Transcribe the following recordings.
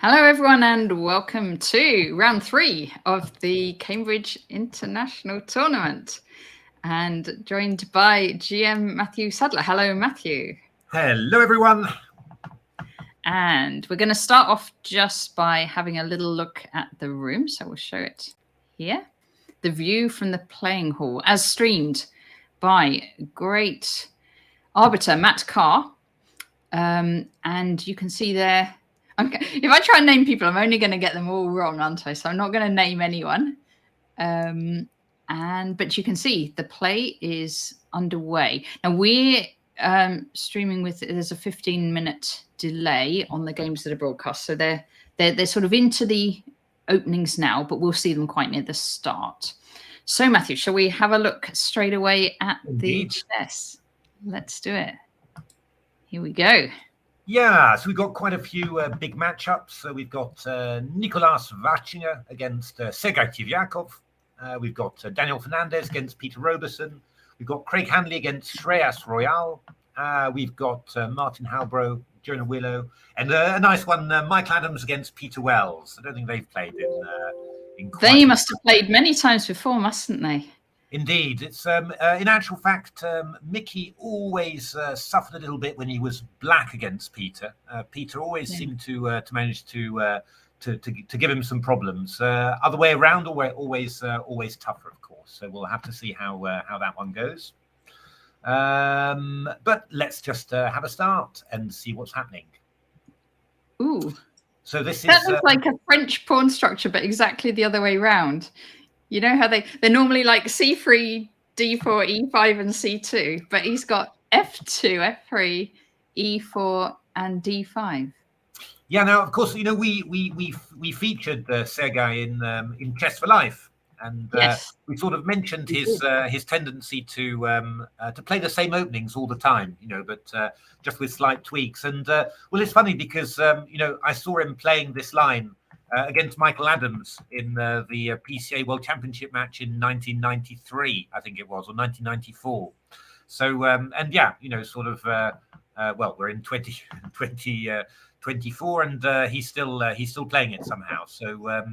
Hello, everyone, and welcome to round 3 of the Cambridge International Tournament, and joined by GM Matthew Sadler. Hello, Matthew. Hello, everyone. And we're going to start off just by having a little look at the room. So we'll show it here. The view from the playing hall, as streamed by great arbiter Matt Carr. And you can see there. Okay. If I try and name people, I'm only going to get them all wrong, aren't I? So I'm not going to name anyone. But you can see the play is underway. Now we're streaming with, there's a 15-minute delay on the games that are broadcast. So they're sort of into the openings now, but we'll see them quite near the start. So Matthew, shall we have a look straight away at the chess? Let's do it. Here we go. Yeah, so we've got quite a few big matchups. So we've got Nicolas Vachinger against Sergei Tivyakov. We've got Daniel Fernandez against Peter Roberson. We've got Craig Hanley against Shreyas Royal. We've got Martin Halbro, Jonah Willow, and a nice one, Michael Adams against Peter Wells. I don't think they've played in quite They must have played many times before, mustn't they? Indeed. It's in actual fact, Mickey always suffered a little bit when he was black against Peter. Peter always seemed to manage to give him some problems. Other way around, always tougher, of course. So we'll have to see how that one goes. But let's just have a start and see what's happening. Ooh. So that looks like a French pawn structure, but exactly the other way around. You know how they're normally like C3, D4, E5, and C2, but he's got F2, F3, E4, and D5. Yeah, now of course, you know, we featured Sergei in Chess for Life, and we sort of mentioned his tendency to play the same openings all the time, you know, but just with slight tweaks. And well, it's funny because you know, I saw him playing this line against Michael Adams in the PCA World Championship match in 1993, I think it was, or 1994. So, and yeah, you know, sort of, well, we're in 2024, and he's still playing it somehow. So,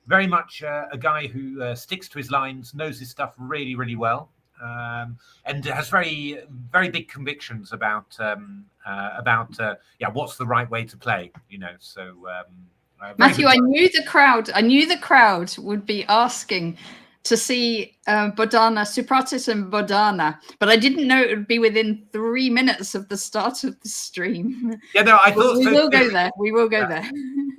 very much a guy who sticks to his lines, knows his stuff really, really well, and has very, very big convictions about what's the right way to play, you know. So. Matthew, I knew the crowd would be asking to see Bodana, Supratis and Bodana, but I didn't know it would be within 3 minutes of the start of the stream. Yeah, no, I thought we will go there. We will go there.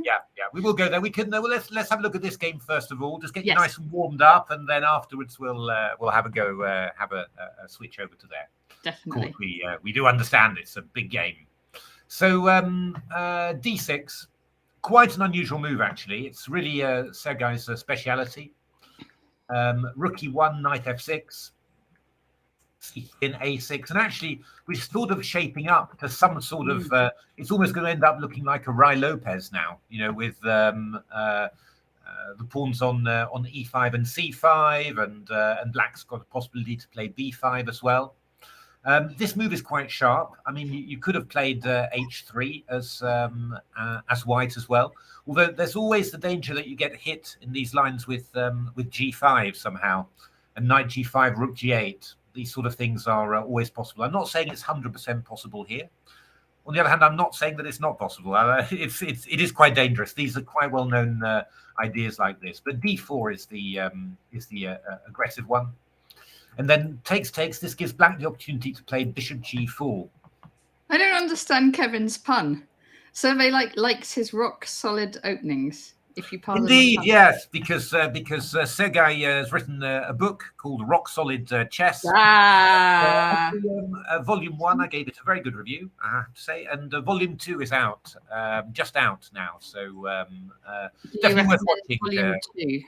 Yeah, we will go there. We can. Well, let's have a look at this game first of all. Just get you nice and warmed up, and then afterwards we'll have a go, have a switch over to there. Definitely. Of course, we do understand it's a big game. So D6. Quite an unusual move, actually. It's really Sergei's speciality. Rook E1, knight F6, in A6, and actually we're sort of shaping up to some sort of. It's almost going to end up looking like a Rai Lopez now, you know, with the pawns on E5 and C5, and Black's got a possibility to play B5 as well. This move is quite sharp. I mean, you could have played H3 as white as well. Although there's always the danger that you get hit in these lines with G5 somehow, and knight G5, rook G8. These sort of things are always possible. I'm not saying it's 100% possible here. On the other hand, I'm not saying that it's not possible. It is quite dangerous. These are quite well-known ideas like this. But D4 is the aggressive one. And then takes. This gives Black the opportunity to play bishop G4. I don't understand Kevin's pun. Survey likes his rock solid openings. If you pardon. Indeed, yes, because Sergei has written a book called Rock Solid Chess. Volume 1, I gave it a very good review, I have to say, and Volume 2 is out, just out now. So definitely worth watching. Volume 2.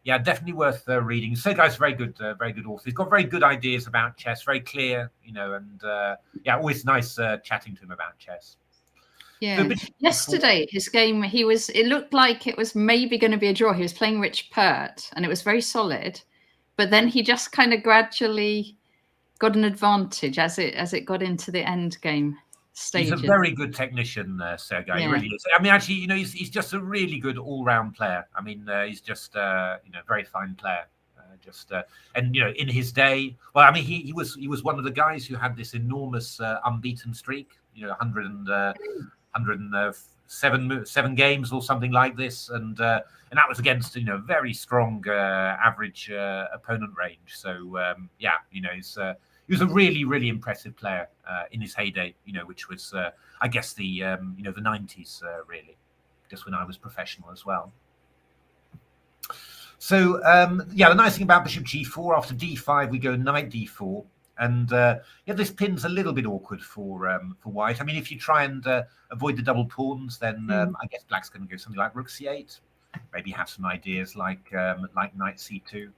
Yeah, definitely worth reading. Sergei's very good author. He's got very good ideas about chess, very clear, you know, and always nice chatting to him about chess. Yeah. Yesterday, his game, it looked like it was maybe going to be a draw. He was playing Rich Pert, and it was very solid, but then he just kind of gradually got an advantage as it got into the end game. stages. He's a very good technician, Sergei. Yeah. He really is. I mean, actually, he's just a really good all-round player. I mean, he's just a very fine player. And in his day, well, I mean, he was one of the guys who had this enormous unbeaten streak. 107 games or something like this, and that was against very strong average opponent range. So he was a really, really impressive player in his heyday, which was, I guess, the 90s, really, just when I was professional as well. So, the nice thing about bishop g4, after d5, we go knight d4. And this pin's a little bit awkward for white. I mean, if you try and avoid the double pawns, then I guess black's going to go something like rook c8. Maybe have some ideas like knight c2.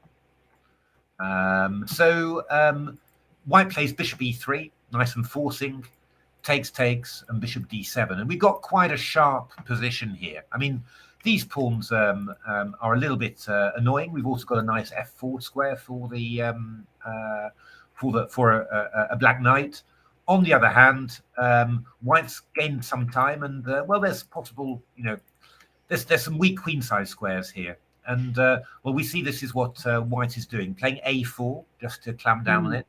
White plays bishop e3, nice and forcing, takes, and bishop d7. And we've got quite a sharp position here. I mean, these pawns are a little bit annoying. We've also got a nice f4 square for the for a black knight. On the other hand, white's gained some time, and there's possible, there's some weak queen-size squares here. And we see this is what white is doing, playing a4 just to clamp down on it.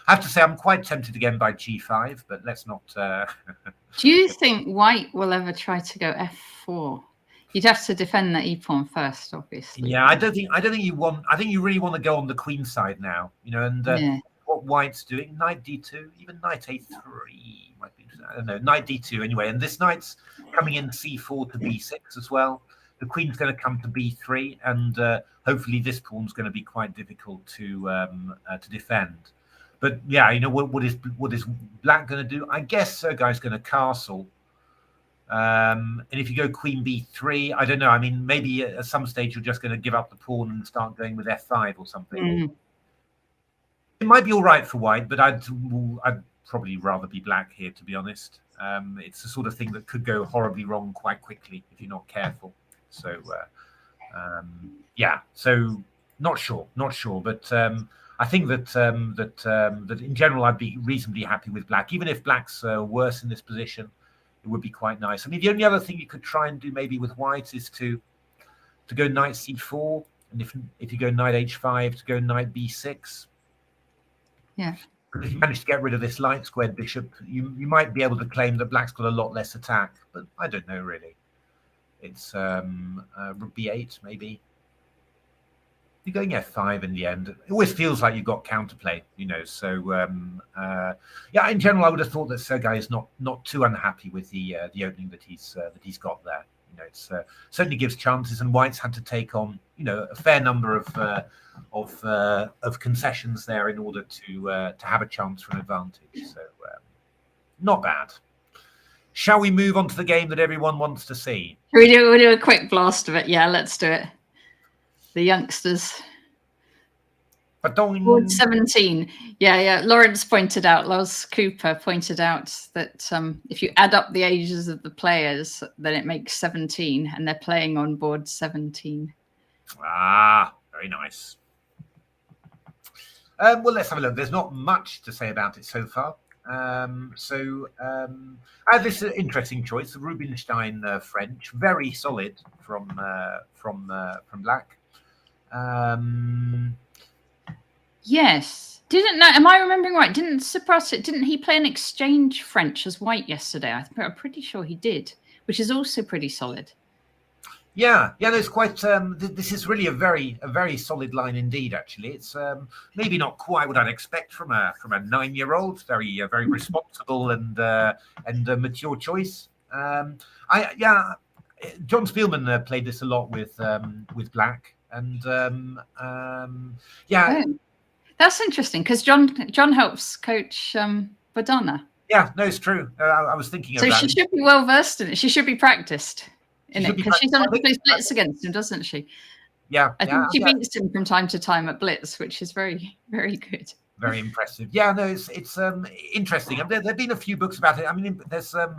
I have to say I'm quite tempted again by g5, but let's not. Do you think white will ever try to go f4? You'd have to defend the e-pawn first, obviously. Yeah, I don't think you want. I think you really want to go on the queen side now, and what white's doing, knight d2, even knight a3 might be. I don't know, knight d2 anyway, and this knight's coming in c4 to b6 as well. The queen's going to come to b3, and hopefully this pawn's going to be quite difficult to defend. But yeah, what is black going to do? I guess Sergei's going to castle. And if you go queen b3, I don't know. I mean, maybe at some stage you're just going to give up the pawn and start going with f5 or something. It might be all right for white, but I'd probably rather be black here, to be honest. It's the sort of thing that could go horribly wrong quite quickly if you're not careful. So, So not sure, but I think that in general I'd be reasonably happy with black, even if black's worse in this position. It would be quite nice. I mean, the only other thing you could try and do maybe with white is to go knight c4, and if you go knight h5, to go knight b6. Yeah. If you manage to get rid of this light squared bishop, you might be able to claim that black's got a lot less attack, but I don't know really. It's rook b8 maybe. You're going f5 in the end. It always feels like you've got counterplay, So in general, I would have thought that Sergei is not too unhappy with the opening that he's got there. It's certainly gives chances, and white's had to take on a fair number of concessions there in order to have a chance for an advantage. So not bad. Shall we move on to the game that everyone wants to see? We'll do a quick blast of it. Yeah, let's do it. The youngsters. Board 17. Yeah. Lawrence Cooper pointed out that if you add up the ages of the players, then it makes 17, and they're playing on board 17. Ah, very nice. Well, let's have a look. There's not much to say about it so far. I have this interesting choice, the Rubinstein French, very solid from black. Yes. Am I remembering right? Didn't he play an exchange French as white yesterday? I'm pretty sure he did, which is also pretty solid. Yeah, there's quite. This is really a very solid line indeed. Actually, it's maybe not quite what I'd expect from a 9-year-old. Very responsible and a mature choice. John Spielman played this a lot with black, and that's interesting because John helps coach Badana. Yeah, no, it's true. I was thinking of that. So she should be well versed in it. She should be practiced in it because she's on Blitz against him, doesn't she? Yeah, I think she beats him from time to time at Blitz, which is very, very good. Very impressive. Yeah, no, it's interesting. There've been a few books about it. I mean, there's the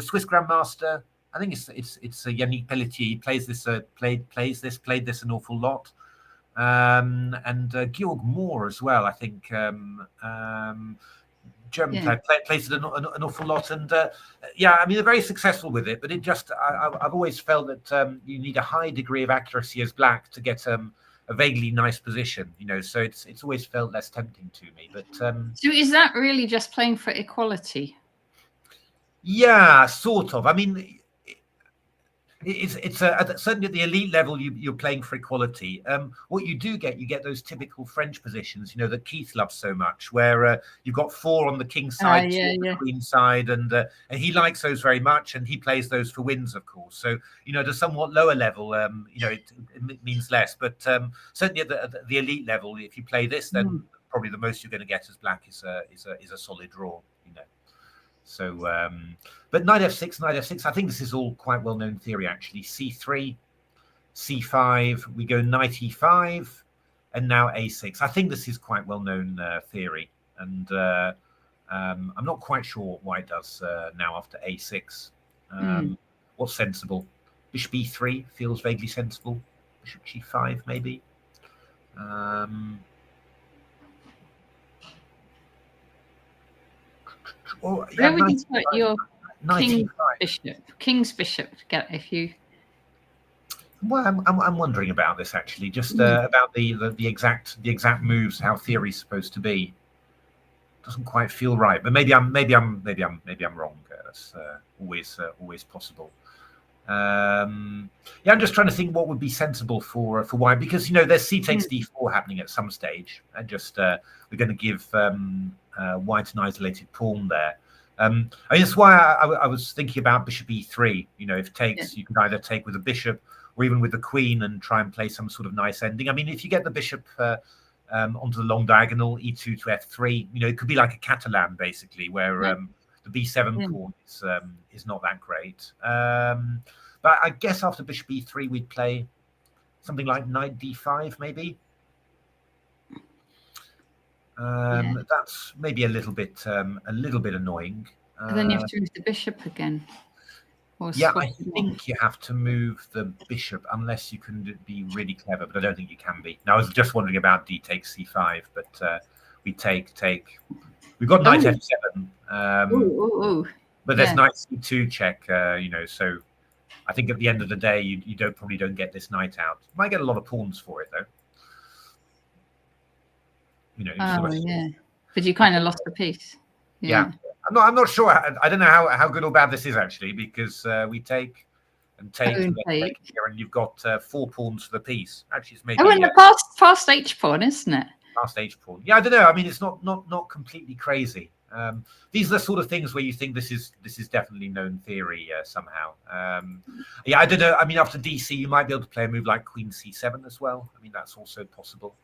Swiss Grandmaster. I think it's Yannick Pelletier. He plays this, played this an awful lot. And Georg Moore as well. I think German player, plays it an awful lot, and yeah, I mean, they're very successful with it. But it just, I've always felt that you need a high degree of accuracy as black to get a vaguely nice position, you know. So it's always felt less tempting to me. But so is that really just playing for equality? Yeah, sort of. I mean, it's certainly at the elite level you're playing for equality. What you get those typical French positions, you know, that Keith loves so much, where you've got 4 on the king side, 2 on the queen side, and he likes those very much, and he plays those for wins, of course. So, you know, at a somewhat lower level, you know, it means less, but certainly at the elite level, if you play this, then probably the most you're going to get as black is a solid draw, you know. So, but knight f6, I think this is all quite well-known theory, actually. c3, c5, we go knight e5, and now a6. I think this is quite well-known theory, and I'm not quite sure what white does now after a6. What's sensible? Bishop e3 feels vaguely sensible. Bishop g5, maybe. Where would you put your king's bishop? If you. Well, I'm wondering about this, actually, just about the exact moves, how theory's supposed to be. Doesn't quite feel right, but maybe I'm wrong. That's always possible. Yeah, I'm just trying to think what would be sensible for white, because, you know, there's c takes d4 happening at some stage, and just we're going to give white an isolated pawn there. I mean, that's why I was thinking about bishop e3. You know, if takes, you can either take with a bishop or even with the queen and try and play some sort of nice ending. I mean, if you get the bishop onto the long diagonal, e2 to f3, you know, it could be like a Catalan, basically, where the b7 pawn is not that great. But I guess after bishop e3, we'd play something like knight d5, maybe. That's maybe a little bit annoying. And then you have to move the bishop again. Yeah, I think you have to move the bishop unless you can be really clever, but I don't think you can be. Now, I was just wondering about d takes c5, but we take. We've got knight f7, but there's knight c2 check. You know, so I think at the end of the day, you probably don't get this knight out. You might get a lot of pawns for it, though. You know, but you kind of lost the piece. Yeah. I'm not sure. I don't know how good or bad this is, actually, because we take and take here, and you've got 4 pawns for the piece. Actually, it's maybe and the past h pawn, isn't it? Past h pawn. Yeah, I don't know. I mean, it's not completely crazy. These are the sort of things where you think this is definitely known theory somehow. Yeah, I don't know. I mean, after DC, you might be able to play a move like Queen C7 as well. I mean, that's also possible.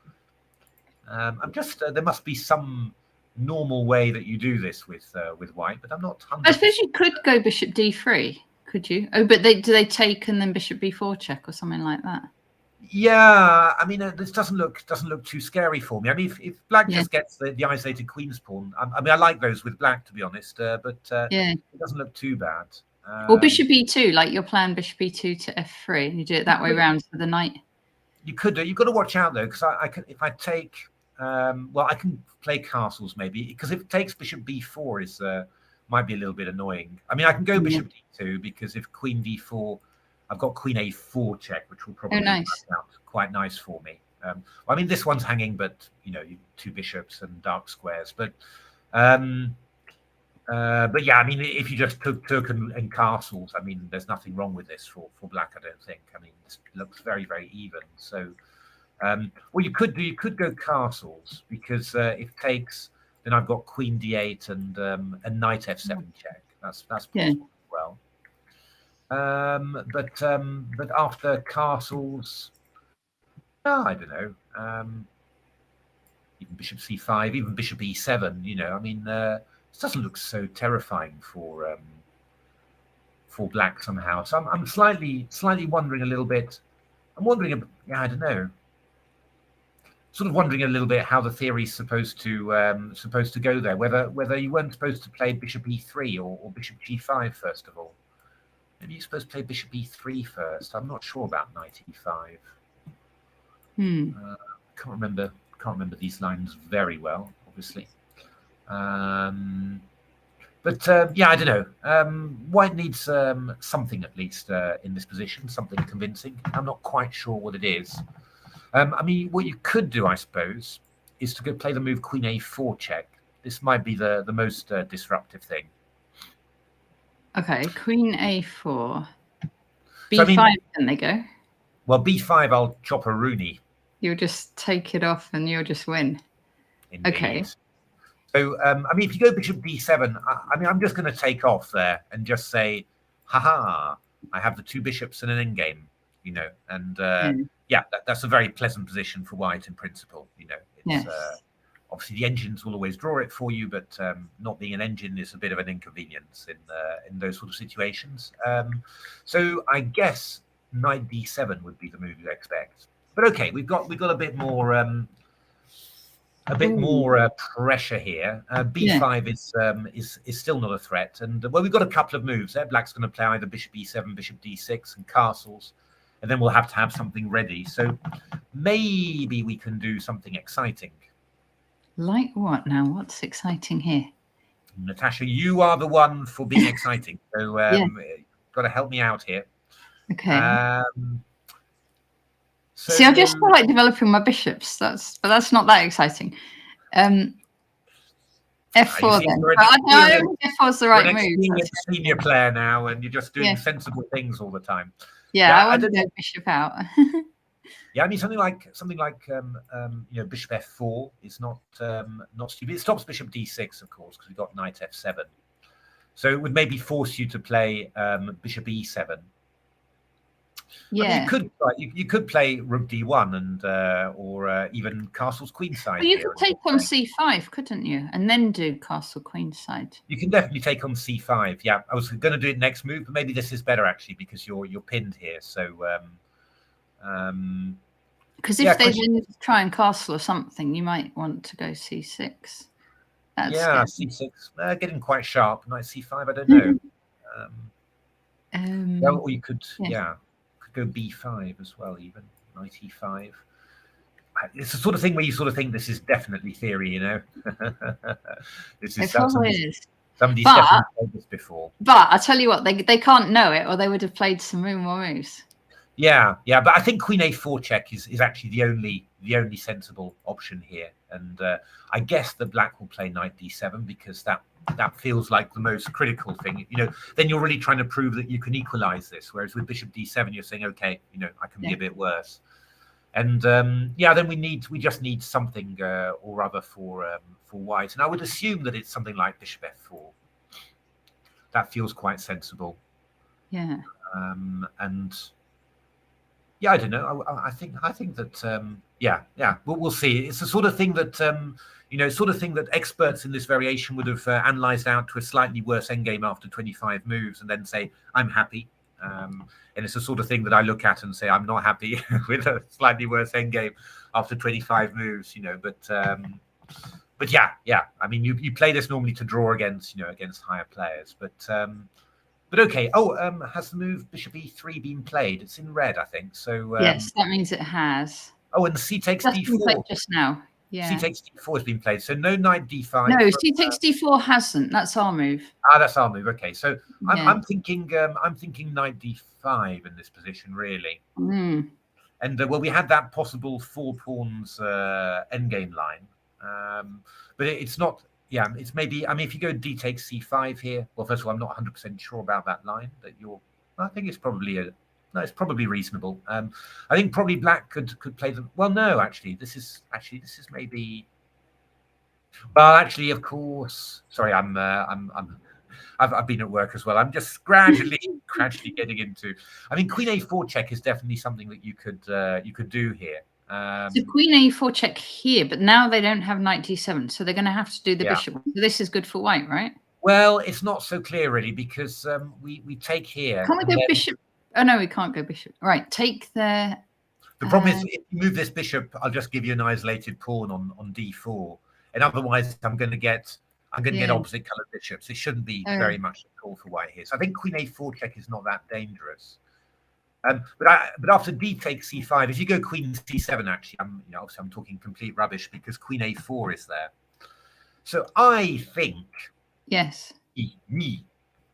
I'm just there must be some normal way that you do this with white, but I'm not 100%. I suppose you could go bishop d3, could you? Oh, but do they take and then bishop b4 check or something like that? Yeah, I mean, this doesn't look too scary for me. I mean, if black just gets the isolated queen's pawn, I mean, I like those with black, to be honest, but it doesn't look too bad. Or bishop e2, like your plan, bishop e2 to f3, and you do it that way around for the knight. You could do. You've got to watch out though, because I can, if I take. Well, I can play castles maybe, because if it takes bishop b4 is might be a little bit annoying. I mean, I can go bishop d2, because if queen d4, I've got queen a4 check, which will probably work out quite nice for me. Well, I mean, this one's hanging, but you know, 2 bishops and dark squares. But yeah, I mean, if you just took and castles, I mean, there's nothing wrong with this for black, I don't think. I mean, this looks very, very even. So. Well, you could go castles, because if takes, then I've got queen d8 and a knight f7 check. That's possible as well. But after castles, I don't know. Even bishop c5, even bishop e7. You know, I mean, this doesn't look so terrifying for black somehow. So I'm slightly wondering a little bit. I'm wondering, I don't know. Sort of wondering a little bit how the theory's supposed to go there. Whether you weren't supposed to play bishop e3 or bishop g5 first of all. Maybe you're supposed to play bishop e3 first. I'm not sure about knight e5. Can't remember these lines very well, obviously. But yeah, I don't know. White needs something at least in this position, something convincing. I'm not quite sure what it is. I mean, what you could do, I suppose, is to go play the move Queen A4 check. This might be the most disruptive thing. Okay, Queen A4. B5, So, I mean, can they go? Well, B5, I'll chop a Rooney. You'll just take it off and you'll just win. Indeed. Okay. So, I mean, if you go Bishop D7, I mean, I'm just going to take off there and just say, haha, I have the 2 bishops in an endgame, you know, and yeah, that's a very pleasant position for White in principle, you know. It's, yes. Obviously, the engines will always draw it for you, but not being an engine is a bit of an inconvenience in those sort of situations. So I guess Knight D7 would be the move you expect. But okay, we've got a bit more pressure here. B5 is still not a threat, and well, we've got a couple of moves there. Black's going to play either Bishop E7, Bishop D6, and castles, and then we'll have to have something ready. So maybe we can do something exciting. Like what now? What's exciting here? Natasha, you are the one for being exciting. So you've got to help me out here. Okay. See, I just feel like developing my bishops. But that's not that exciting. F4 then. I know F4 is the right move. You're a senior player now, and you're just doing sensible things all the time. Yeah, I want to go bishop out. Yeah, I mean something like you know, Bishop F4 is not stupid. It stops Bishop D6, of course, because we've got Knight F7. So it would maybe force you to play Bishop E7. Yeah, I mean, you could play Rook D1 and or even Castle's Queenside. But you could take on C5, couldn't you? And then do Castle Queenside. You can definitely take on C5. Yeah, I was going to do it next move, but maybe this is better actually because you're pinned here. So. Because if they then try and castle or something, you might want to go C6. That's C6. Getting quite sharp. Knight C5. I don't know. Well, or you could, could go B5 as well. Even Knight E5. It's the sort of thing where you sort of think this is definitely theory. You know, this is somebody's definitely played this before. But I tell you what, they can't know it, or they would have played some more moves. Yeah, but I think Queen A4 check is actually the only sensible option here, and I guess the Black will play Knight D7 because that feels like the most critical thing. You know, then you're really trying to prove that you can equalize this, whereas with Bishop D7 you're saying, okay, you know, I can be a bit worse, and then we just need something or other for White, and I would assume that it's something like Bishop F4. That feels quite sensible. Yeah. And. Yeah, I don't know. I think that we'll see. It's the sort of thing that that experts in this variation would have analysed out to a slightly worse endgame after 25 moves, and then say I'm happy. And it's the sort of thing that I look at and say I'm not happy with a slightly worse endgame after 25 moves. You know, but yeah. I mean, you play this normally to draw against higher players, But okay. Has the move Bishop E3 been played? It's in red, I think. So yes, that means it has. Oh, and C takes That's D4. been played just now. Yeah. C takes D4 has been played. So no Knight D5. No, C takes D4 hasn't. That's our move. That's our move. Okay. So I'm thinking Knight D5 in this position, really. Mm. And well, we had that possible 4 pawns endgame line, but it's not. Yeah, it's maybe. I mean, if you go D takes C5 here, well, first of all, I'm not 100% sure about that line. I think it's probably it's probably reasonable. I think probably Black could play them. Well, no, actually, this is maybe. Well, actually, of course. Sorry, I've been at work as well. I'm just gradually getting into. I mean, Queen A4 check is definitely something that you could do here. So Queen A4 check here, but now they don't have Knight D7, so they're going to have to do the bishop. So this is good for White, right? Well, it's not so clear really because we take here. Can't we go bishop? Oh no, we can't go bishop. Right, take the. The problem is, if you move this bishop, I'll just give you an isolated pawn on D4, and otherwise I'm going to get opposite coloured bishops. It shouldn't be very much a call for White here. So I think Queen A4 check is not that dangerous. But after D takes C5, if you go Queen C7, actually, obviously I'm talking complete rubbish because Queen A4 is there. So I think, Yes.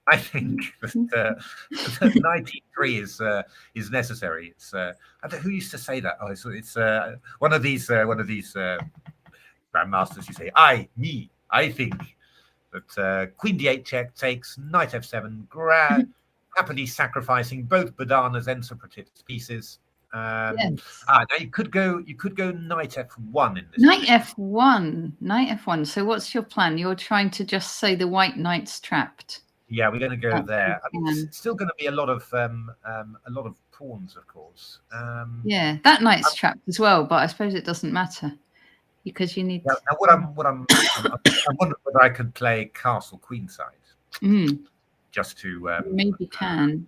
I think that knight e3 is necessary. It's I don't, who used to say that? Oh, it's one of these grandmasters. You say I think that queen d8 check takes knight f7, happily sacrificing both Badana's and Socrates pieces. Yes. Now you could go knight f1 in this. Knight f1. Knight f1. So what's your plan? You're trying to just say the white knight's trapped. Yeah, we're going to go That's there. the I mean, it's still going to be a lot of pawns, of course. Yeah, that knight's trapped as well, but I suppose it doesn't matter because you need. Yeah, now I'm wondering whether I could play castle queenside, just to maybe you can.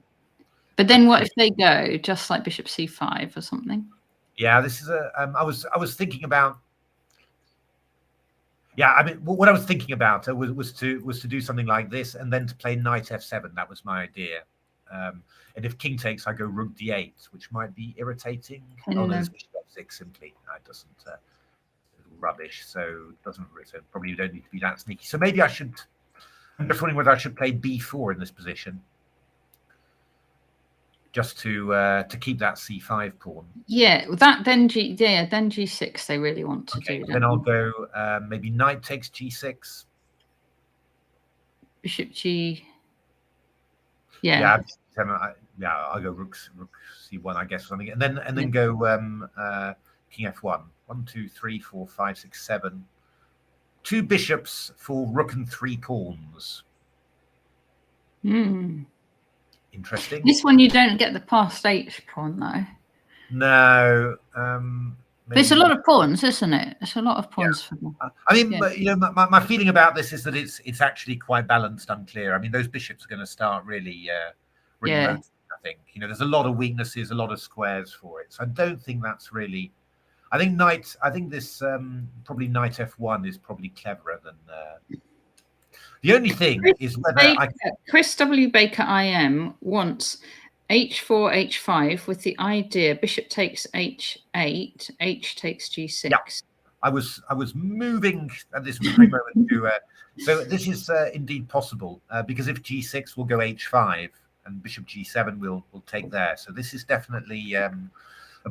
But then what if they go just like bishop c5 or something? Yeah, this is a. I was thinking about. Yeah, I mean, what I was thinking about was to do something like this and then to play knight f7. That was my idea. And if king takes, I go rook d8, which might be irritating. Oh no, it's bishop f6 simply. It doesn't. Rubbish. So it doesn't. So probably you don't need to be that sneaky. So maybe I should. I'm just wondering whether I should play b4 in this position, just to keep that c5 pawn. Yeah, that then then g6 they really want to do. Then I'll go maybe knight takes g6. Bishop g. Yeah. Yeah, I'll go rook c1, I guess, or something, and then go king f1. 1, 2, 3, 4, 5, 6, 7. 2 bishops for rook and 3 pawns. Interesting. This one you don't get the passed h pawn though. No. But it's a lot of pawns, isn't it? It's a lot of pawns for them. I mean, you know, my feeling about this is that it's actually quite balanced, unclear. I mean, those bishops are going to start really rotating, I think. You know, there's a lot of weaknesses, a lot of squares for it. So I don't think that's really. I think this probably knight f1 is probably cleverer than. The only thing is whether Chris W. Baker IM wants h4, h5 with the idea bishop takes h8, h takes g6. Yeah. I was moving at this very moment to. So this is indeed possible because if g6 will go h5 and bishop g7 will take there. So this is definitely a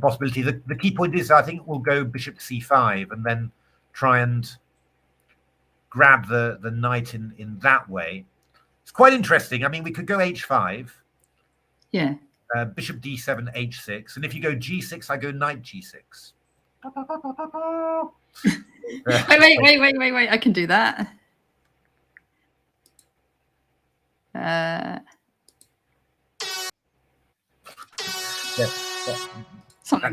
possibility. The key point is I think we'll go bishop c5 and then try and grab the knight in that way. It's quite interesting. I mean, we could go h5. Yeah. Bishop d7, h6, and if you go g6, I go knight g6. Wait! I can do that. That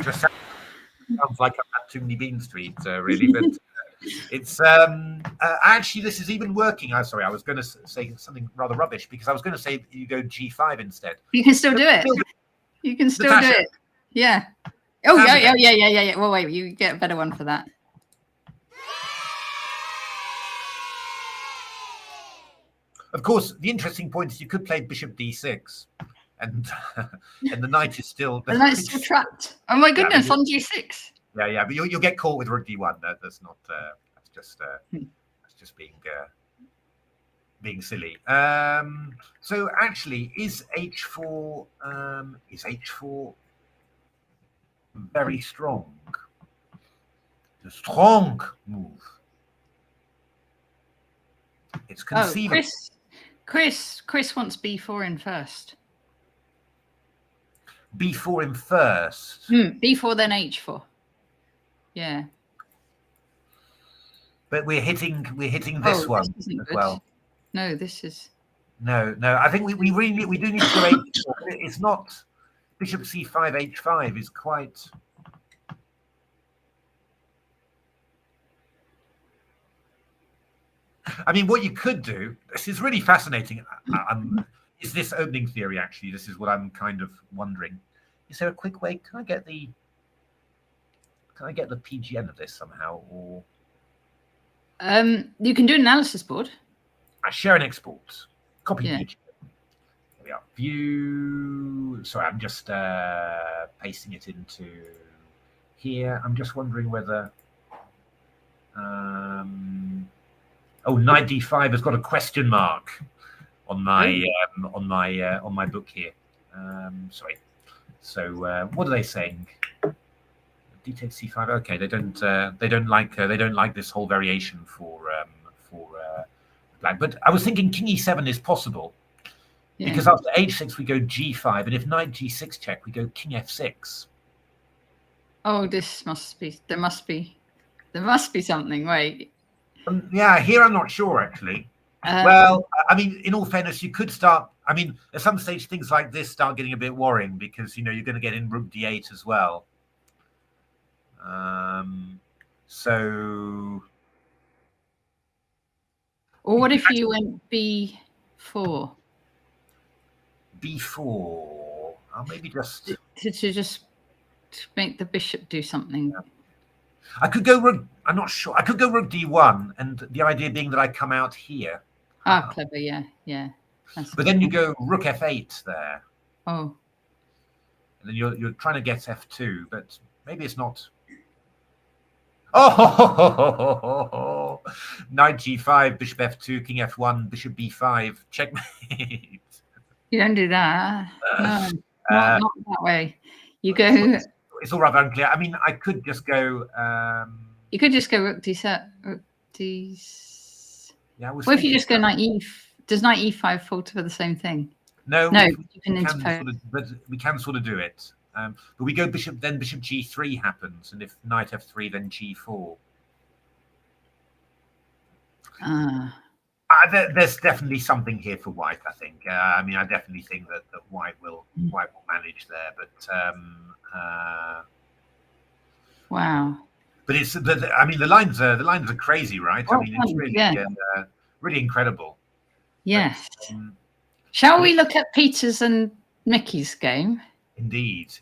just sounds like I'm at Too Many Bean Street, really. But it's actually this is even working. I'm sorry, I was going to say something rather rubbish because I was going to say you go g5 instead. You can still do it. You can still do it. Yeah. Oh yeah. Well, wait, you get a better one for that. Of course, the interesting point is you could play bishop d6, and the knight is still. The knight's still trapped. Oh my goodness, on g6. Yeah, but you'll get caught with rook d1. That's not. That's just being silly. So actually, is h4 very strong? The strong move. It's conceivable. Chris wants b4 in first. b4 in first. b4 then h4. Yeah. But we're hitting this one as well. No, this is. No. I think we do need to go h4. It's not bishop c5 h5 is quite. I mean, what you could do. This is really fascinating. Is this opening theory actually? This is what I'm kind of wondering. Is there a quick way? Can I get the PGN of this somehow, or? You can do an analysis board. I share and export. Copy PGN. There we are. View. Sorry, I'm just pasting it into here. I'm just wondering whether. Oh, knight d5 has got a question mark on my on my book here. Sorry. So what are they saying? D takes c5. Okay, they don't like this whole variation for black. But I was thinking king e7 is possible because after h6 we go g5, and if knight g6 check we go king f6. Oh, this must be. There must be something. Wait. Yeah, here I'm not sure actually. Well, I mean, in all fairness, you could start. I mean, at some stage, things like this start getting a bit worrying because you're going to get in rook d8 as well. So. Or what if you went b4? B4. I'll maybe just to make the bishop do something. Yeah. I could go rook. I'm not sure. I could go rook d1, and the idea being that I come out here. Ah, clever. Yeah. But then you go rook f8 there. Oh. And then you're trying to get f2, but maybe it's not. Oh, knight g5, bishop f2, king f1, bishop b5, checkmate. You don't do that. No, not that way. You go. It's all rather unclear. I mean, I could just go. You could just go rook d7. Rook d. Yeah. What if you just go knight e? Does knight e5 fall to the same thing? No. You can interpose. But we can sort of do it. But we go bishop, then bishop g3 happens, and if knight f3, then g4. There's definitely something here for white, I think. I mean, I definitely think that white will manage there, but wow. But it's I mean, the lines are crazy, right? I mean, it's really really incredible. Yes. But, shall we look at Peter's and Mickey's game? Indeed.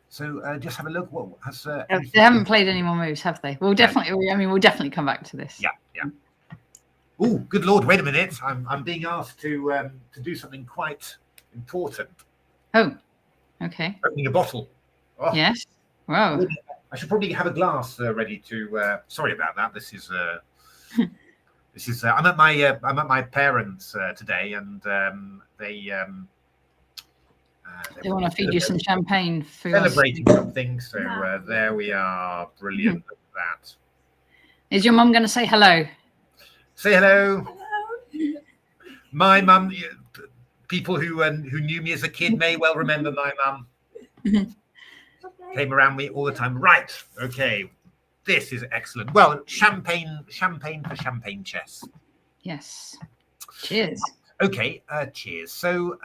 So just have a look. What has they haven't played any more moves, have they? We'll definitely. I mean, we'll definitely come back to this. Yeah. Oh, good Lord! Wait a minute. I'm being asked to do something quite important. Oh, okay. Opening a bottle. Oh. Yes. Wow. I should probably have a glass ready to. Sorry about that. This is. This is. I'm at my parents today, and they want to feed you some champagne for celebrating something. So there we are. Brilliant at that. Is your mum going to say hello? Say hello. My mum. People who knew me as a kid may well remember my mum. Came around me all the time. Right. Okay. This is excellent. Well, champagne for champagne chess. Yes. Cheers. Okay. Cheers. So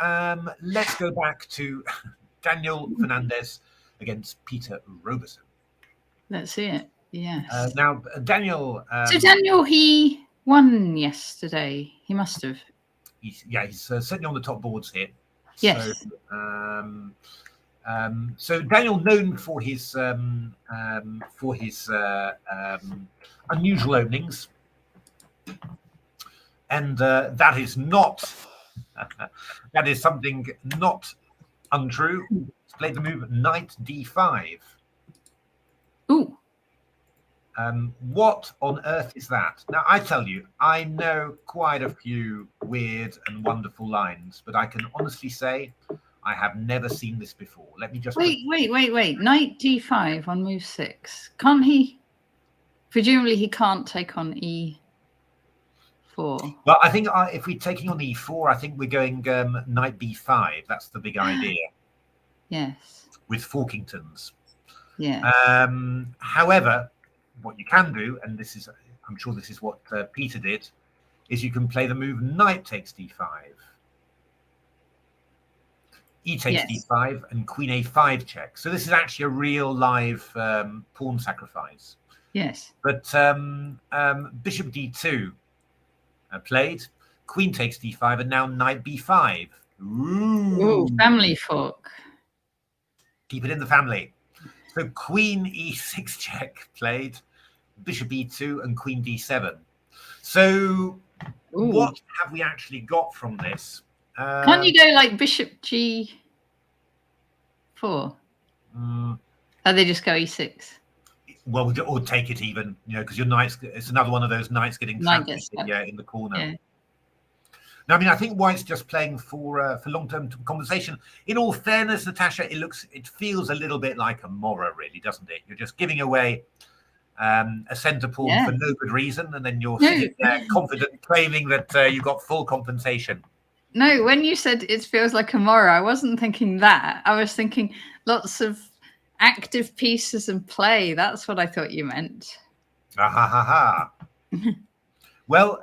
let's go back to Daniel Fernandez against Peter Roberson. Let's see it. Yes. Now, Daniel. So Daniel, he won yesterday. He must have. He's certainly on the top boards here. Yes. So Daniel, known for his unusual openings, and that is something not untrue. He's played the move knight d5. Ooh. What on earth is that? Now, I tell you, I know quite a few weird and wonderful lines, but I can honestly say I have never seen this before. Let me just wait. Knight d5 on move 6. Can't he? Presumably, he can't take on e4. Well, I think if we're taking on e4, I think we're going knight b5. That's the big idea. Yes. With Forkingtons. Yeah. However, what you can do, and this is, I'm sure this is what Peter did, is you can play the move knight takes d5. E takes d5 and queen a5 check. So this is actually a real live pawn sacrifice. Yes. But bishop d2 played, queen takes d5, and now knight b5. Ooh, family fork. Keep it in the family. So queen e6 check played, bishop e2, and queen d7. So what have we actually got from this? Can't you go like bishop g4? Or they just go e6? Well, or take it even, because your knight's, it's another one of those knights getting trapped in the corner. Yeah. Now, I mean, I think White's just playing for long-term compensation. In all fairness, Natasha, it feels a little bit like a Mora, really, doesn't it? You're just giving away a centre pawn for no good reason, and then you're sitting there confident, claiming that you got full compensation. No, when you said it feels like a Mora, I wasn't thinking that. I was thinking lots of active pieces and play. That's what I thought you meant. Well,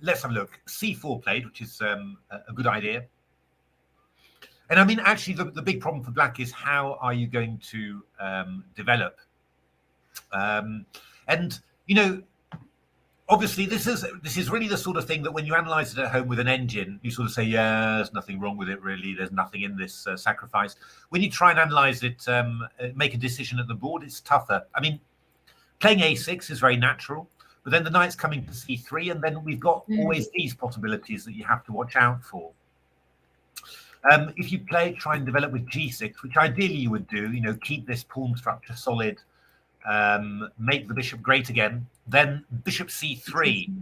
let's have a look. C4 played, which is a good idea. And I mean, actually, the big problem for Black is how are you going to develop? And obviously, this is really the sort of thing that when you analyze it at home with an engine, you sort of say, yeah, there's nothing wrong with it, really. There's nothing in this sacrifice. When you try and analyze it, make a decision at the board, it's tougher. I mean, playing A6 is very natural, but then the knight's coming to C3, and then we've got always these possibilities that you have to watch out for. If you try and develop with G6, which ideally you would do, keep this pawn structure solid, make the bishop great again, then bishop C3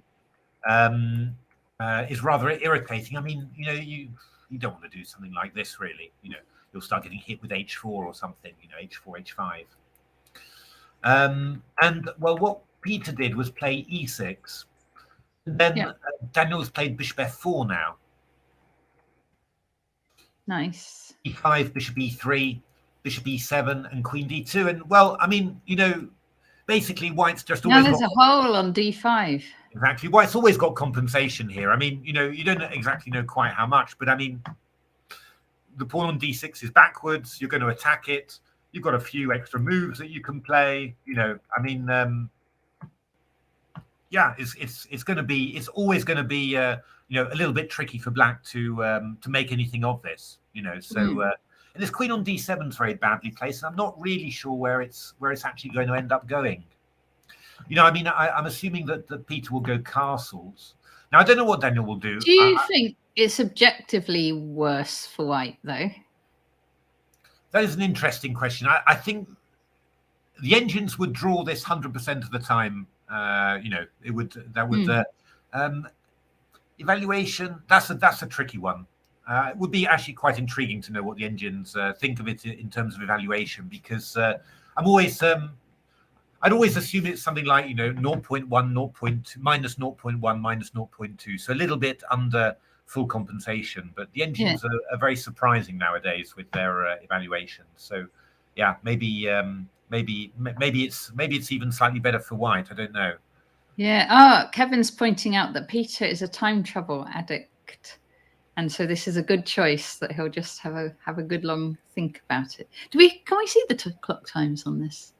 is rather irritating. I mean, you don't want to do something like this, really. You'll start getting hit with H4 or something, H4, H5. And, well, what Peter did was play E6. And then Daniel's played bishop F4 now. Nice. E5, bishop E3, bishop E7, and queen D2. And, well, I mean, basically White's just always there's a hole on D5. Exactly. White's always got compensation here. I mean, you don't exactly know quite how much, but I mean, the pawn on D6 is backwards. You're going to attack it. You've got a few extra moves that you can play. I mean, yeah, it's always going to be a little bit tricky for Black to make anything of this. So and this queen on D7 is very badly placed, and I'm not really sure where it's actually going to end up going. I mean, I'm assuming that Peter will go castles. Now, I don't know what Daniel will do. Do you think it's objectively worse for White, though? That is an interesting question. I think the engines would draw this 100% of the time. Evaluation. That's a tricky one. It would be actually quite intriguing to know what the engines think of it in terms of evaluation, because I'd always assume it's something like 0.1, 0.2, minus 0.1, minus 0.2, so a little bit under full compensation. But the engines are very surprising nowadays with their evaluations. So yeah, maybe it's even slightly better for White. I don't know. Yeah. Kevin's pointing out that Peter is a time travel addict, and so this is a good choice that he'll just have a good long think about it. Can we see the clock times on this?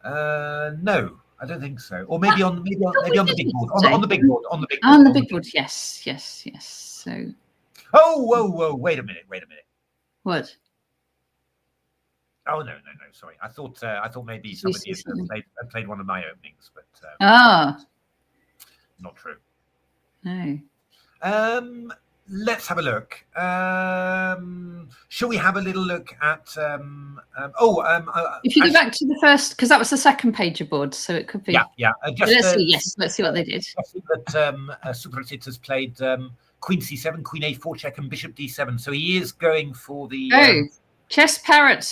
No, I don't think so. Or maybe on the big board. On the big board. On the big board. Yes. So. Oh, whoa! Wait a minute. What? Oh no! Sorry, I thought maybe somebody had played one of my openings, but not true. No. Let's have a look. Shall we have a little look at? If you go back to the first, because that was the second page of board, so it could be. Yeah. Let's see what they did. I think that Supratit has played Queen C7, Queen A4 check, and Bishop D7. So he is going for the. Chess Parrot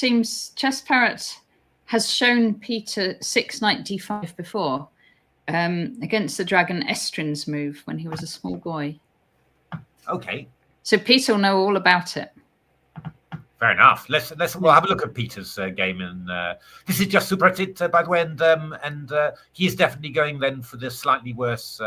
has shown Peter 6 knight D5 before, against the Dragon Estrin's move when he was a small boy. Okay. So Peter will know all about it. Fair enough. We'll have a look at Peter's game, and this is just Supratit, by the way, and he is definitely going then for the slightly worse.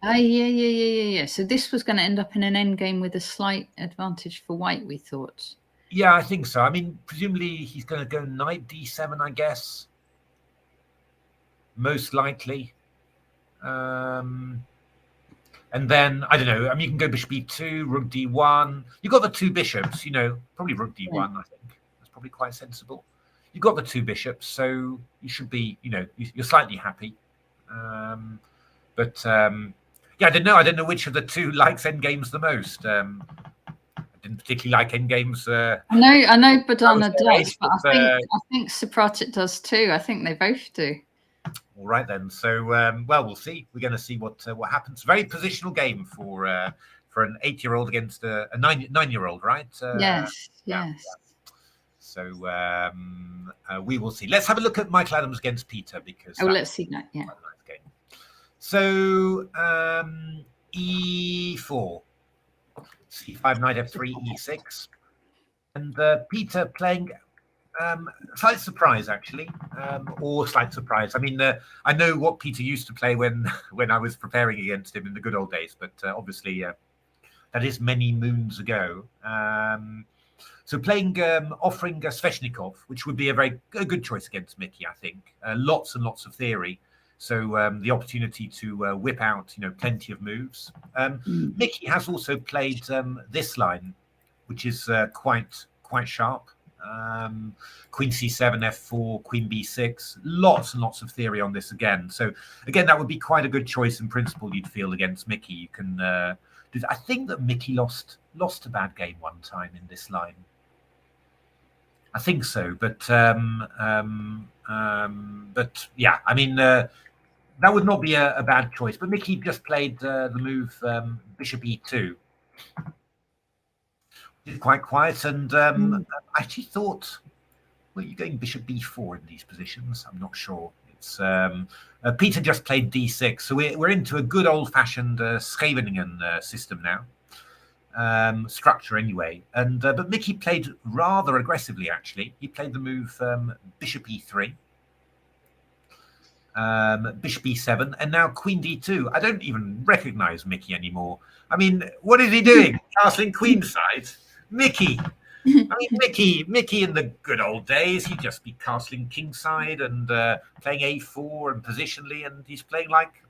Yeah. So this was going to end up in an endgame with a slight advantage for White, we thought. Yeah, I think so. I mean, presumably he's going to go knight D7, I guess. Most likely. And then, I don't know, I mean, you can go bishop E2, rook D1. You've got the two bishops, probably rook D1, I think. That's probably quite sensible. You've got the two bishops, so you should be, you're slightly happy. Yeah, I don't know. I don't know which of the two likes endgames the most. I didn't particularly like endgames. I know Badana does, age, but I think Supratit does too. I think they both do. All right then. So well, we'll see. We're going to see what happens. Very positional game for an 8-year-old against a 9-year-old, right? Yes. Yeah. So we will see. Let's have a look at Michael Adams against Peter, because let's see that. Yeah. quite a nice game. So E4, C5, knight F3, E6, and Peter playing slight surprise, actually, or slight surprise. I mean, I know what Peter used to play when I was preparing against him in the good old days, but obviously that is many moons ago. So playing, offering Sveshnikov, which would be a good choice against Mickey, I think. Lots and lots of theory. So the opportunity to whip out, plenty of moves. Mickey has also played this line, which is quite sharp. Queen C7, F4, Queen B6. Lots and lots of theory on this again. So again, that would be quite a good choice in principle, you'd feel, against Mickey. You can. I think that Mickey lost a bad game one time in this line. I think so, but yeah, I mean, that would not be a bad choice. But Mickey just played the move Bishop E2. Quite quiet, and I actually thought, well, you're going Bishop B4 in these positions. I'm not sure. It's Peter just played D6, so we're into a good old-fashioned Scheveningen system now. Structure anyway, and but Mickey played rather aggressively, actually. He played the move Bishop E3, Bishop E7, and now Queen D2. I don't even recognize Mickey anymore. I mean, what is he doing? Castling queenside? Mickey. I mean, Mickey in the good old days, he'd just be castling kingside and playing A4 and positionally, and he's playing like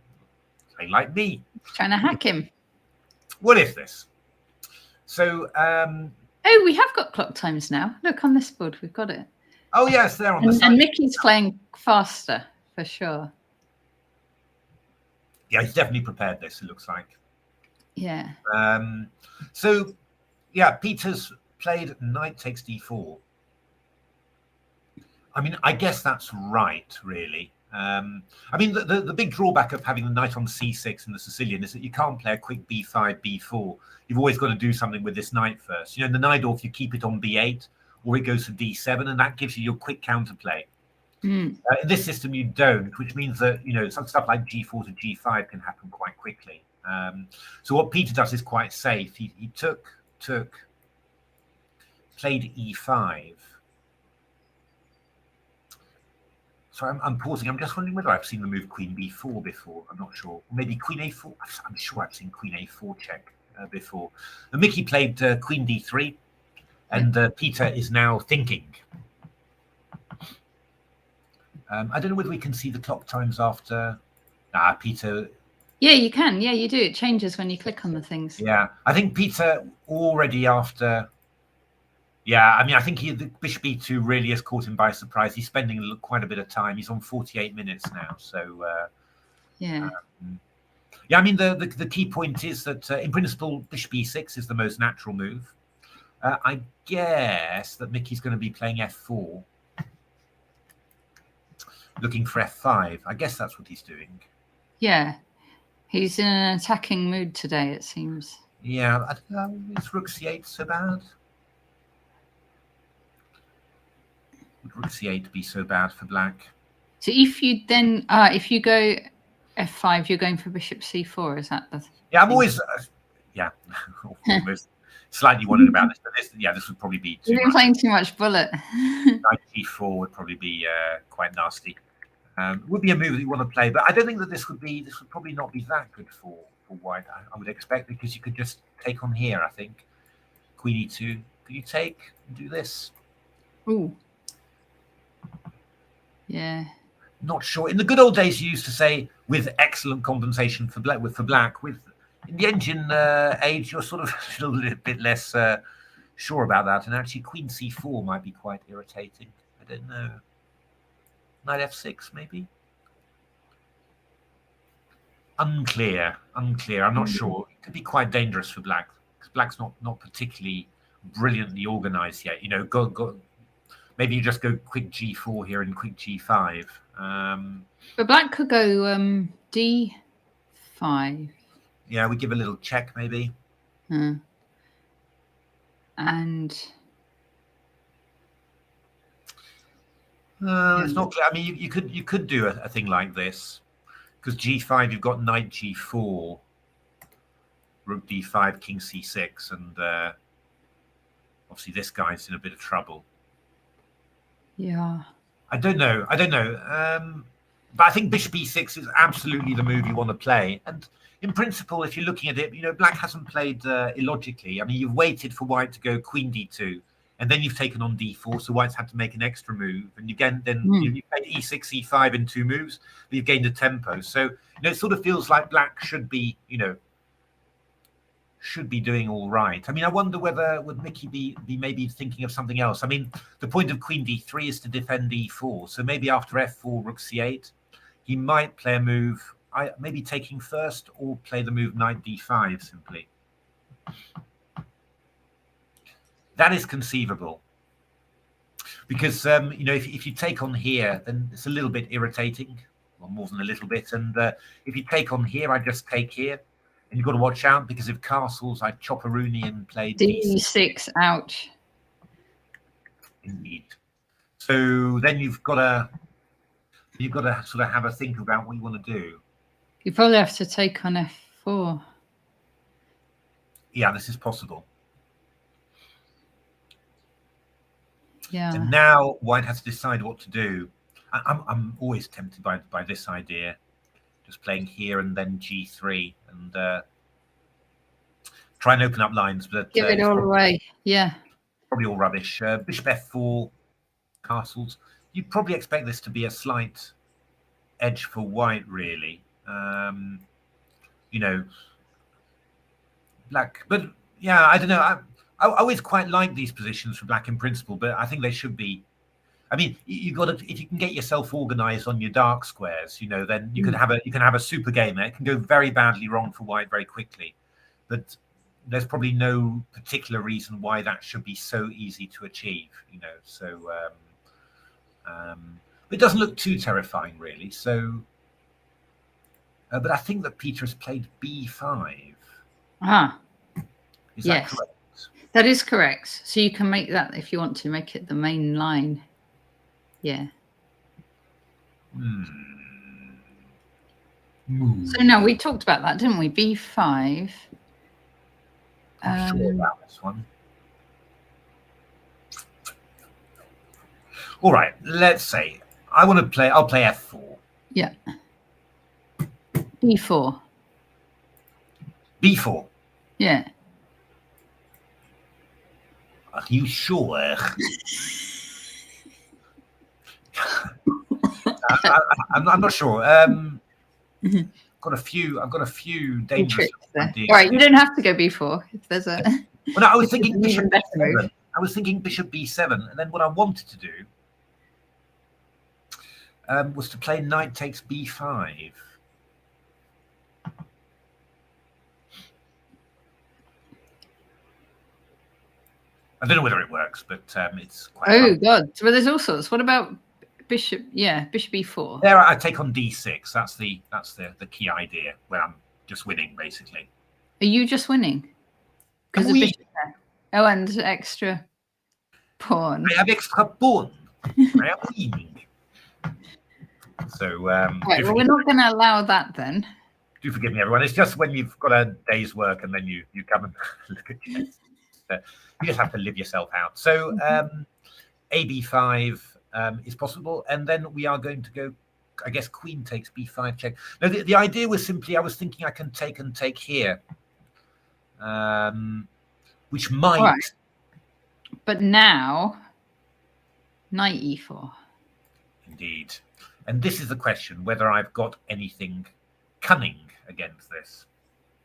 me. Trying to hack him. What is this? So, oh, we have got clock times now. Look on this board, we've got it. Oh yes, they're on the side. And Mickey's playing faster for sure. Yeah, he's definitely prepared this. It looks like. Yeah. So, yeah, Peter's played knight takes D4. I mean, I guess that's right, really. I mean, the big drawback of having the knight on C6 in the Sicilian is that you can't play a quick B5, B4. You've always got to do something with this knight first. In the Najdorf, you keep it on B8, or it goes to D7, and that gives you your quick counterplay. In this system, you don't, which means that, some stuff like G4 to G5 can happen quite quickly. So what Peter does is quite safe. He played E5. So I'm pausing. I'm just wondering whether I've seen the move Queen B4 before. I'm not sure. Maybe Queen A4. I'm sure I've seen Queen A4 check before. And Mickey played Queen D3, and Peter is now thinking. I don't know whether we can see the clock times after. Peter. Yeah, you can. Yeah, you do. It changes when you click on the things. Yeah, I think Peter already after. Yeah, I mean, I think the Bishop E2 really has caught him by surprise. He's spending quite a bit of time. He's on 48 minutes now. So, yeah. Yeah, I mean, the key point is that, in principle, Bishop E6 is the most natural move. I guess that Mickey's going to be playing F4. Looking for F5. I guess that's what he's doing. Yeah. He's in an attacking mood today, it seems. Yeah, I don't know. Is Rook C8 so bad? Would Rook C8 be so bad for black? So if you then, if you go F5, you're going for Bishop C4, is that the Yeah, I'm always, yeah, almost slightly wondering about this, but this would probably be too You've been playing too much bullet. Knight G4 would probably be quite nasty. Would be a move that you want to play, but I don't think that this would probably not be that good for white. I would expect, because you could just take on here. I think Queen E2. Could you take and do this? Ooh. Yeah. Not sure. In the good old days, you used to say with excellent compensation for black. In the engine age, you're sort of a little bit less sure about that. And actually, Queen C4 might be quite irritating. I don't know. Knight F6, maybe. Unclear. I'm not sure. It could be quite dangerous for black, because black's not particularly brilliantly organized yet. You know, maybe you just go quick g4 here and quick g5. But black could go d5. Yeah, we give a little check maybe. And it's not clear. I mean, you could do a thing like this, because g5 you've got knight g4, rook d5, king c6, and obviously this guy's in a bit of trouble. Yeah. I don't know. But I think bishop e6 is absolutely the move you want to play. And in principle, if you're looking at it, you know, black hasn't played illogically. I mean, you've waited for white to go queen d2, and then you've taken on d4, so white's had to make an extra move. And you played e6, e5 in 2 moves, but you've gained a tempo. So, you know, it sort of feels like black should be, you know, doing all right. I mean, I wonder whether would Mickey be maybe thinking of something else. I mean, the point of queen d3 is to defend e4. So maybe after f4, rook c8, he might play a move, maybe taking first, or play the move knight d5 simply. That is conceivable. Because, you know, if you take on here, then it's a little bit irritating, or more than a little bit. And if you take on here, I just take here. And you've got to watch out, because if castles, I chop a Rooney and play d6. Ouch. Indeed. So then you've got to sort of have a think about what you want to do. You probably have to take on f4. Yeah, this is possible. Yeah. And now white has to decide what to do. I'm always tempted by this idea, just playing here and then g3 and try and open up lines, but give it all away. Yeah, probably all rubbish. Bishop f4, castles. You'd probably expect this to be a slight edge for white, really. You know, black, but yeah, I don't know. I always quite like these positions for black in principle, but I think they should be. I mean, you got to, if you can get yourself organized on your dark squares, you know, then you can have a super game. It can go very badly wrong for white very quickly, but there's probably no particular reason why that should be so easy to achieve, you know. So it doesn't look too terrifying, really. So, but I think that Peter has played b5. Is that correct? That is correct. So you can make that, if you want to, make it the main line. Yeah. So no, we talked about that, didn't we? b5. I'm sure about this one. All right, let's say I'll play f4. Yeah. b4. b4. Yeah. Are you sure? I'm not sure. I've got a few dangerous ideas. All right, you don't have to go b4 if there's a. Well, no, I was thinking bishop b7. I was thinking bishop b7, and then what I wanted to do was to play knight takes b5. I don't know whether it works, but it's quite. Oh God! Well, there's all sorts. What about bishop? Yeah, bishop b4. There, I take on d6. That's the key idea. Where I'm just winning, basically. Are you just winning? Because of bishop there. Oh, and extra pawn. I have extra pawn. I am winning. So, right, well, we're not going to allow that then. Do forgive me, everyone. It's just when you've got a day's work and then you come and look at you. You just have to live yourself out. So AB5 is possible. And then we are going to go, I guess, queen takes B5 check. No, the idea was simply, I was thinking I can take here, which might. Right. But now, knight E4. Indeed. And this is the question, whether I've got anything cunning against this.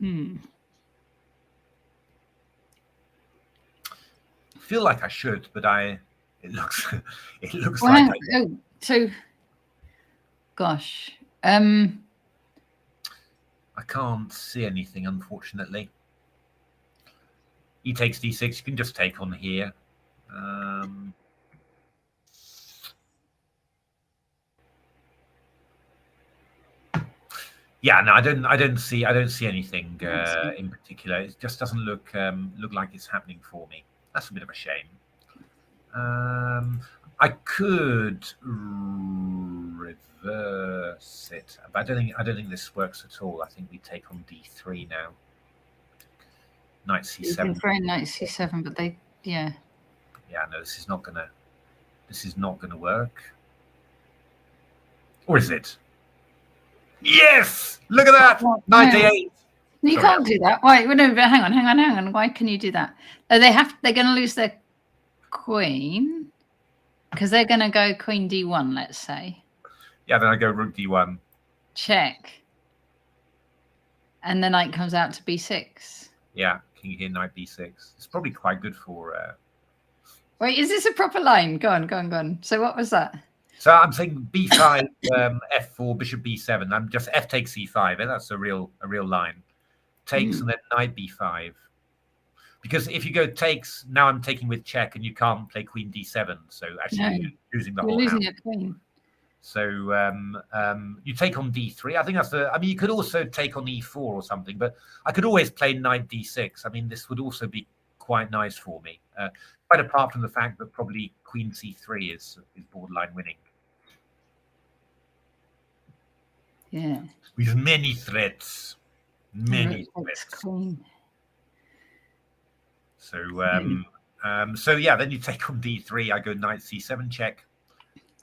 I feel like I should, but it looks well, like so gosh. I can't see anything, unfortunately. E takes d6. You can just take on here. Yeah, no, I don't see anything in particular. It just doesn't look like it's happening for me. That's a bit of a shame. I could reverse it, but I don't think this works at all. I think we take on d3 now. Knight c7. You can throw knight c7, but they, yeah. Yeah, no, this is not gonna work. Or is it? Yes! Look at that! Knight d8. You can't do that. Why? No, but hang on. Why can you do that? They're going to lose their queen because they're going to go queen d1, let's say. Yeah, then I go rook d1. Check. And the knight comes out to b6. Yeah, king here, knight b6. It's probably quite good for... Wait, is this a proper line? Go on. So what was that? So I'm saying b5, f4, bishop b7. I'm just f takes c5. That's a real line. Takes and then knight b5. Because if you go takes, now I'm taking with check, and you can't play queen d7. So actually, you're losing the whole house. Losing a queen. So you take on d3. I think that's the. I mean, you could also take on e4 or something, but I could always play knight d6. I mean, this would also be quite nice for me. Quite apart from the fact that probably queen c3 is borderline winning. Yeah. With many threats. Many threats. Queen. So yeah, then you take on d3. I go knight c7 check.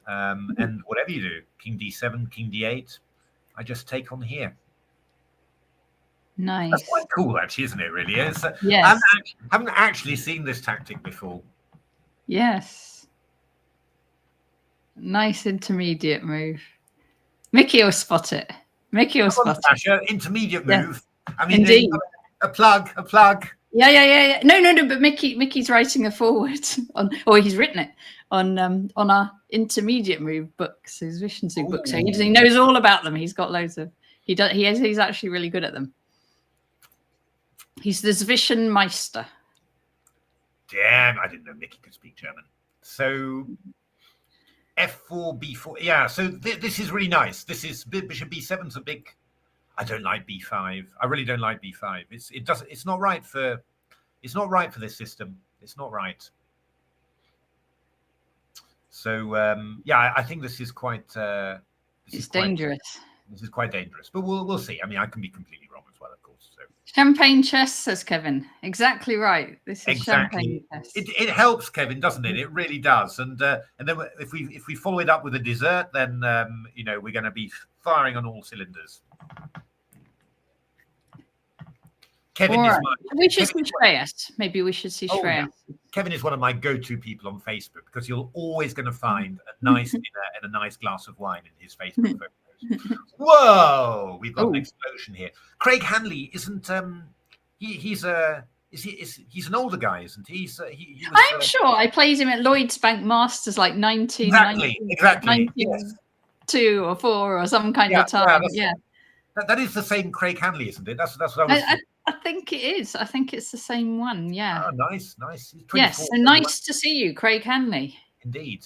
And whatever you do, king d7, king d8, I just take on here. Nice. That's quite cool, actually, isn't it? Really, yes. Yes. I haven't actually seen this tactic before. Yes. Nice intermediate move. Mickey will spot it. Natasha, intermediate move. Yeah. I mean, indeed. A plug. Yeah. No. But Mickey's writing a forward or he's written it on our intermediate move books, his Vision book. So he knows all about them. He's got loads of. He's actually really good at them. He's the Zwischenmeister. Damn, I didn't know Mickey could speak German. So f4, b4. Yeah, so this is really nice. This is bishop b7's a big. I don't like b5. I really don't like b5. It's not right for this system. It's not right. So yeah, I think this is quite. It's dangerous. This is quite dangerous, but we'll see. I mean, I can be completely wrong as well, of course. So. Champagne chess, says Kevin. Exactly right. This is exactly. Champagne chess. It helps, Kevin, doesn't it? It really does. And then if we follow it up with a dessert, then we're going to be firing on all cylinders. Kevin is we should see Shreyas. Maybe we should see Shreyas. Yeah. Kevin is one of my go-to people on Facebook because you're always going to find a nice dinner and a nice glass of wine in his Facebook photos. Whoa, we've got an explosion here. Craig Hanley isn't he's an older guy, isn't he? I'm sure I played him at Lloyd's Bank Masters like 1992 yes. or 4 or some kind of time. Yeah. That is the same Craig Hanley, isn't it? That's what I was I think it is. I think it's the same one. Yeah. Oh, nice. Yes, and nice to see you, Craig Hanley. Indeed.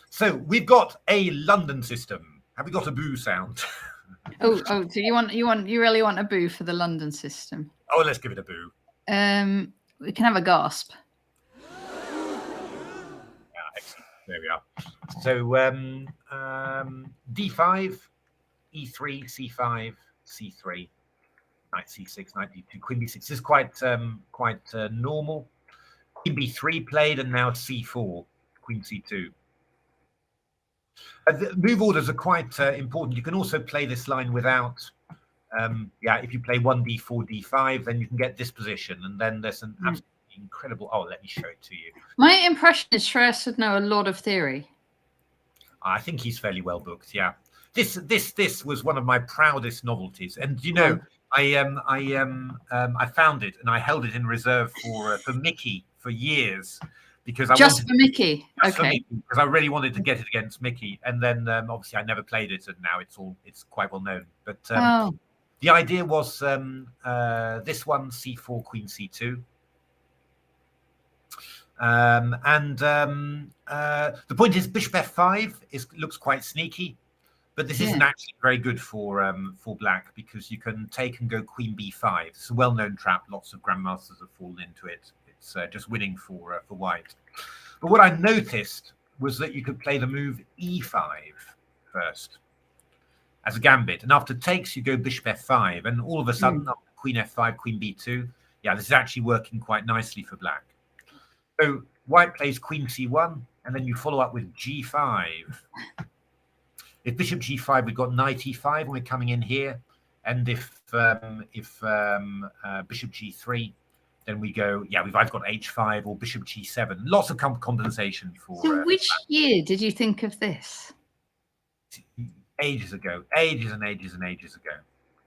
So we've got a London system. Have we got a boo sound? Do you really want a boo for the London system? Oh, let's give it a boo. We can have a gasp. Yeah, excellent. There we are. So d5, e3, c5, c3, knight c6, knight d2, queen b6. This is quite normal. Queen b3 played, and now c4, queen c2. The move orders are quite important. You can also play this line without. If you play 1d4, d5, then you can get this position, and then there's an absolutely incredible. Oh, let me show it to you. My impression is Shreyas would know a lot of theory. I think he's fairly well booked. Yeah, this was one of my proudest novelties, and I found it and I held it in reserve for Mickey for years. Because for Mickey. Okay. Because I really wanted to get it against Mickey, and then obviously I never played it, and now it's quite well known. But The idea was this one, c4, queen c2. The point is bishop f5 looks quite sneaky, but this isn't actually very good for black, because you can take and go queen b5. It's a well-known trap. Lots of grandmasters have fallen into it. It's just winning for white. But what I noticed was that you could play the move e5 first as a gambit, and after takes you go bishop f5, and all of a sudden queen f5, queen b2. Yeah, this is actually working quite nicely for black. So white plays queen c1, and then you follow up with g5. If bishop g5, we've got knight e5, and we're coming in here. And if bishop g3, then we go, we've either got h5 or bishop g7. Lots of compensation for. So which year did you think of this? Ages ago, ages and ages and ages ago.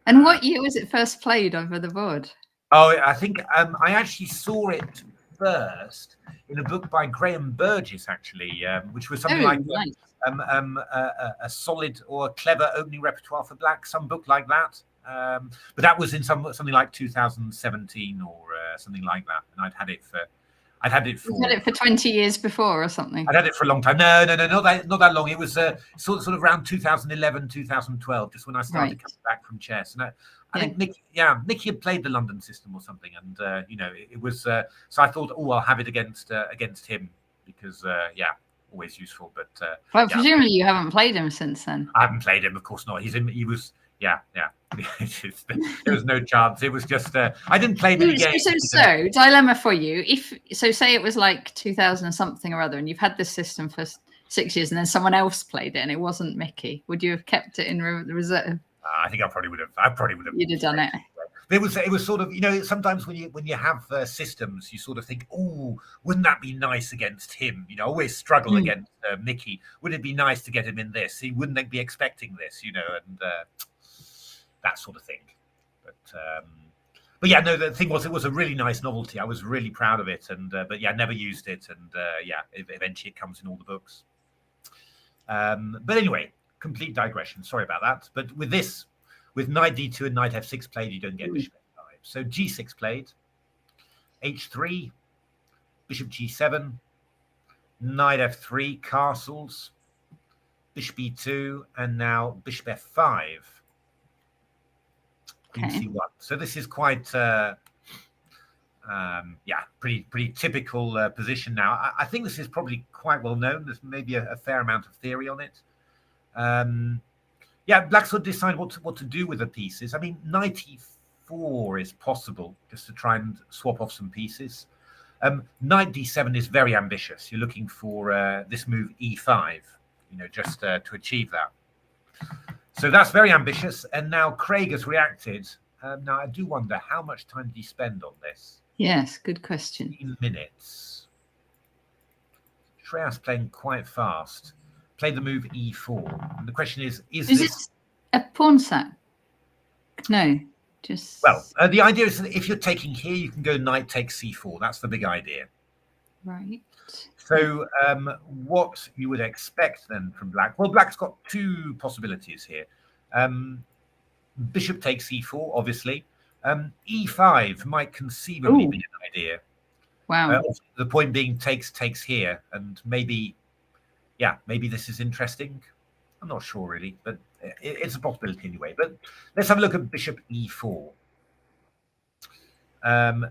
And what year was it first played over the board? Oh, I think I actually saw it first in a book by Graham Burgess, actually, which was something like nice. A solid or a clever opening repertoire for black, some book like that. But that was in something like 2017 or something like that, and I'd had it for. You'd had it for 20 years before or something. I'd had it for a long time. No, not that long. It was sort of around 2011, 2012, just when I started coming back from chess. And I think Nicky had played the London system or something, and it was. So I thought, I'll have it against him, because always useful. But presumably you haven't played him since then. I haven't played him, of course not. He was. There was no chance. It was just I didn't play many games. So dilemma for you. Say it was like 2000 something or other, and you've had this system for 6 years, and then someone else played it, and it wasn't Mickey. Would you have kept it in reserve? I think I probably would have. You'd have done it. It was sort of, sometimes when you have systems, you sort of think, wouldn't that be nice against him? Always struggle against Mickey. Would it be nice to get him in this? He wouldn't be expecting this, and that sort of thing. But the thing was, it was a really nice novelty. I was really proud of it, and never used it, and eventually it comes in all the books. But anyway, complete digression. Sorry about that. But with this, with knight d2 and knight f6 played, you don't get bishop f5. So g6 played, h3, bishop g7, knight f3, castles, bishop e2, and now bishop f5. Queen c1. So this is quite, pretty typical position now. I think this is probably quite well known. There's maybe a fair amount of theory on it. Black sort of decide what to do with the pieces. I mean, knight e4 is possible, just to try and swap off some pieces. Knight d7 is very ambitious. You're looking for this move e5, just to achieve that. So that's very ambitious. And now Craig has reacted. Now, I do wonder, how much time did he spend on this? Yes, good question. 15 minutes. Shreyas playing quite fast. Played the move e4. And the question is this it a pawn sack? No, just... Well, the idea is that if you're taking here, you can go knight takes c4. That's the big idea. Right. So what you would expect then from black? Well, black's got two possibilities here. Bishop takes e4, obviously. E5 might conceivably be an idea. Wow. The point being takes here, and maybe this is interesting. I'm not sure really, but it's a possibility anyway. But let's have a look at bishop e4.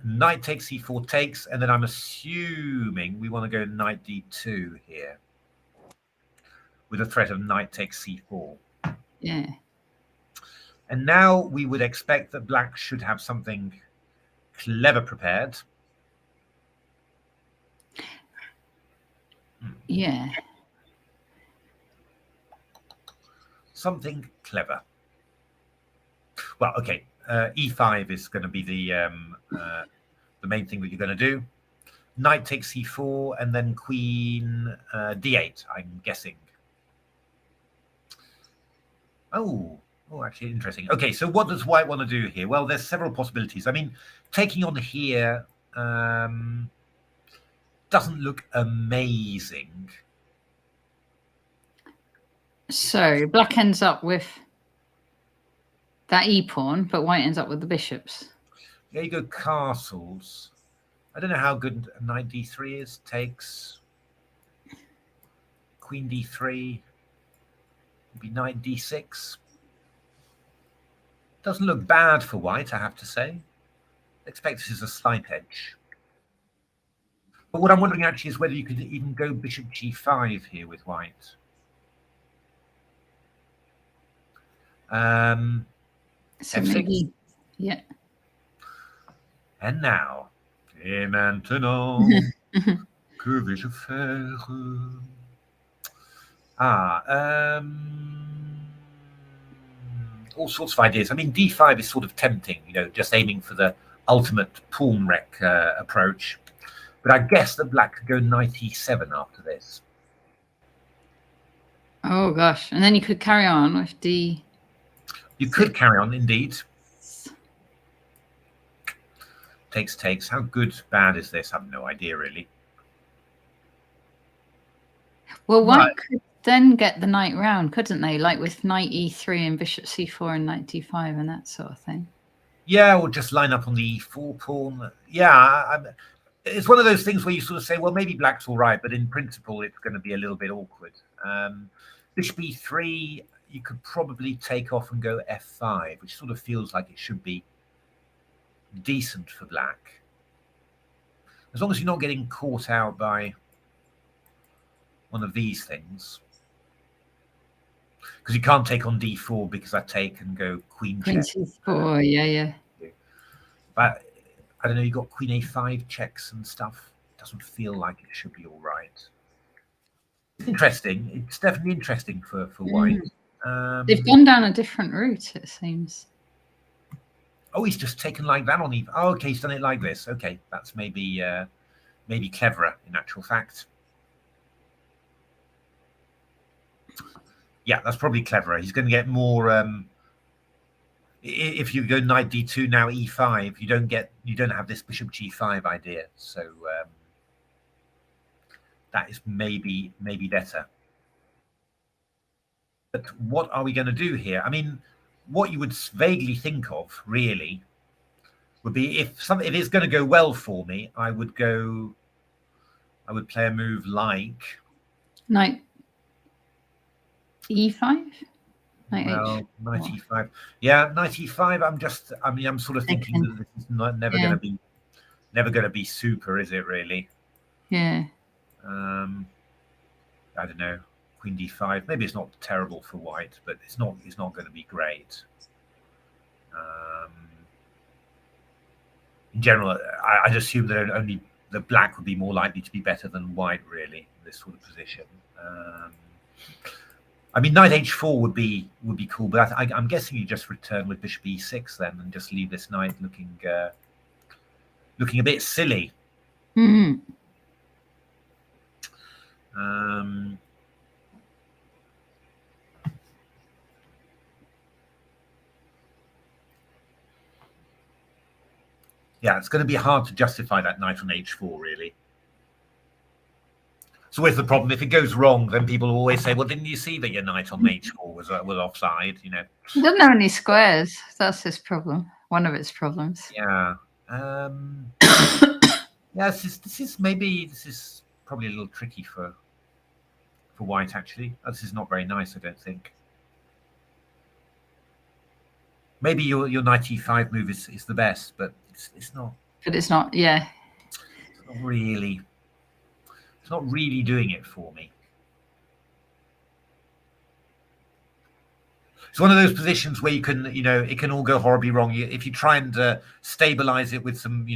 Knight takes c4 takes, and then I'm assuming we want to go knight d2 here with a threat of knight takes c4. Yeah. And now we would expect that black should have something clever prepared. Yeah. Something clever. Well, okay. E5 is going to be the main thing that you're going to do. Knight takes c4, and then queen d8, I'm guessing. Oh, actually interesting. Okay, so what does white want to do here? Well, there's several possibilities. I mean, taking on here doesn't look amazing. So black ends up with that e-pawn, but white ends up with the bishops. There you go, castles. I don't know how good knight d3 is. Takes. Queen d3. Maybe knight d6. Doesn't look bad for white, I have to say. I expect this is a slight edge. But what I'm wondering actually is whether you could even go bishop g5 here with white. So F6. maybe, yeah. And now, et maintenant, que vais-je faire? All sorts of ideas. I mean, d5 is sort of tempting, you know, just aiming for the ultimate pawn wreck approach. But I guess that black could go knight e7 after this. Oh gosh, and then you could carry on with d. You could carry on, indeed. Takes. How good, bad is this? I have no idea, really. Well, white could then get the knight round, couldn't they? Like with knight e3 and bishop c4 and knight d5 and that sort of thing. Yeah, or just line up on the e4 pawn. Yeah, it's one of those things where you sort of say, well, maybe black's all right, but in principle, it's going to be a little bit awkward. Bishop e3, you could probably take off and go f5, which sort of feels like it should be decent for black. As long as you're not getting caught out by one of these things. Because you can't take on d4 because I take and go queen check. c4, yeah. But I don't know, you got queen a5 checks and stuff. Doesn't feel like it should be all right. It's interesting. It's definitely interesting for white. They've gone down a different route, it seems. Oh, he's just taken like that on even. Oh, okay, he's done it like this. Okay, that's maybe cleverer in actual fact. Yeah, that's probably cleverer. He's going to get more. If you go knight d2 now e5, you don't have this bishop g5 idea. So that is maybe better. But what are we going to do here? I mean, what you would vaguely think of really would be if it's going to go well for me, I would play a move like knight e5. Knight e5. Yeah, knight e5. I'm sort of thinking that this is never going to be super, is it really? Yeah. I don't know. Queen d5. Maybe it's not terrible for white, but it's not going to be great. In general, I'd assume that only the black would be more likely to be better than white, really, in this sort of position. I mean, knight h4 would be cool, but I'm guessing you just return with bishop e6 then, and just leave this knight looking a bit silly. Mm-hmm. Yeah, it's going to be hard to justify that knight on h4, really. So where's the problem? If it goes wrong, then people will always say, well, didn't you see that your knight on h4 was offside, you know? He doesn't have any squares. That's his problem. One of its problems. Yeah. Yeah, this is probably a little tricky for white, actually. This is not very nice, I don't think. Maybe your knight e5 move is the best, but it's not. But it's not, yeah. It's not really doing it for me. It's one of those positions where you can, it can all go horribly wrong. If you try and stabilize it with some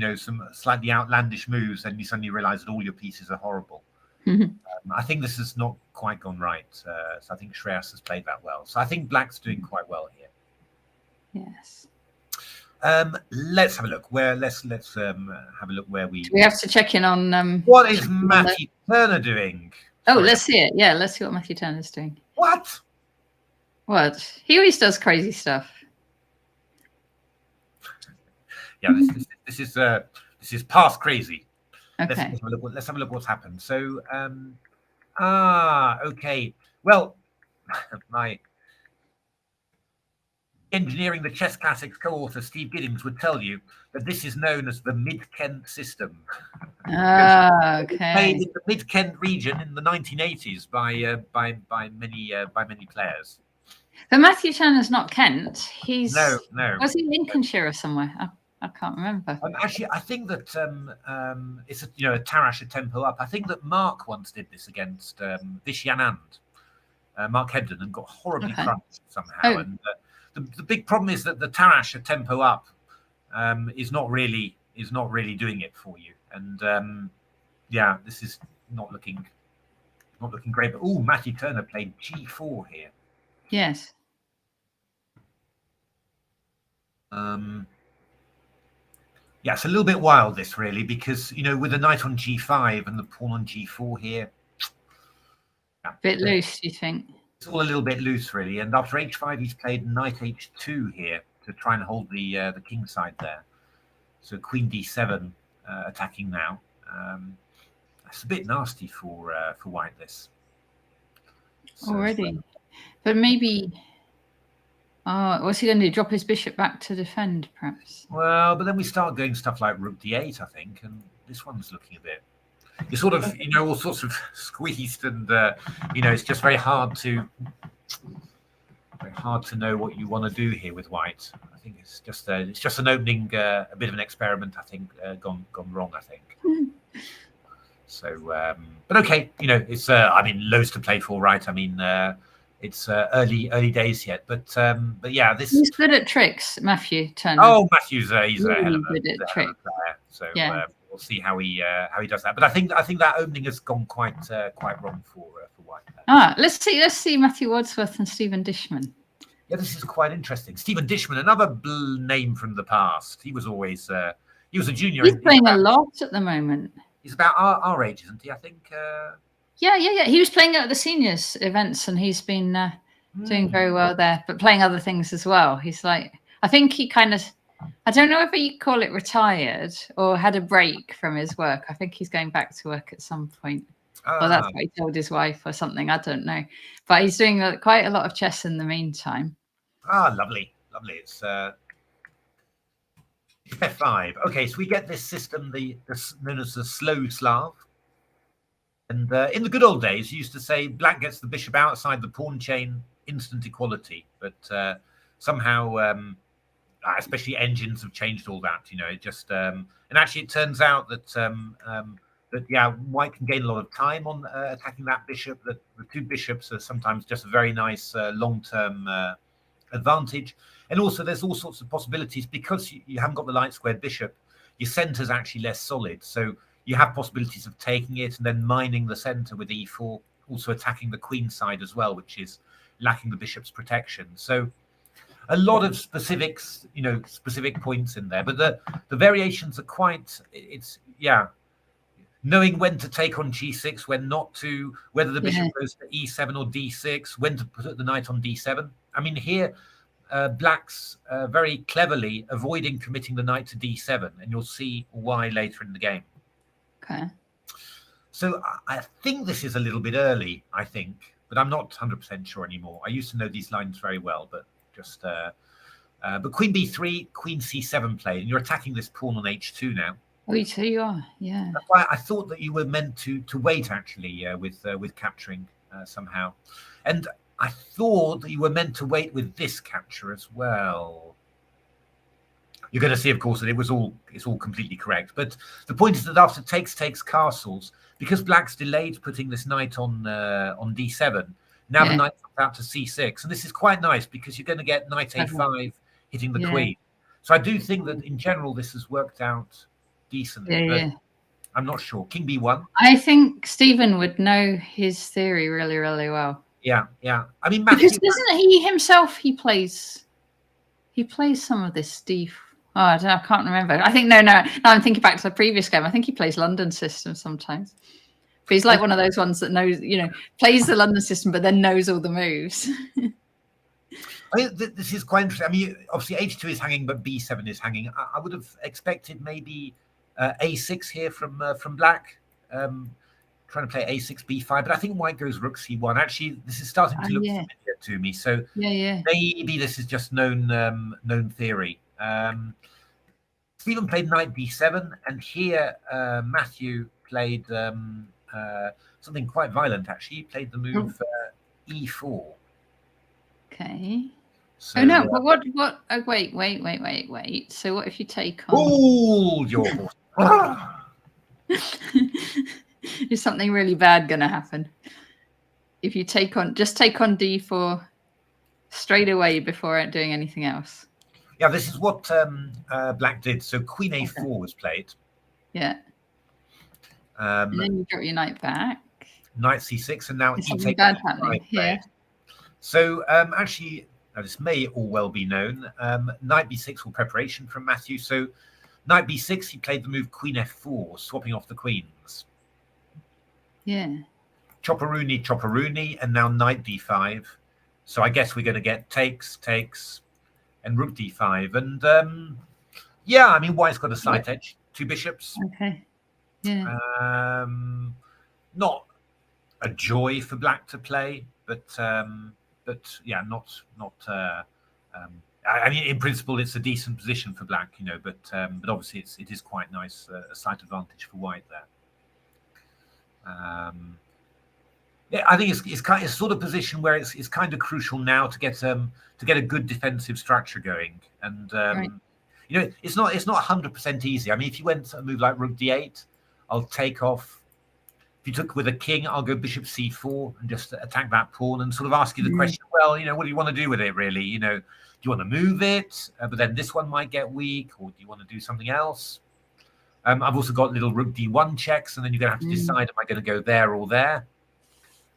slightly outlandish moves, then you suddenly realize that all your pieces are horrible. I think this has not quite gone right. So I think Shreyas has played that well. So I think black's doing quite well here. Yes. Let's have a look. Let's have a look where we. Do we have to check in on. What is Matthew Turner doing? Oh, let's see it. Yeah, let's see what Matthew Turner's doing. What? What? He always does crazy stuff. Yeah, this is past crazy. Okay. Let's have a look what's happened. So, okay. Well, my Engineering the Chess Classics co-author Steve Giddings would tell you that this is known as the Mid-Kent system. Okay. Played in the Mid-Kent region in the 1980s by many players. But Matthew Turner's not Kent. No. Was he Lincolnshire or somewhere? I can't remember. Actually, I think that it's a Tarash a tempo up. I think that Mark once did this against Vishy Anand, Mark Hebden, and got horribly crunched somehow. Oh. And the big problem is that the Tarash a tempo up is not really doing it for you. And this is not looking great. But Matthew Turner played G4 here. Yes. It's a little bit wild, this, really, because, with the knight on G5 and the pawn on G4 here. Bit loose, you think? It's all a little bit loose, really. And after H5, he's played knight H2 here to try and hold the king side there. So Queen D7 attacking now. That's a bit nasty for White, this. So, already. But maybe... what's he going to do? Drop his bishop back to defend, perhaps? Well, but then we start going stuff like Rook D8, I think, and this one's looking a bit... You're sort of, all sorts of squeezed, and it's just very hard to know what you want to do here with White. I think it's just an opening, a bit of an experiment. I think gone wrong. I think. So, but okay, it's loads to play for, right? I mean, it's early days yet, but yeah, he's good at tricks, Matthew Turner. Oh, Matthew's he's really a hell of a good at tricks. player. So yeah. We'll see how he does that. But I think that opening has gone quite wrong for White. Let's see Matthew Wadsworth and Stephen Dishman. Yeah, this is quite interesting. Stephen Dishman, another name from the past. He was always he was a junior. He's playing a lot at the moment. He's about our age, isn't he? I think. Yeah. He was playing at the seniors events, and he's been doing very well there, but playing other things as well. He's like, I think he kind of, I don't know if you call it retired or had a break from his work. I think he's going back to work at some point. Or that's what he told his wife or something. I don't know. But he's doing quite a lot of chess in the meantime. Lovely. It's F5. Okay, so we get this system, known as the slow Slav. And in the good old days, you used to say black gets the bishop outside the pawn chain, instant equality. But somehow, especially engines have changed all that. It just and actually it turns out that White can gain a lot of time on attacking that bishop. The two bishops are sometimes just a very nice long-term advantage. And also there's all sorts of possibilities because you haven't got the light squared bishop. Your centre's actually less solid. So you have possibilities of taking it and then mining the center with e4, also attacking the queen side as well, which is lacking the bishop's protection. So a lot of specifics, specific points in there. But the variations are quite, knowing when to take on g6, when not to, whether the bishop goes to e7 or d6, when to put the knight on d7. I mean, here, Black's very cleverly avoiding committing the knight to d7, and you'll see why later in the game. Okay. So I think this is a little bit early, I think, but I'm not 100% sure anymore. I used to know these lines very well, but just... but queen b3, queen c7 play, and you're attacking this pawn on h2 now. Oh, so you are, yeah. That's why I thought that you were meant to wait, actually, with capturing somehow. And I thought that you were meant to wait with this capture as well. You're going to see, of course, that it's all completely correct. But the point is that after takes castles, because Black's delayed putting this knight on d7, now the knight comes out to c6. And this is quite nice because you're going to get knight a5 hitting the queen. So I do think that in general this has worked out decently. But I'm not sure. King b1. I think Stephen would know his theory really, really well. Yeah. I mean, Matthew, because doesn't he himself? He plays some of this Steve. Oh, I don't know, I can't remember. I think no. I'm thinking back to the previous game. I think he plays London system sometimes. But he's like one of those ones that knows, plays the London system, but then knows all the moves. I mean, this is quite interesting. I mean, obviously h2 is hanging, but b7 is hanging. I would have expected maybe a6 here from Black. trying to play a6, b5, but I think white goes rook c1. Actually, this is starting to look familiar to me. So maybe this is just known theory. Stephen played knight b7, and here Matthew played something quite violent. Actually, he played the move e4. Okay. So, no, but what? Oh, wait. So what if you take on? Hold your horse. Is something really bad going to happen if you just take on d4 straight away before doing anything else? Yeah, this is what Black did. So Queen A4 was played. Yeah. And then you drop your knight back. Knight C6, and now Is something bad happening here? So actually, this may all well be known. Knight B6 for preparation from Matthew. So Knight B6, he played the move Queen F4, swapping off the queens. Yeah. Chopperoonie, and now Knight D5. So I guess we're going to get takes, and Rook D5. And yeah, I mean, White's got a side edge, 2 bishops. Okay. Yeah. Not a joy for Black to play, but yeah, not. I mean, in principle, it's a decent position for Black, you know, but obviously it is quite nice, a slight advantage for White there. Yeah, I think it's sort of position where it's kind of crucial now to get a good defensive structure going, and you know, it's not 100% easy. I mean, if you went a move like Rook D8, I'll take off. If you took with a king, I'll go Bishop C4 and just attack that pawn and sort of ask you the question. Well, you know, what do you want to do with it, really? You know, do you want to move it, but then this one might get weak, or do you want to do something else? I've also got little Rook D1 checks, and then you're going to have to decide: am I going to go there or there?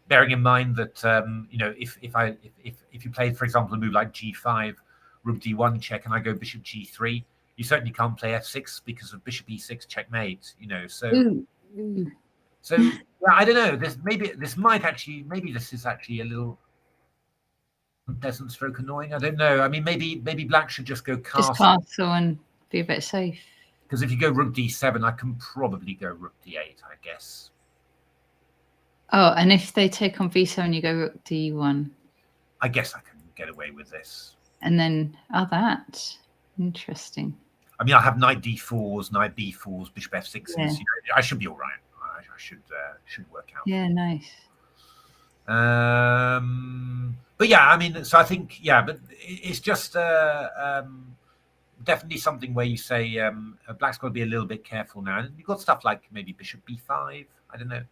Bearing in mind that you know, if you played, for example, a move like G5, Rook D1 check, and I go Bishop G3, you certainly can't play F6 because of Bishop E6 checkmate. You know, so so yeah, I don't know. Maybe this is actually a little unpleasant stroke annoying. I don't know. I mean, maybe Black should just go castle. Just castle and be a bit safe. Because if you go Rook D7, I can probably go Rook D8, I guess. Oh, and if they take on V7, you go Rook D1. I guess I can get away with this. And then, that's interesting. I mean, I have Knight D4s, Knight B4s, Bishop F6s. Yeah. You know, I should be all right. I should work out. Yeah, nice. But yeah, I mean, so I think, yeah, but it's just definitely something where you say Black's got to be a little bit careful now. And you've got stuff like maybe Bishop B5. I don't know.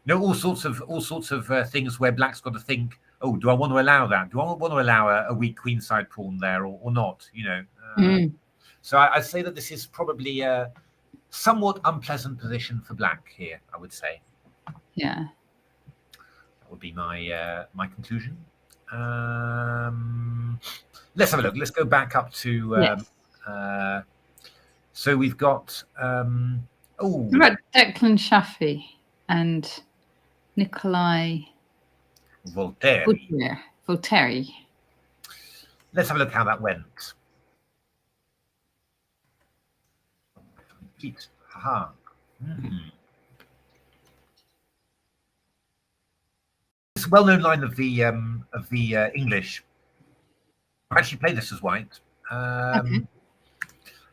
You know, all sorts of things where Black's got to think, oh, do I want to allow that? Do I want to allow a weak queenside pawn there or not? You know. So I'd say that this is probably a somewhat unpleasant position for Black here, I would say. Yeah. That would be my conclusion. Let's have a look. Let's go back up to. So we've got. What about Declan Shaffi and Nikolai Volteri. Let's have a look how that went. Haha. It's a well-known line of the English. I actually played this as White.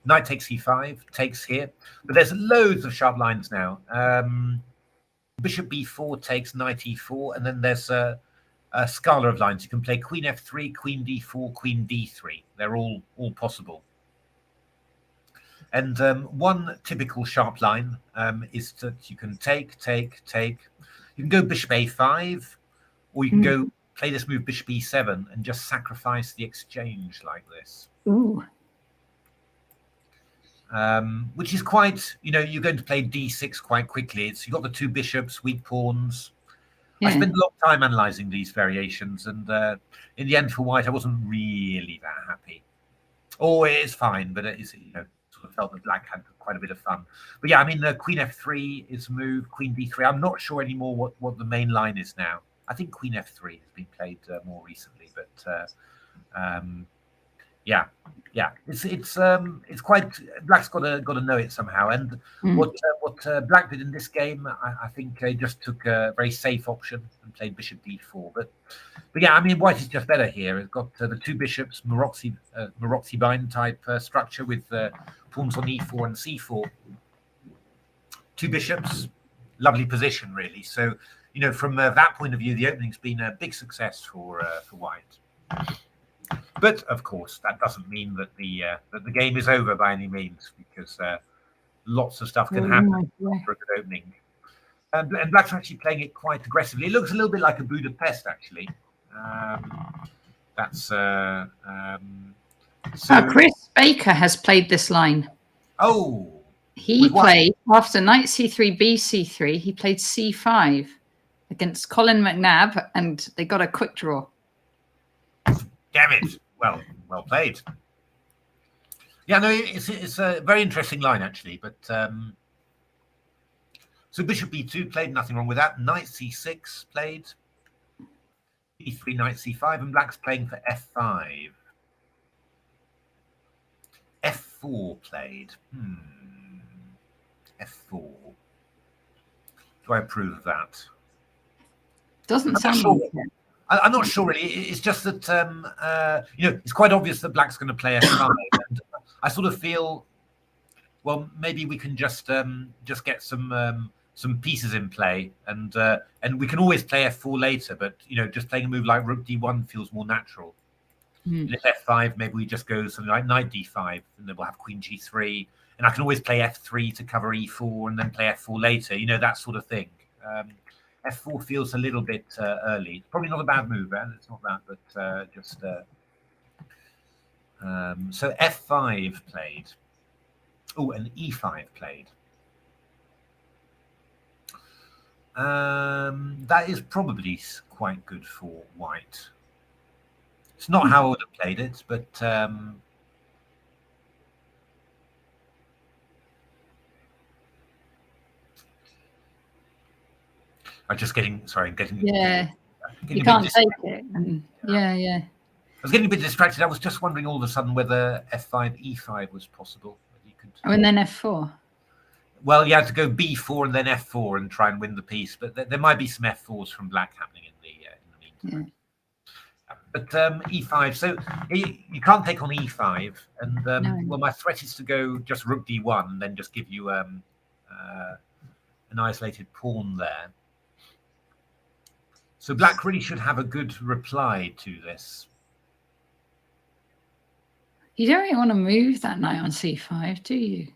Knight takes e5, takes here, but there's loads of sharp lines now. Bishop b4 takes Knight e4, and then there's a scala of lines. You can play Queen f3, Queen d4, Queen d3. They're all possible. And one typical sharp line is that you can take. You can go Bishop a5, or you can go play this move Bishop e7 and just sacrifice the exchange like this. Ooh. Which is quite, you know, you're going to play d6 quite quickly. You've got the 2 bishops, weak pawns. I spent a lot of time analysing these variations, and in the end for White, I wasn't really that happy. Oh, it is fine, but it is, you know, sort of felt that Black had quite a bit of fun. But yeah, I mean, Queen f3 is moved, Queen d3. I'm not sure anymore what the main line is now. I think Queen f3 has been played more recently, but Yeah, yeah. It's quite Black's got to know it somehow. And what Black did in this game, I think they just took a very safe option and played Bishop D4. But yeah, I mean, White is just better here. It's got the two bishops, Maroczy bind type structure with pawns on E4 and C4. Two bishops, lovely position really. So from that point of view, the opening's been a big success for White. But of course, that doesn't mean that the game is over by any means, because lots of stuff can happen after a good opening. And Black's actually playing it quite aggressively. It looks a little bit like a Budapest, actually. So Chris Baker has played this line. Oh, he played after knight c3, bc3. He played c5 against Colin McNabb, and they got a quick draw. Damn it! Well played. Yeah, no, it's a very interesting line actually. But so Bishop b2 played, nothing wrong with that. Knight c6 played. e3, knight c5, and Black's playing for f5. f4 played. F4. Do I approve of that? Doesn't sound like it. I'm not sure really. It's just that it's quite obvious that Black's going to play f5, and I sort of feel, well, maybe we can just get some pieces in play, and we can always play f4 later. But just playing a move like rook d1 feels more natural. And if f5, maybe we just go something like knight d5, and then we'll have queen g3, and I can always play f3 to cover e4, and then play f4 later. that sort of thing. F4 feels a little bit early. Probably not a bad move, it's not that, but just so f5 played. Oh, and e5 played. That is probably quite good for White. It's not how I would have played it, but I'm just getting yeah. You can't take it. Yeah. I was getting a bit distracted. I was just wondering all of a sudden whether f5, e5 was possible. You could. Oh, and then f4. Well, you have to go b4 and then f4 and try and win the piece, but there might be some f4s from Black happening in the meantime. Yeah. But e5, so you can't take on e5, and well, my threat is to go just rook d1 and then just give you an isolated pawn there. So Black really should have a good reply to this. You don't really want to move that knight on c5, do you?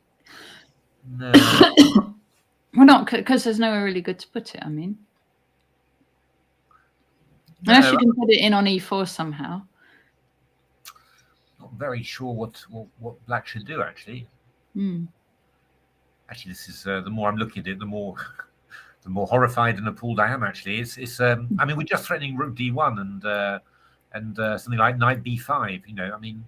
No. Well, not because there's nowhere really good to put it, I mean. No, unless you can put it in on e4 somehow. Not very sure what Black should do, actually. Actually, this is the more I'm looking at it, the more horrified and appalled I am. Actually, it's. I mean, we're just threatening rook d1 and something like knight b5. I mean.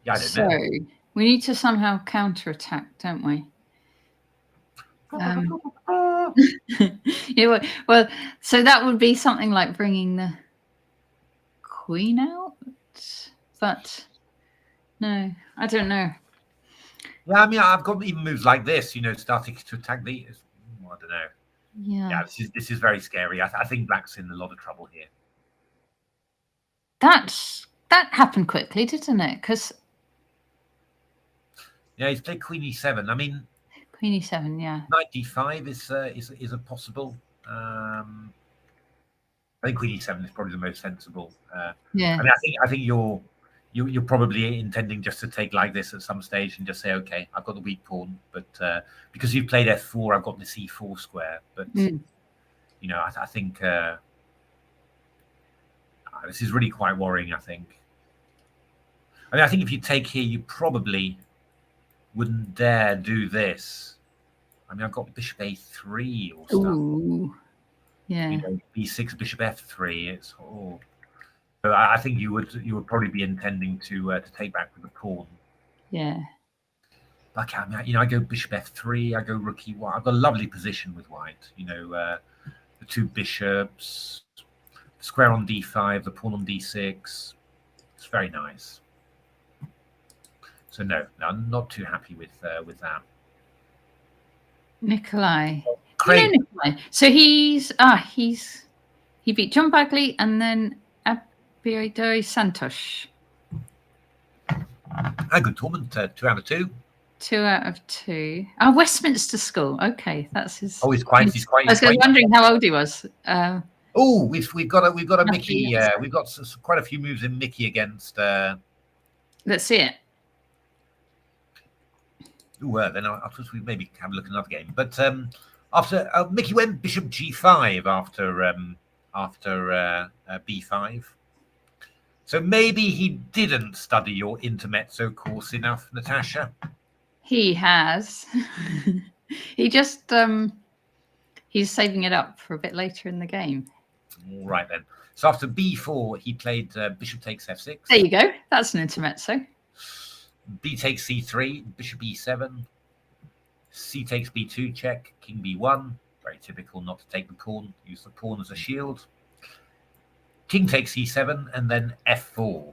Yeah, I don't know. We need to somehow counterattack, don't we? Yeah. Well, so that would be something like bringing the queen out. But no, I don't know. Yeah, I mean, I've got even moves like this, starting to attack the. I don't know. Yeah. This is very scary. I think Black's in a lot of trouble here. That happened quickly, didn't it? Because. Yeah, he's played queen e7. I mean, queen e7, yeah. Knight d5 is a possible. I think queen e7 is probably the most sensible. Yeah. I mean, I think you're probably intending just to take like this at some stage and just say, okay, I've got the weak pawn, but because you've played f4, I've got the c4 square. But I think this is really quite worrying. I think. I mean, I think if you take here, you probably wouldn't dare do this. I mean, I've got bishop a3 or stuff. Ooh. Yeah. b6, bishop f3. It's So I think you would probably be intending to take back with the pawn. Yeah. Like I go bishop f3. I go rook e1. I've got a lovely position with White. The two bishops. Square on d5, the pawn on d6. It's very nice. So no, I'm not too happy with that. Nikolai. Craig. You know Nikolai. So he beat John Bagley and then Abiodo Santos. A good tournament, 2 out of 2. 2 out of 2. Oh, Westminster School. Okay, that's his. Oh, he's quite. I was wondering how old he was. Oh, we've got a Mickey. We've got quite a few moves in Mickey against. Let's see it. Ooh, then I'll just maybe have a look at another game. But after Mickey went Bishop G5 after B5. So maybe he didn't study your intermezzo course enough, Natasha. He has. He just he's saving it up for a bit later in the game. All right then. So after B4, he played Bishop takes F6. There you go. That's an intermezzo. B takes C3, Bishop E7. C takes B2, check. King B1. Very typical not to take the pawn. Use the pawn as a shield. King takes E7 and then F4.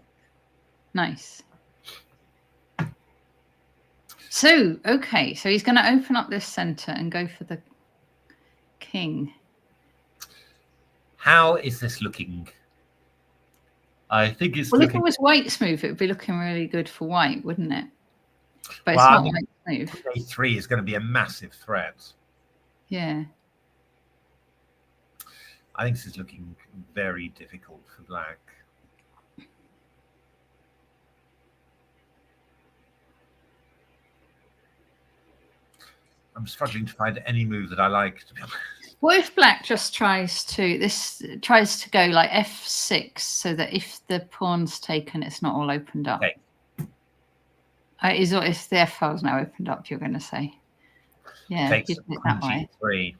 Nice. So, okay. So he's going to open up this center and go for the king. How is this looking? I think it's well, looking... if it was white's move, it would be looking really good for white, wouldn't it? But it's well, not white's move. A3 is going to be a massive threat. Yeah. I think this is looking very difficult for black. I'm struggling to find any move that I like, to be honest. What if black just tries to go like F6 so that if the pawn's taken, it's not all opened up? Okay. Is the F file's now opened up? You're going to say, yeah, Takes you do it that way. G3.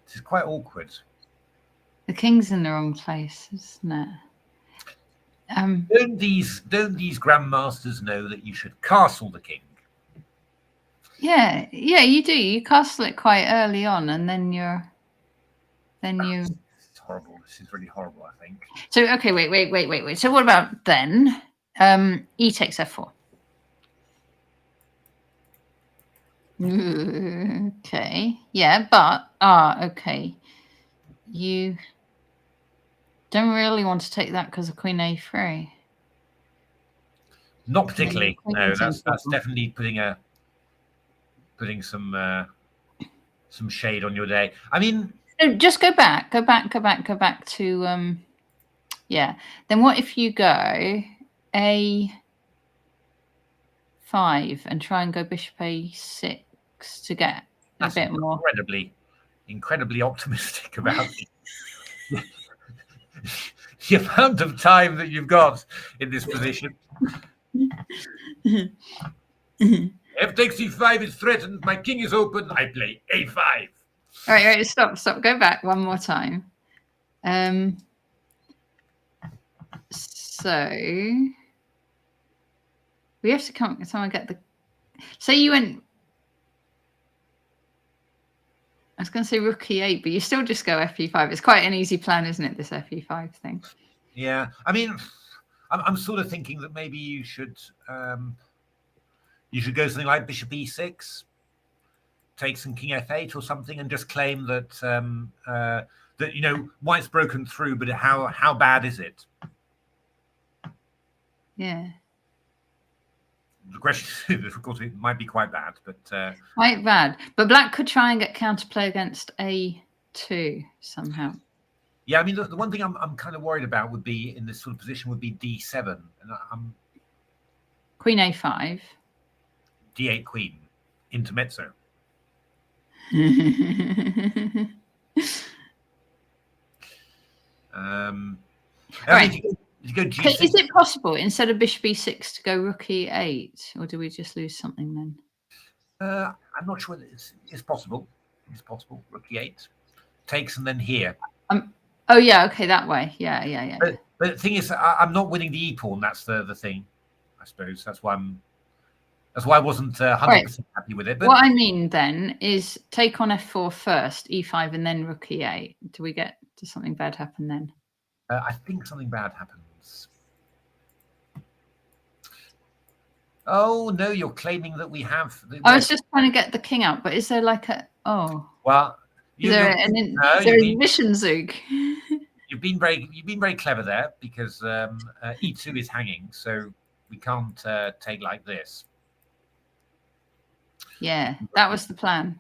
This is quite awkward. The king's in the wrong place, isn't it? Don't these grandmasters know that you should castle the king? Yeah, you do. You castle it quite early on, and then you. It's horrible. This is really horrible, I think. So okay, wait. So what about then? E takes F4. Okay, yeah, but okay. You don't really want to take that because of Queen A3. Not particularly. No, that's definitely putting some shade on your day. I mean, no, just go back to yeah. Then what if you go A5 and try and go Bishop A6 to get a bit more? Incredibly optimistic about the amount of time that you've got in this position. F takes E5 is threatened. My king is open. I play A5. All right. Stop. Go back one more time. So we have to come. Someone get the. Say you went. I was going to say rook E8, but you still just go FE5. It's quite an easy plan, isn't it? This FE5 thing. Yeah, I mean, I'm sort of thinking that maybe you should go something like Bishop E6, take some King F8 or something, and just claim that that white's broken through, but how bad is it? Yeah. The question is, of course, it might be quite bad, but quite bad. But black could try and get counterplay against A2 somehow. Yeah, I mean, the one thing I'm kind of worried about would be in this sort of position would be D7, and Queen A5, D8 Queen, intermezzo. Right. You go G6. Is it possible instead of Bishop E6 to go Rook E8, or do we just lose something then? I'm not sure. It's possible. It's possible. Rook E8 takes, and then here. Oh yeah, okay, that way. Yeah. But the thing is, I'm not winning the E pawn. That's the thing. I suppose that's why I wasn't 100% happy with it. But what I mean then is take on F4 first, E5, and then Rook E8. Do we get Does something bad happen then? I think something bad happens. Oh no, you're claiming that we have. I was just trying to get the king out, but is there like a Well, is there a mission Zug? You've been very clever there, because E2 is hanging, so we can't take like this. Yeah, that was the plan.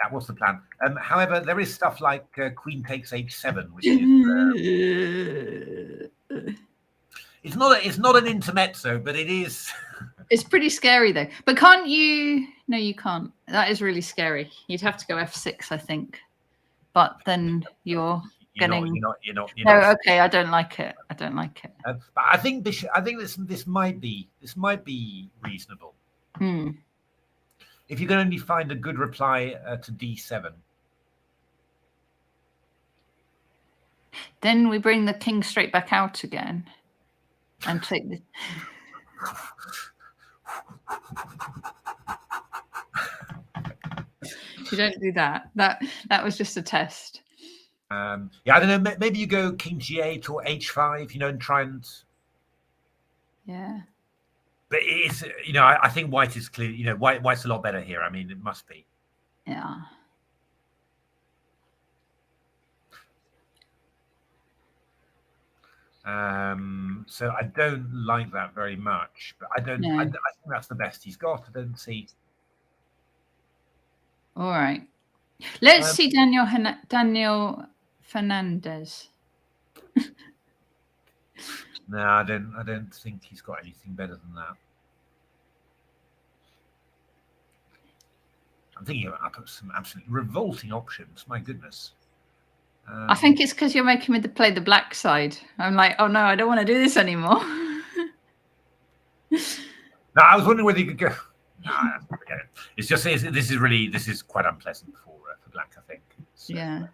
That was the plan. However, there is stuff like Queen takes H7, which is it's not an intermezzo, but it is. It's pretty scary though. But can't you? No, you can't. That is really scary. You'd have to go F6, I think. But then you're getting. You're not. No, okay. I don't like it. But I think this might be reasonable. If you can only find a good reply to D7. Then we bring the king straight back out again, and take the. You don't do that. That was just a test. Yeah, I don't know. Maybe you go King G8 or H5, and try and. Yeah. But it's, I think white is clear. White's a lot better here. I mean, it must be. Yeah. So I don't like that very much, but I don't. No. I think that's the best he's got. I don't see. All right. Let's see Daniel Fernandez. No, I don't think he's got anything better than that. I'm thinking about some absolutely revolting options. My goodness. I think it's because you're making me play the black side. I'm like, oh no, I don't want to do this anymore. No, I was wondering whether you could go. No, forget it. It's just this is quite unpleasant for black, I think. So, yeah.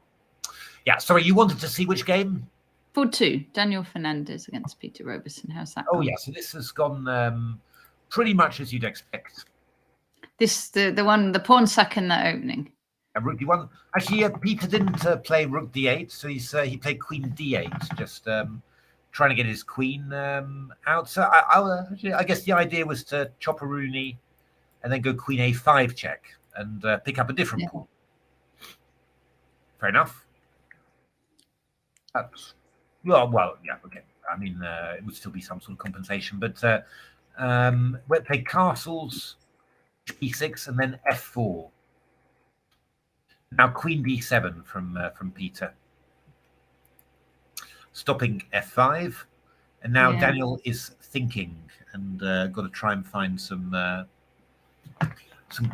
Yeah. Sorry, you wanted to see which game? Board 2, Daniel Fernandez against Peter Roberson. How's that? Oh yeah, so this has gone pretty much as you'd expect. This the pawn sack in that opening. Rook D1. Actually, Peter didn't play Rook D8, so he played Queen D8, just trying to get his queen out. So I guess the idea was to chop a Rooney and then go Queen A5 check and pick up a different pawn. Fair enough. Well, yeah, okay. I mean, it would still be some sort of compensation, but we'll play castles, B6, and then F4. Now Queen B7 from Peter, stopping F5, and now Daniel is thinking and got to try and find some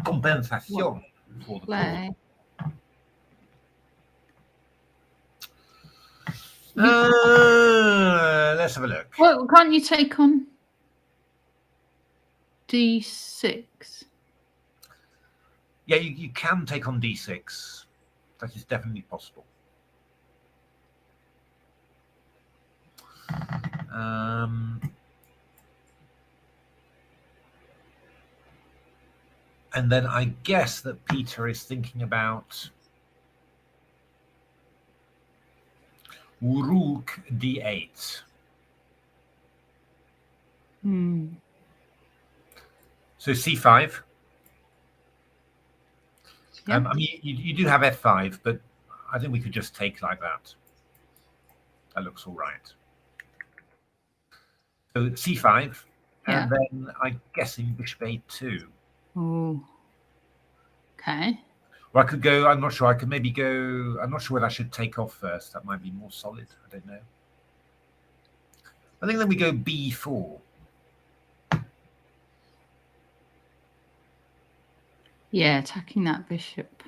compensation for the pawn. Let's have a look. Well, can't you take on D6? Yeah, you can take on D6. That is definitely possible. And then I guess that Peter is thinking about Rook D8. So C5. I mean, you do have F5, but I think we could just take like that. That looks all right. So C5, and then I'm guessing Bishop A2. Oh, okay. Or I could go, I'm not sure, I could maybe go, I'm not sure whether I should take off first. That might be more solid. I don't know. I think then we go B4. Yeah, attacking that bishop.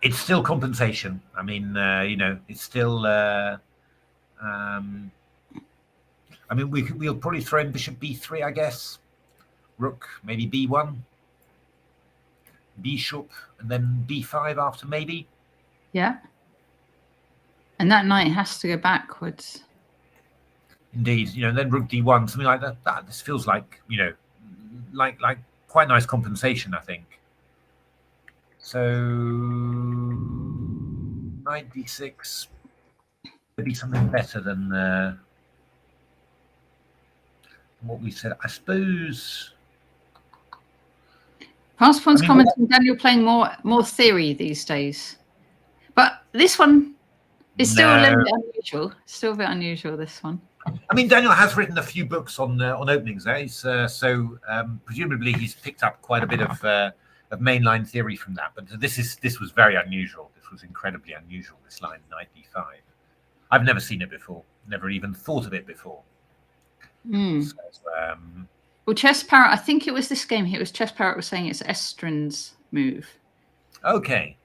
It's still compensation. I mean, it's still. I mean, we'll probably throw in Bishop B3, I guess. Rook, maybe B1. Bishop, and then B5 after, maybe. Yeah. And that knight has to go backwards. Indeed, then Rook D1, something like that. This feels like, like quite nice compensation, I think. So knight d6 would be something better than what we said. I suppose. Past Pawns commenting, Daniel playing more theory these days. But this one is still a little bit unusual. Still a bit unusual, this one. I mean, Daniel has written a few books on openings, so presumably he's picked up quite a bit of mainline theory from that. But this was very unusual. This was incredibly unusual. This line, knight d5. I've never seen it before. Never even thought of it before. So, well, Chess Parrot, I think it was this game. It was Chess Parrot was saying it's Estrin's move. Okay.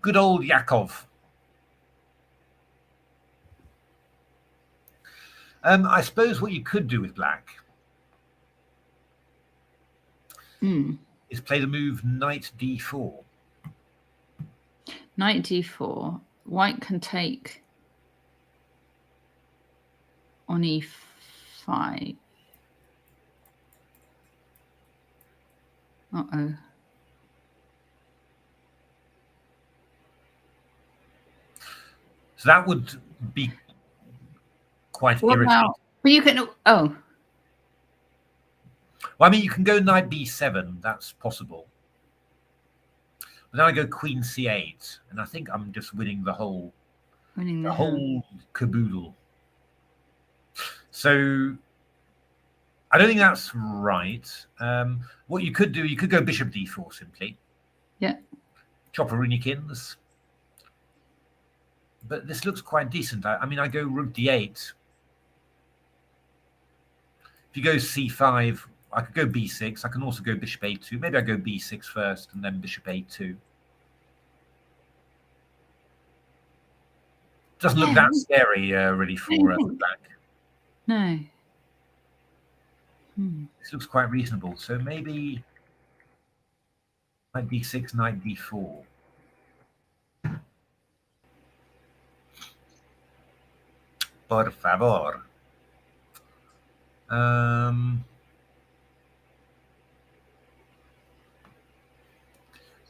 Good old Yakov. I suppose what you could do with black is play the move knight d4. Knight d4. White can take on e5. Uh-oh. So that would be quite irritating. Well, you can. Oh. Well, I mean, you can go knight b7. That's possible. But then I go queen c8, and I think I'm just winning the whole caboodle. So I don't think that's right. What you could do, you could go bishop d4 simply. Yeah. Chop a Runikins. But this looks quite decent. I mean, I go rook d8. If you go c5, I could go b6. I can also go bishop a2. Maybe I go b6 first and then bishop a2. Doesn't look that scary, really, for black. No. This looks quite reasonable. So maybe knight b6, knight d4. Por favor.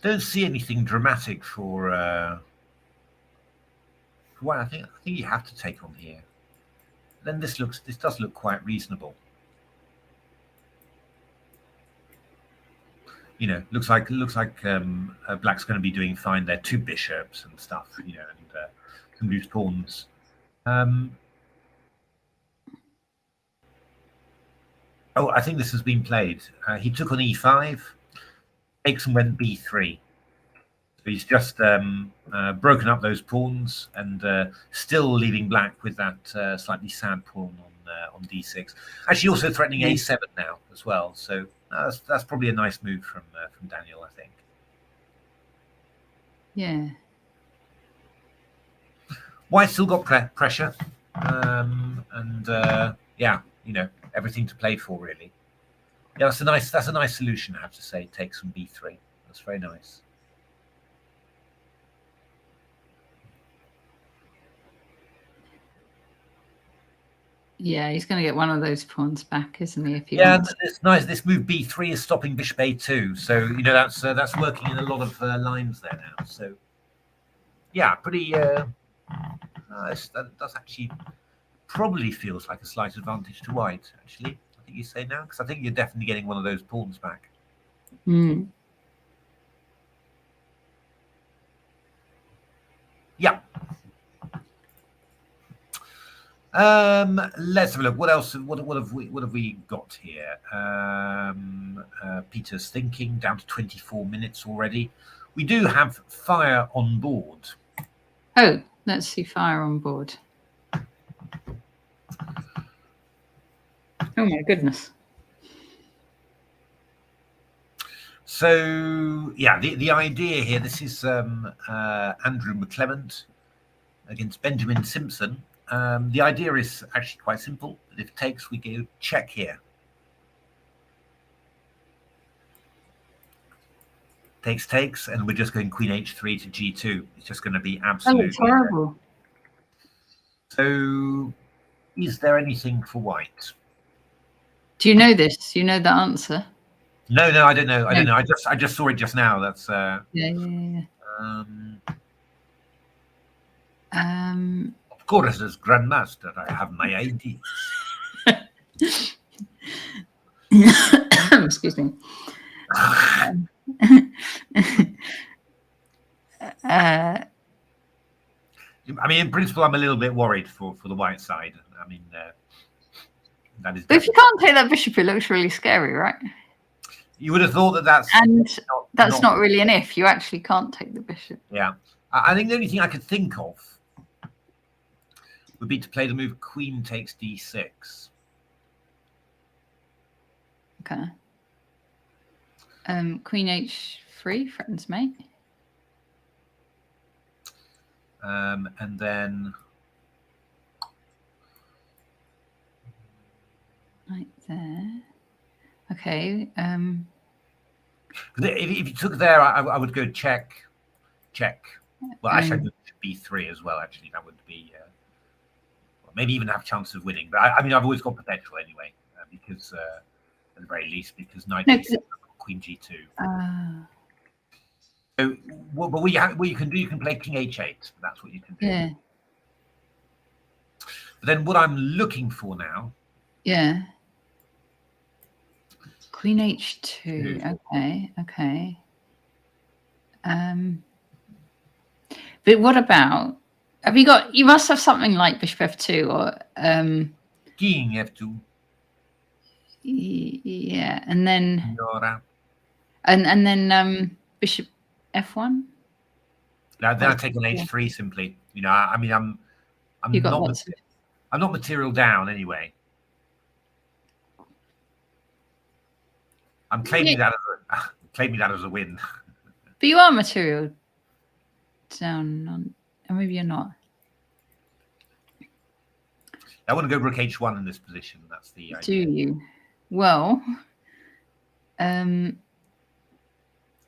Don't see anything dramatic for what I think you have to take on here. Then this does look quite reasonable. You know, looks like black's going to be doing fine there. 2 bishops and stuff, you know, and some loose pawns. Oh, I think this has been played. He took on e5, takes and went b3. So he's just broken up those pawns and still leaving black with that slightly sad pawn on d6. Actually, also threatening a7 now as well. So that's probably a nice move from Daniel, I think. Yeah. White still got pressure, yeah, you know, everything to play for, really. Yeah, that's a nice solution, I have to say. Take some b3. That's very nice. Yeah, he's going to get one of those pawns back, isn't he? If he wants. It's nice. This move b3 is stopping bishop a2, so you know that's working in a lot of lines there now. So yeah, pretty. That does actually probably feels like a slight advantage to white. Actually, I think you say now, because I think you're definitely getting one of those pawns back. Yeah. Let's have a look. What else? What have we got here? Peter's thinking, down to 24 minutes already. We do have fire on board. Oh, let's see fire on board. Oh my goodness. So yeah, the idea here. This is Andrew McClement against Benjamin Simpson. The idea is actually quite simple. If it takes, we go check here. Takes, and we're just going queen h3 to g2. It's just going to be absolutely horrible. So, is there anything for white? Do you know this? You know the answer? No, I don't know. I No. don't know. I just saw it just now. That's Yeah. Of course, as Grandmaster, I have my ideas. Excuse me. I mean, in principle, I'm a little bit worried for the white side. I mean, that is. But if you can't take that bishop, it looks really scary, right? You would have thought that that's not really an if. You actually can't take the bishop. Yeah, I think the only thing I could think of would be to play the move Queen takes d6. Okay. Queen h3 threatens mate. And then right there. Okay. If you took there, I would go check. Well, actually, I'd go b3 as well. Actually, that would be maybe even have a chance of winning. But I mean, I've always got potential anyway, because at the very least, because knight d6, queen g2. So, but what you can do, you can play king h8. That's what you can do. Yeah. But then what I'm looking for now. Yeah. Queen h2. Okay. But what about? Have you got? You must have something like bishop f2 or king f2. Yeah, and then Nora. and then bishop f1. Now then I take an h3 simply. You know, I mean, I'm not material down anyway. I'm claiming that as a win. But you are material down on, or maybe you're not. I want to go rook h1 in this position. That's the idea. Do you? Well,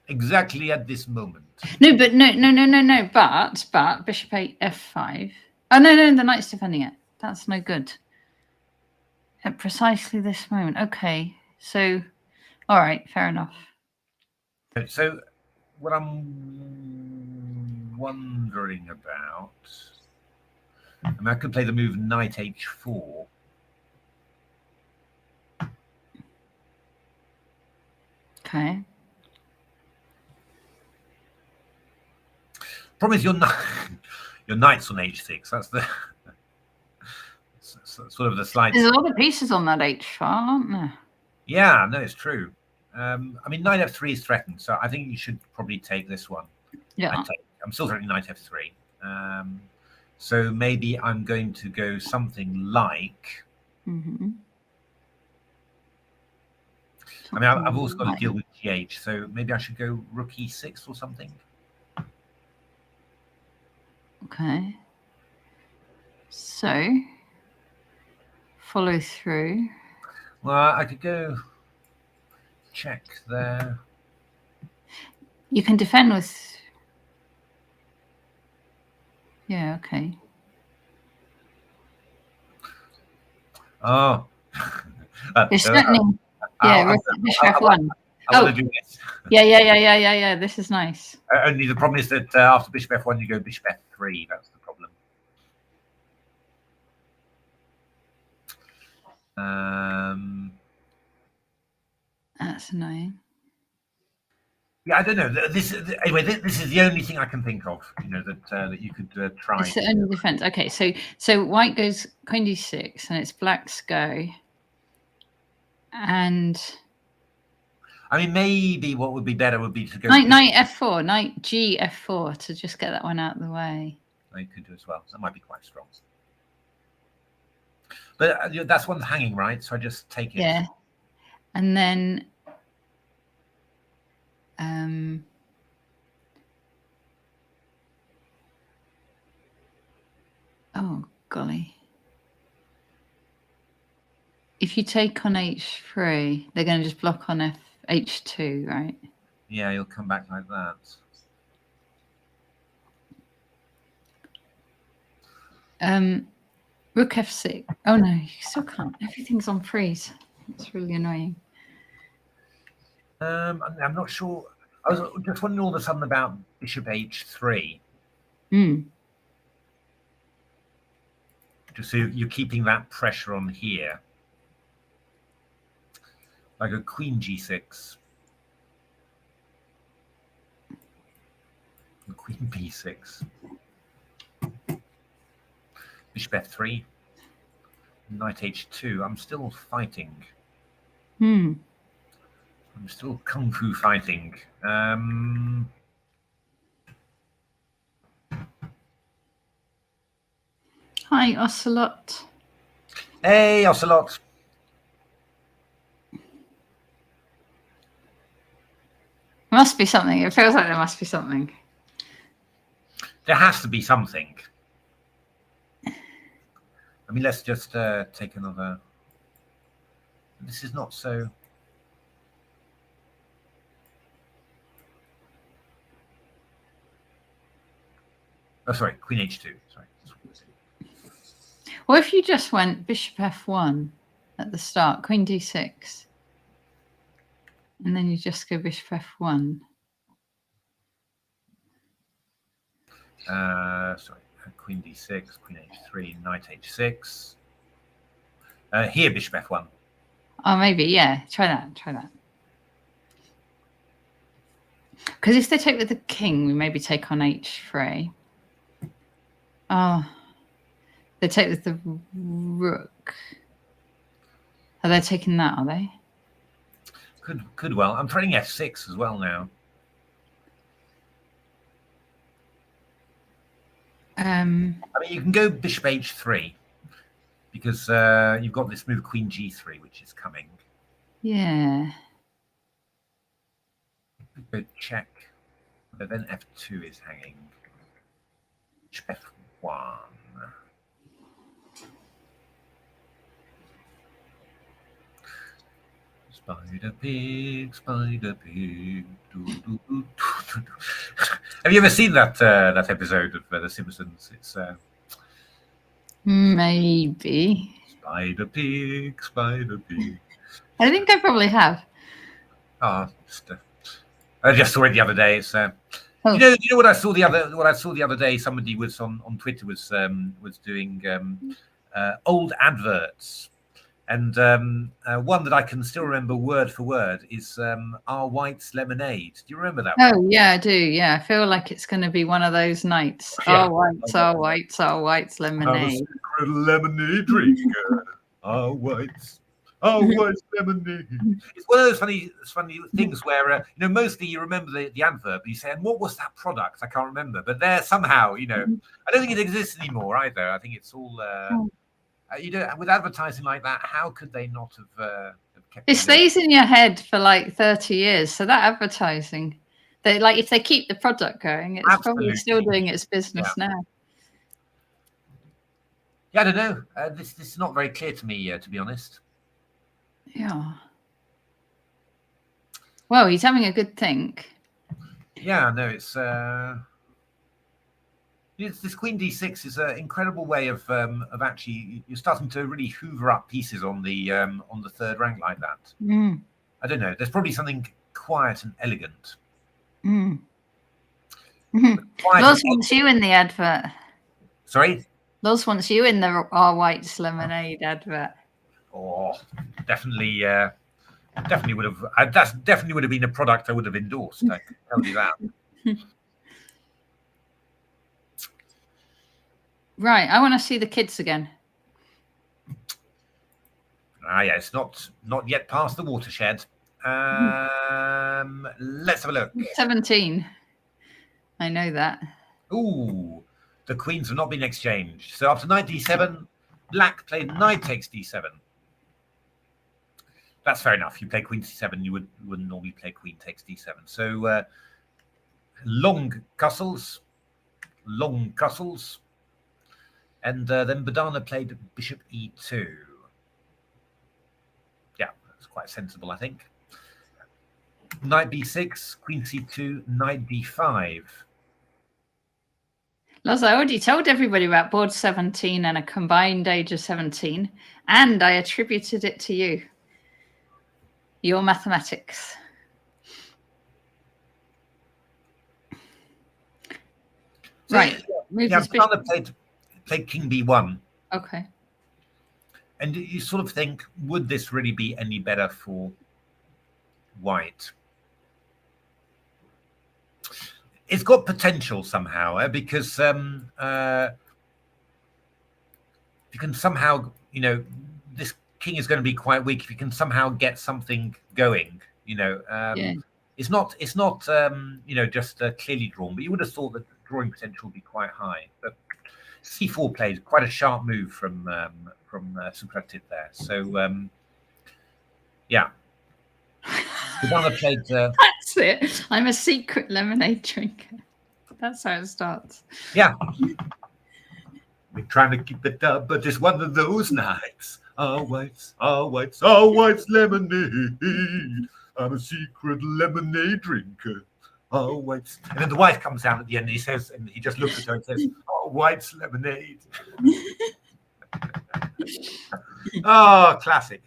exactly at this moment. No, but no. But bishop f5. Oh no, the knight's defending it. That's no good. At precisely this moment. Okay, so all right, fair enough. So what I'm wondering about, I mean, I could play the move knight h4. Okay. Problem is your knight's on h6. That's the sort of the slight. There's a lot of pieces on that h file, aren't there? Yeah, no, it's true. I mean, knight f3 is threatened, so I think you should probably take this one. Yeah. I'm still threatening knight f3. So maybe I'm going to go something like. Mm-hmm. I mean, I've also got to deal with gh, so maybe I should go rook e6 or something. Okay. So follow through. Well, I could go check there. You can defend with. Yeah. Okay. Oh. It's threatening. Yeah. Bishop f1. I want to do this. Yeah. This is nice. Only the problem is that after bishop f1, you go bishop f3. That's the problem. That's annoying. Yeah, I don't know. Anyway, this is the only thing I can think of. You know that you could try. It's the only defense. Okay, so white goes queen d6, and it's black's go. And I mean, maybe what would be better would be to go knight f4, knight g f4 to just get that one out of the way. You could do as well. That might be quite strong. But that's one's hanging, right? So I just take it. Yeah, and then oh golly. If you take on h3, they're going to just block on h2, right? Yeah, you'll come back like that. Rook f6. Oh no, you still can't. Everything's on freeze. It's really annoying. I'm not sure. I was just wondering all of a sudden about bishop h3. Just so you're keeping that pressure on here. Like a queen g6. Queen b6. Bishop f3. Knight h2. I'm still fighting. I'm still kung fu fighting. Hi, Ocelot. Hey, Ocelot. Must be something. It feels like there must be something. There has to be something. I mean, let's just take another. This is not so. Oh, sorry, queen h2. Sorry. What if you just went bishop f1 at the start, queen d6, and then you just go bishop f1? Sorry, queen d6, queen h3, knight h6. Here, bishop f1. Oh, maybe, yeah. Try that. Try that. Because if they take with the king, we maybe take on h3. Oh, they take with the rook. Are they taking that? Are they? Could well. I'm trying f6 as well now. I mean, you can go bishop h3 because you've got this move queen g3, which is coming. Yeah. Go check, but then f2 is hanging. Bishop f1. Spider pig, spider pig. Have you ever seen that that episode of The Simpsons? It's maybe. Spider pig, spider pig. I think I probably have. I just saw it the other day. It's you know what I saw the other day. Somebody was on Twitter was doing old adverts. And one that I can still remember word for word is Our White's Lemonade. Do you remember that one? Oh, yeah, I do. Yeah, I feel like it's going to be one of those nights. Yeah. Our whites, our whites, our whites lemonade. I'm a secret lemonade drinker. Our whites lemonade. It's one of those funny things where, mostly you remember the advert, but you say, and what was that product? I can't remember. But there somehow, I don't think it exists anymore either. I think it's all... with advertising like that, how could they not have kept it stays in your head for like 30 years. So that advertising, if they keep the product going, it's probably still doing its business now. Yeah, I don't know. This is not very clear to me, to be honest. Yeah. Well, he's having a good think. Yeah, no, this queen d6 is an incredible way of actually you're starting to really hoover up pieces on the third rank like that. I don't know. There's probably something quiet and elegant. Loz wants you in the advert. Sorry? Loz wants you in the Our White's Lemonade advert. Oh, definitely. Definitely would have. That definitely would have been a product I would have endorsed. I can tell you that. Right, I want to see the kids again. Yeah, it's not yet past the watershed. Let's have a look. 17. I know that. Ooh, the queens have not been exchanged. So after knight d7, black played knight takes d7. That's fair enough. You play queen c7, you wouldn't normally play queen takes d7. So long castles. And then Badana played bishop e2. Yeah, that's quite sensible, I think. Knight b6, queen c2, knight d5. Loz, I already told everybody about board 17 and a combined age of 17, and I attributed it to you. Your mathematics. So, right. Banana played King B1. Okay. And you sort of think, would this really be any better for white? It's got potential somehow, because you can somehow, this king is going to be quite weak. If you can somehow get something going, it's not just clearly drawn. But you would have thought that the drawing potential would be quite high. But C4 played quite a sharp move from Subtractive there. So yeah. Banana played. That's it. I'm a secret lemonade drinker. That's how it starts. Yeah. We're trying to keep it up, but it's one of those nights. All whites, lemonade. I'm a secret lemonade drinker. All whites. And then the wife comes down at the end and he says, and he just looks at her and says, "Oh, whites lemonade." Oh, classic.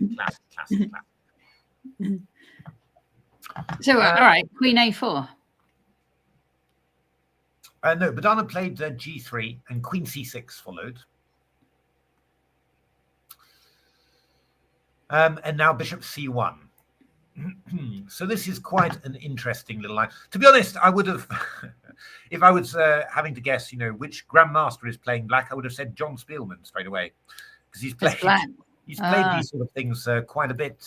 So, all right, Queen A4. No, Banana played G3 and Queen C6 followed. And now Bishop C1. So this is quite an interesting little line. To be honest, I would have, if I was having to guess, which grandmaster is playing black, I would have said John Spielman straight away, because he's played these sort of things quite a bit.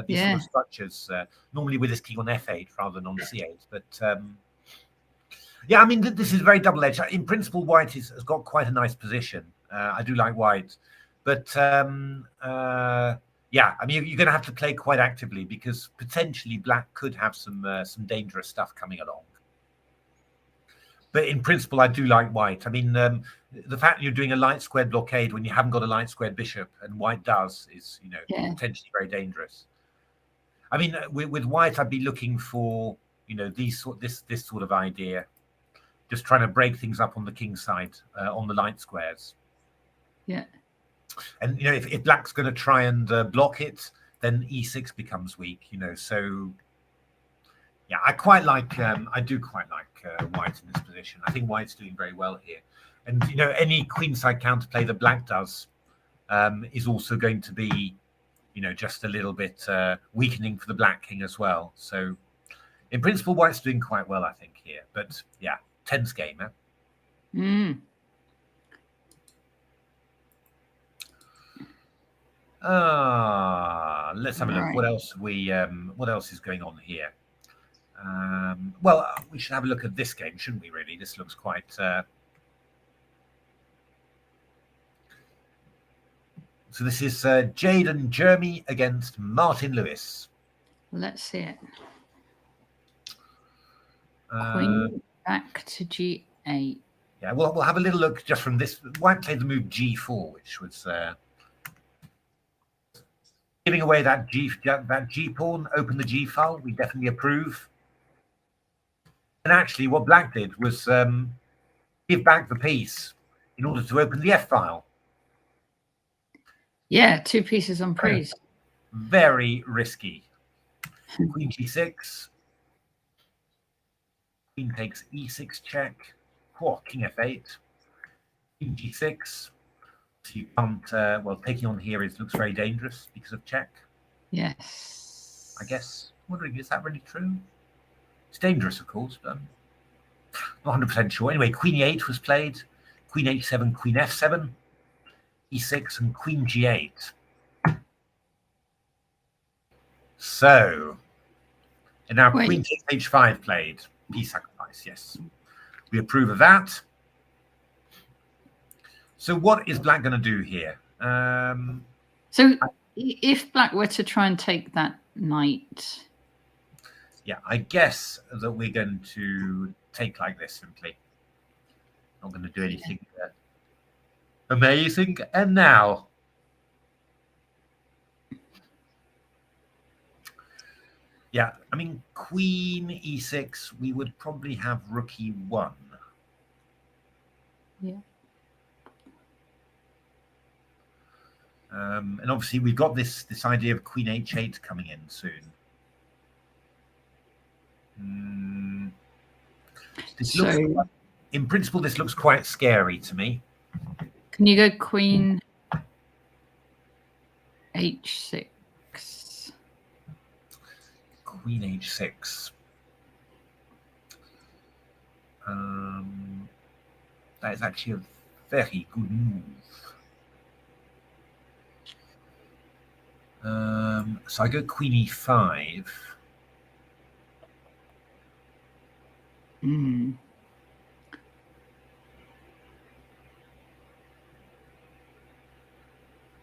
These sort of structures, normally with his king on F8 rather than on C8. But yeah, I mean, this is very double-edged. In principle, white has got quite a nice position. I do like white, but yeah, I mean, you're going to have to play quite actively, because potentially black could have some dangerous stuff coming along. But in principle, I do like white. I mean, the fact you're doing a light squared blockade when you haven't got a light squared bishop, and white does, is potentially very dangerous. I mean, with white, I'd be looking for this sort of idea, just trying to break things up on the king side on the light squares. Yeah. And if black's going to try and block it, then E6 becomes weak. So yeah, I do quite like white in this position. I think white's doing very well here, and any queenside counterplay that black does is also going to be just a little bit weakening for the black king as well. So in principle, white's doing quite well, I think, here. But yeah, tense game. Let's have a look. What else what else is going on here? Well, we should have a look at this game, shouldn't we? Really, this looks quite. So this is Jade and Jeremy against Martin Lewis. Let's see it. Queen back to G8. Yeah, we'll have a little look just from this. White played the move G4, which was giving away that G pawn, open the G file. We definitely approve. And actually, what black did was give back the piece in order to open the F file. Yeah, 2 pieces on praise. Very risky. Queen G6. Queen takes E6 check. Oh, King F8. King G6. So you can't. Well, taking on here looks very dangerous because of check. Yes. I guess. Wondering, is that really true? It's dangerous, of course, but I'm not 100% sure. Anyway, Queen E8 was played. Queen H7, Queen F7. E6 and Queen G8. So, and now Queen takes H5 played. Piece sacrifice, yes. We approve of that. So what is black going to do here? So if black were to try and take that knight... Yeah, I guess that we're going to take like this simply. Not going to do anything amazing. And now... Yeah, I mean, Queen E6, we would probably have Rook E1. Yeah. And obviously we've got this idea of Queen H8 coming in soon. In principle, this looks quite scary to me. Can you go Queen H6? Queen H6. That is actually a very good move. So I go Queen E5. Mm.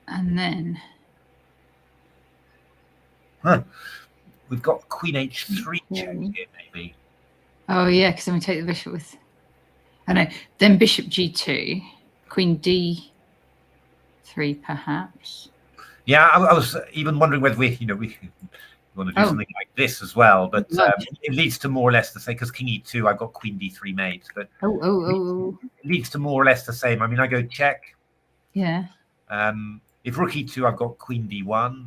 And then we've got Queen H3 check here, maybe. Oh yeah, because then we take the bishop with. I know. Then Bishop G2, Queen D3, perhaps. Yeah, I was even wondering whether we want to do something like this as well, but it leads to more or less the same. Because King E2, I've got Queen D3 mate, but it leads to more or less the same. I mean, I go check. Yeah. If Rook E2, I've got Queen D1,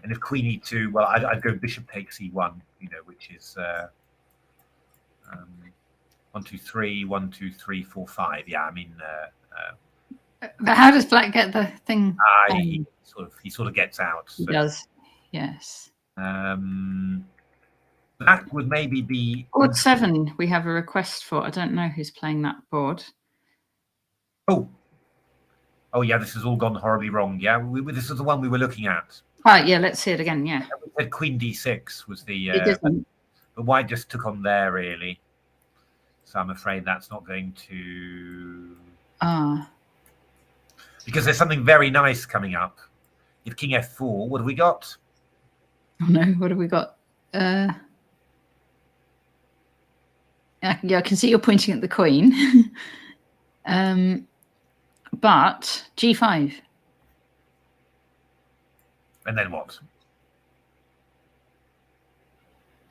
and if Queen E2, well, I'd go Bishop takes E1, which is 1, 2, 3, 1, 2, 3, 4, 5. Yeah, I mean. But how does Black get the thing? He sort of gets out. He does. Yes. That would maybe be Board 7. We have a request for. I don't know who's playing that board. Oh yeah, this has all gone horribly wrong. Yeah, this is the one we were looking at. Oh yeah, let's see it again. Yeah. We said Queen D6 was the. But white just took on there really. So I'm afraid that's not going to. Because there's something very nice coming up. If King F4, what have we got? Oh no, what have we got? Yeah, I can see you're pointing at the Queen. But G5. And then what?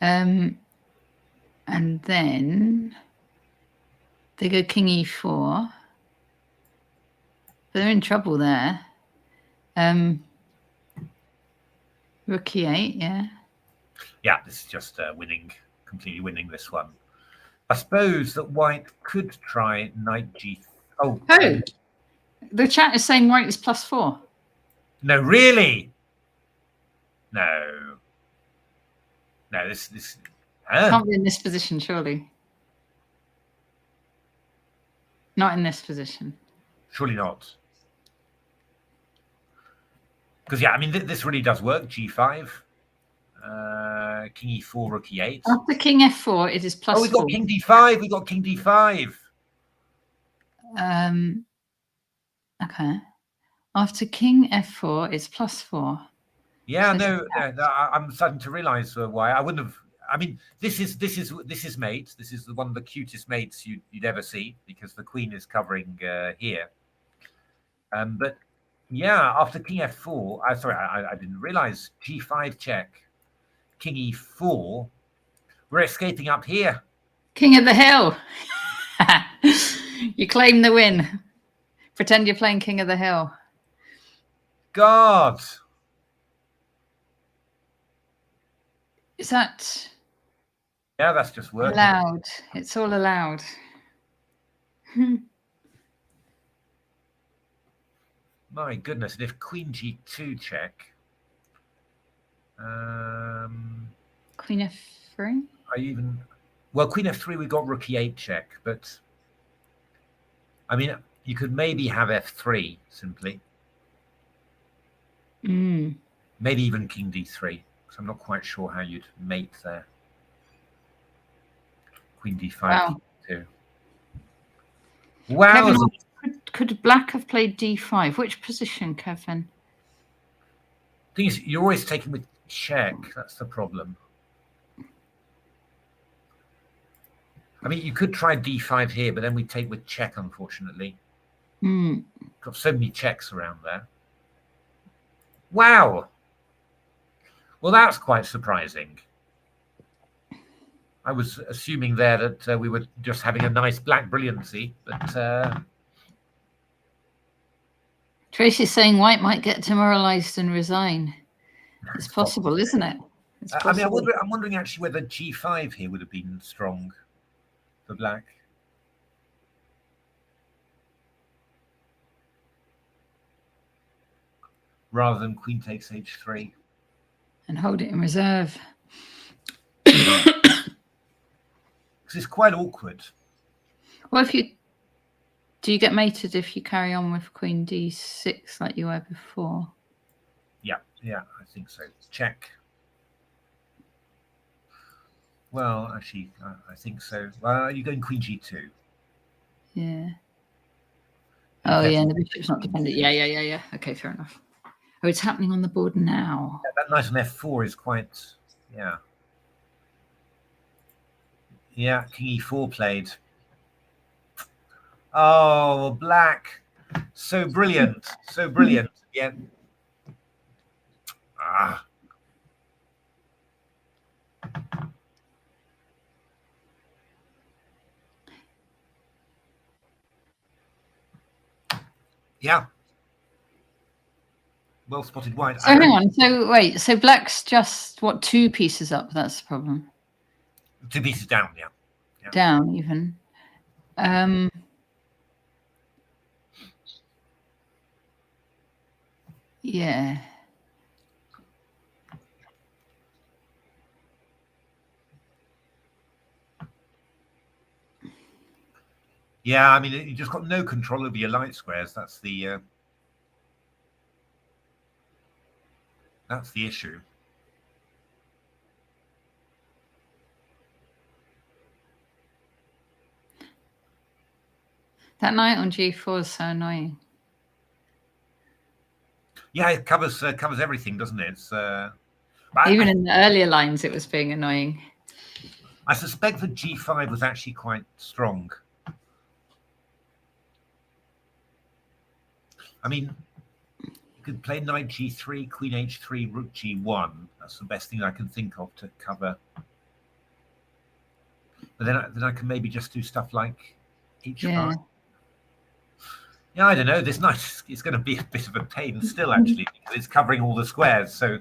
And then they go King E4. They're in trouble there. Rook E8, yeah. Yeah, this is just completely winning this one. I suppose that white could try Knight G. Oh, the chat is saying white is +4. No, really? No, this can't be in this position, surely. Not in this position. Surely not. Because yeah, I mean this really does work. G5, King E4, Rook E8. After King F4, it is +4. Oh, we got King D5. We got King D5. Okay. After King F4, it's +4. Yeah, so no, I'm starting to realise why I wouldn't have. I mean, this is mate. This is one of the cutest mates you'd ever see because the Queen is covering here. But yeah, after King F4, I didn't realise G5 check, King E4. We're escaping up here. King of the Hill. You claim the win. Pretend you're playing King of the Hill. God. Is that? Yeah, that's just working. Allowed. It's all allowed. My goodness! And if Queen G2 check, Queen F3. Queen F3 we got Rook E8 check, but I mean you could maybe have F3 simply. Maybe even King D3. So I'm not quite sure how you'd mate there. Queen D5. Wow. King 2. Wow. Kevin, could Black have played D5? Which position, Kevin? Thing is, you're always taking with check. That's the problem. I mean, you could try D5 here, but then we take with check, unfortunately. Got so many checks around there. Wow. Well, that's quite surprising. I was assuming there that we were just having a nice black brilliancy, but Tracy's saying white might get demoralized and resign. It's possible, isn't it? It's I mean, possible. I'm wondering actually whether G5 here would have been strong for black. Rather than queen takes h3. And hold it in reserve. Because it's quite awkward. Well, do you get mated if you carry on with queen d6 like you were before? Yeah, I think so. Check. Well, actually, I think so. You're going queen g2. Yeah. Oh, yeah, and the bishop's not dependent. Yeah. Okay, fair enough. Oh, it's happening on the board now. Yeah, that knight on f4 is quite, yeah. Yeah, king e4 played. Oh, black. So brilliant. So brilliant. Yeah. Ah. Yeah. Well spotted white. So hang on. So wait. So black's just what, 2 pieces up? That's the problem. 2 pieces down. Yeah. Down even. Yeah. Yeah. I mean, you just got no control over your light squares. That's the issue. That knight on g4 is so annoying. Yeah, it covers everything, doesn't it? It's, even in the earlier lines, it was being annoying. I suspect that g5 was actually quite strong. I mean, you could play knight g3, queen h3, rook g1. That's the best thing I can think of to cover. But then I can maybe just do stuff like h5. Yeah, I don't know. This knight is going to be a bit of a pain still, actually, because it's covering all the squares. So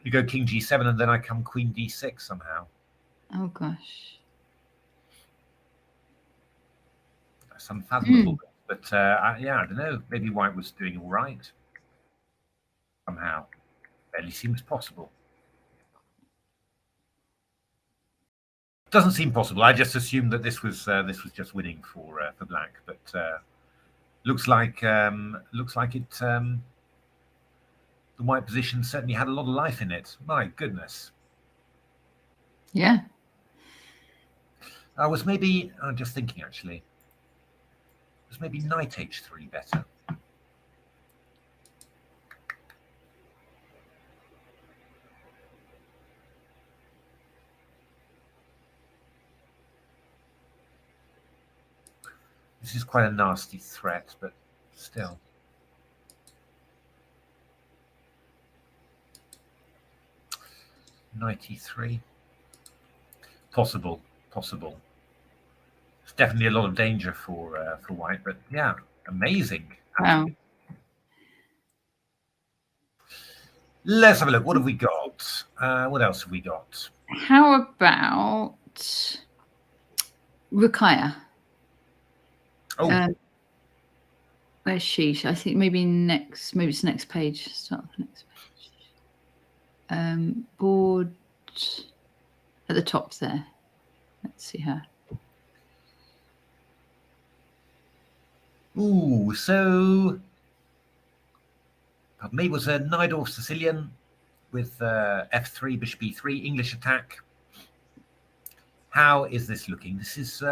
you go king g7, and then I come queen d6 somehow. Oh, gosh. That's unfathomable. But yeah, I don't know. Maybe white was doing all right somehow. Barely seems possible. Doesn't seem possible. I just assumed that this was just winning for black, but looks like it. The white position certainly had a lot of life in it. My goodness. Yeah. I was maybe. I'm just thinking actually. Was maybe knight h3 better? This is quite a nasty threat, but still. Knight e3. Possible. It's definitely a lot of danger for white, but yeah, amazing. Wow. Let's have a look. What have we got? What else have we got? How about Ruqayya? Oh, where's she? I think maybe it's next page. Start with the next page. Board at the top there. Let's see her. Ooh, so pardon me, was a Najdorf Sicilian with f3, bishop e3, English attack. How is this looking? This is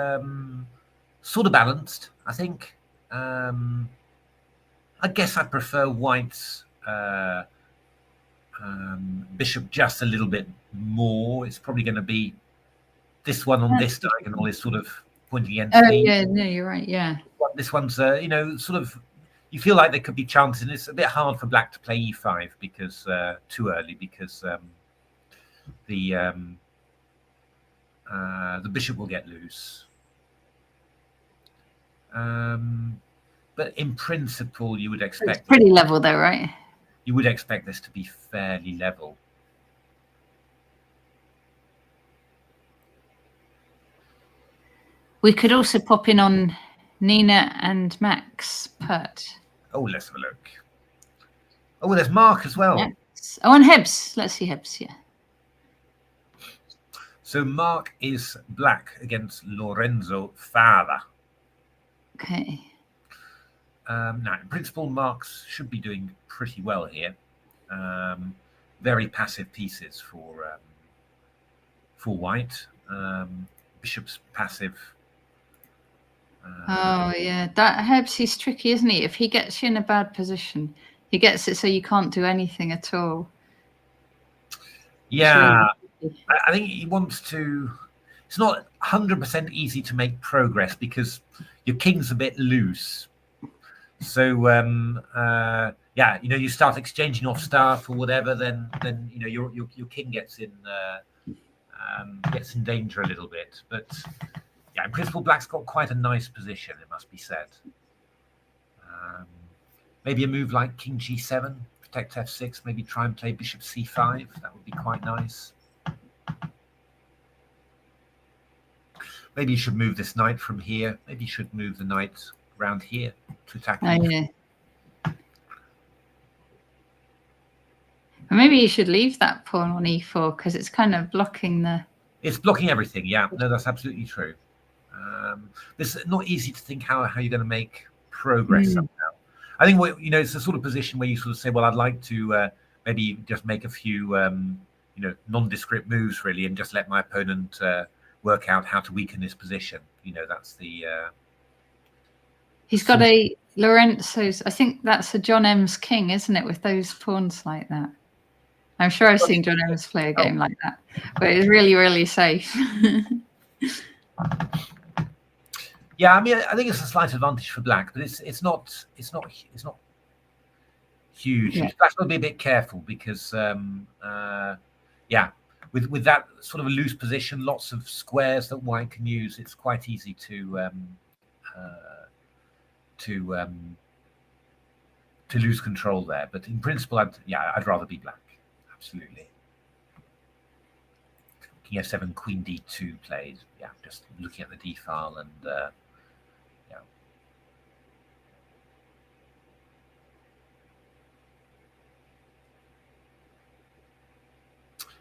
sort of balanced, I think. I guess I prefer white's bishop just a little bit more. It's probably going to be this one on this diagonal is sort of pointing against me. Yeah, no, you're right. Yeah. This one's, you know, sort of, you feel like there could be chances, and it's a bit hard for black to play e5 because too early, because the bishop will get loose. But in principle, you would expect It's pretty level though, right? You would expect this to be fairly level. We could also pop in on Nina and Max Pert. Oh, let's have a look. Oh, there's Mark as well. Yes. Oh, and Hebs. Let's see Hebs, yeah. So Mark is black against Lorenzo Fava. Okay. Now, in principle, Marks should be doing pretty well here. Very passive pieces for white. Bishop's passive. Oh yeah, that Hebs, he's tricky, isn't he? If he gets you in a bad position, he gets it so you can't do anything at all. Yeah, really, I think he wants to. It's not 100% easy to make progress because your king's a bit loose. So yeah, you start exchanging off stuff or whatever, then your king gets in danger a little bit. But yeah, in principle, black's got quite a nice position, it must be said. Maybe a move like king g7, protect f6, maybe try and play bishop c5. That would be quite nice. Maybe you should move this knight from here. Maybe you should move the knight around here to attack. Yeah. Maybe you should leave that pawn on e4 because it's kind of blocking the. It's blocking everything. Yeah, no, that's absolutely true. It's not easy to think how you're going to make progress somehow. I think it's the sort of position where you sort of say, well, I'd like to maybe just make a few nondescript moves really, and just let my opponent work out how to weaken his position. That's the. He's got a Lorenzo's. I think that's a John M's king, isn't it? With those pawns like that. I'm sure I've seen John M's play a game like that, but it's really, really safe. Yeah, I mean, I think it's a slight advantage for black, but it's not huge. Yeah. Black's got to be a bit careful because yeah, with that sort of a loose position, lots of squares that white can use, it's quite easy to lose control there. But in principle, I'd rather be black. Absolutely. King f7, queen d2 played. Yeah, just looking at the d file and yeah.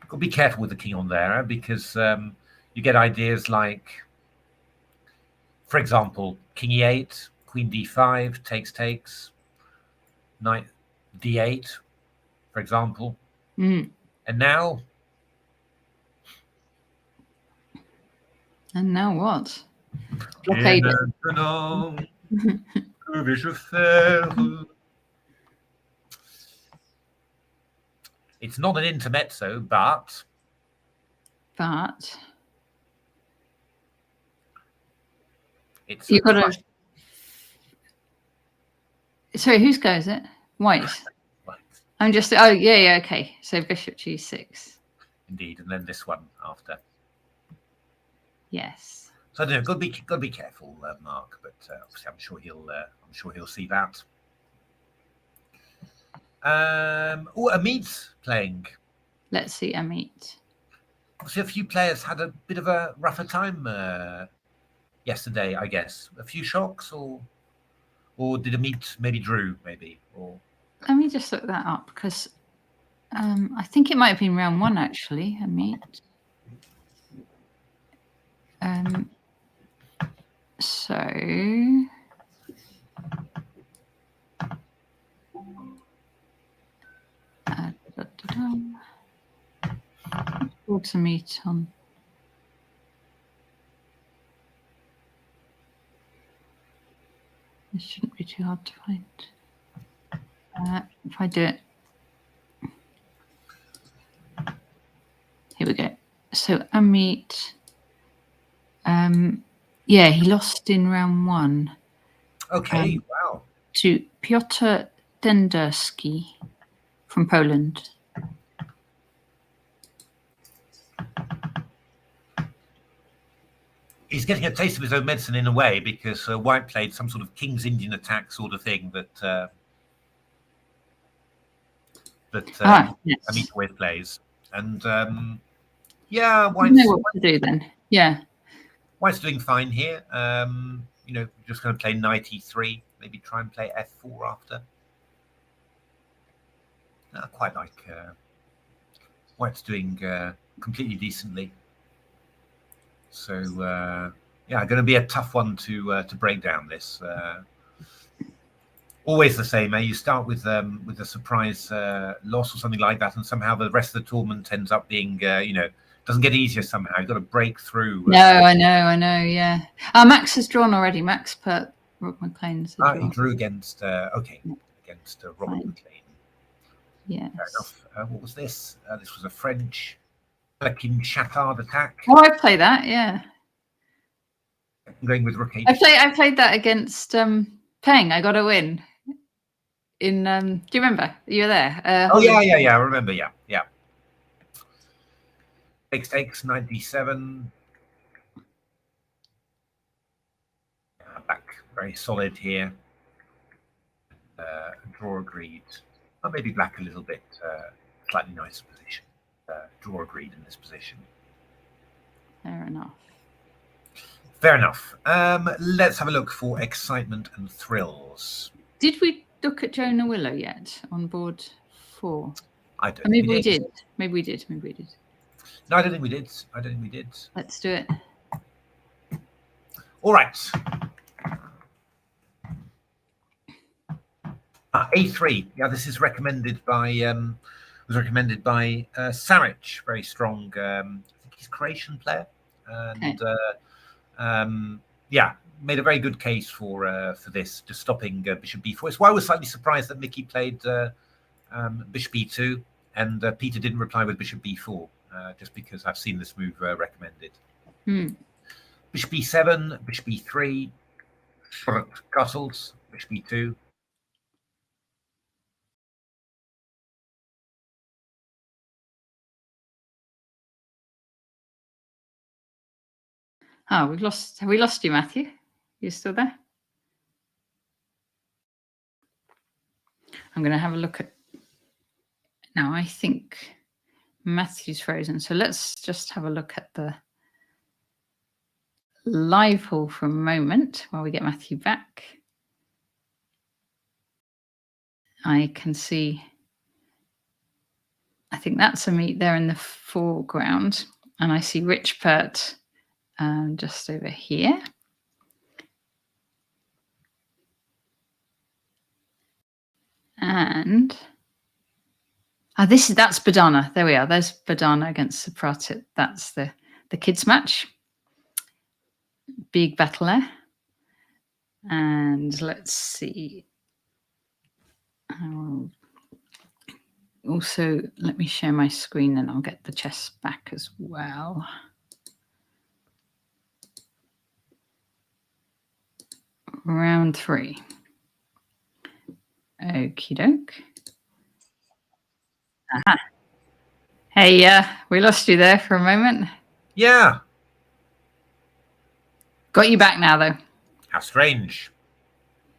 Got to be careful with the king on there because you get ideas like, for example, king e8, queen d5, takes, knight d8, for example. And now? And now what? Blockade. It's not an intermezzo, but it's. You've got to. Sorry, whose go is it? White. I'm just. Oh yeah, okay. So bishop g6. Indeed, and then this one after. Yes. So I don't know. Got to be careful, Mark. But obviously, I'm sure he'll see that. Amit's playing. Let's see Amit. So a few players had a bit of a rougher time yesterday, I guess. A few shocks, or did Amit maybe drew, maybe? Or let me just look that up because I think it might have been round 1 actually. Amit. So. To meet on. This shouldn't be too hard to find. If I do it. Here we go. So Amit. Yeah, he lost in round 1. Okay, wow. To Piotr Denderski from Poland. he's getting a taste of his own medicine in a way, because White played some sort of King's Indian attack sort of thing that Yes. Amit always plays. And yeah, You know what to do then. Yeah. White's doing fine here. You know, just going to play knight e3, maybe try and play f4 after. I quite like White's doing completely decently. So yeah, going to be a tough one to break down. This always the same. You start with a surprise loss or something like that, and somehow the rest of the tournament ends up being you know, doesn't get easier somehow. You've got to break through. No, I know. Yeah. Max has drawn already. Max put Rob McLean's. He drew against against Robert Fine. McLean. Yes. Fair enough. What was this? This was a French King Chatard attack. Oh, I play that. Yeah. I'm going with Rook 8. I played that against Peng. I got a win. In do you remember? You were there. Oh yeah. I remember. Yeah. Takes 97. Back very solid here. Draw agreed. Or maybe black a little bit. Slightly nicer position. Draw agreed in this position. Fair enough. Fair enough. Let's have a look for excitement and thrills. Did we look at Jonah Willow yet on board 4? I don't. Maybe we did. Maybe we did. No, I don't think we did. Let's do it. All right. A3. Yeah, this is recommended by Saric, very strong. I think he's a Croatian player, and yeah, made a very good case for this, just stopping Bishop B4. It's why I was slightly surprised that Mickey played Bishop E2 and Peter didn't reply with Bishop B4, just because I've seen this move recommended. Bishop B7, Bishop B3, castles, Bishop B2. Oh, have we lost you, Matthew? You still there? I'm going to have a look at. Now, I think Matthew's frozen. So let's just have a look at the live haul for a moment while we get Matthew back. I can see, I think that's a meet there in the foreground. And I see Rich Pert just over here. And that's Badana. There we are. There's Badana against Sapratit. That's the kids match. Big battle there. And let's see. Also, let me share my screen and I'll get the chess back as well. Round 3. Okie doke. Aha. Hey, we lost you there for a moment. Yeah. Got you back now, though. How strange.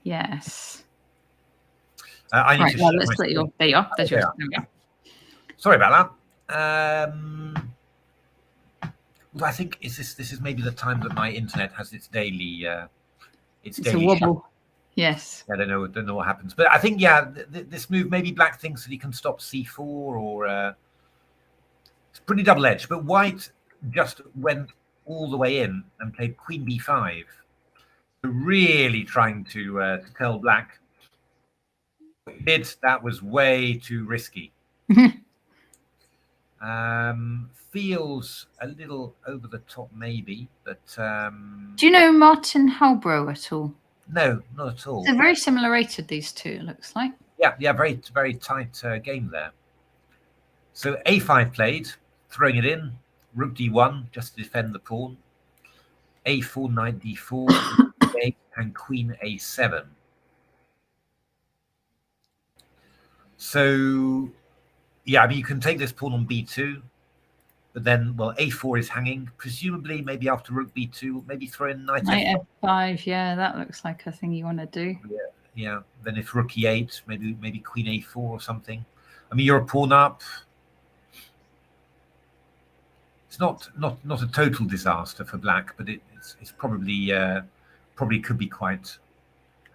Yes. I need to let's let you. There you are. There's yours. There we go. Sorry about that. I think this is maybe the time that my internet has its daily. It's daily a wobble. Yes. I don't know what happens, but I think this move, maybe Black thinks that he can stop C4, or it's pretty double-edged. But White just went all the way in and played Queen B5, really trying to tell Black that was way too risky. Feels a little over the top, maybe, but do you know Martin Halbro at all? No, not at all. They're very similar rated, these two, it looks like. Yeah, very, very tight game there. So A5 played, throwing it in. Rook D1, just to defend the pawn. A4, knight D4, and Queen A7. So, yeah, I mean, you can take this pawn on B2. But then, well, a4 is hanging. Presumably, maybe after rook b2, maybe throw in knight f5. F5, yeah, that looks like a thing you want to do. Yeah. Then if rook e8, maybe queen a4 or something. I mean, you're a pawn up. It's not a total disaster for black, but it's probably could be quite.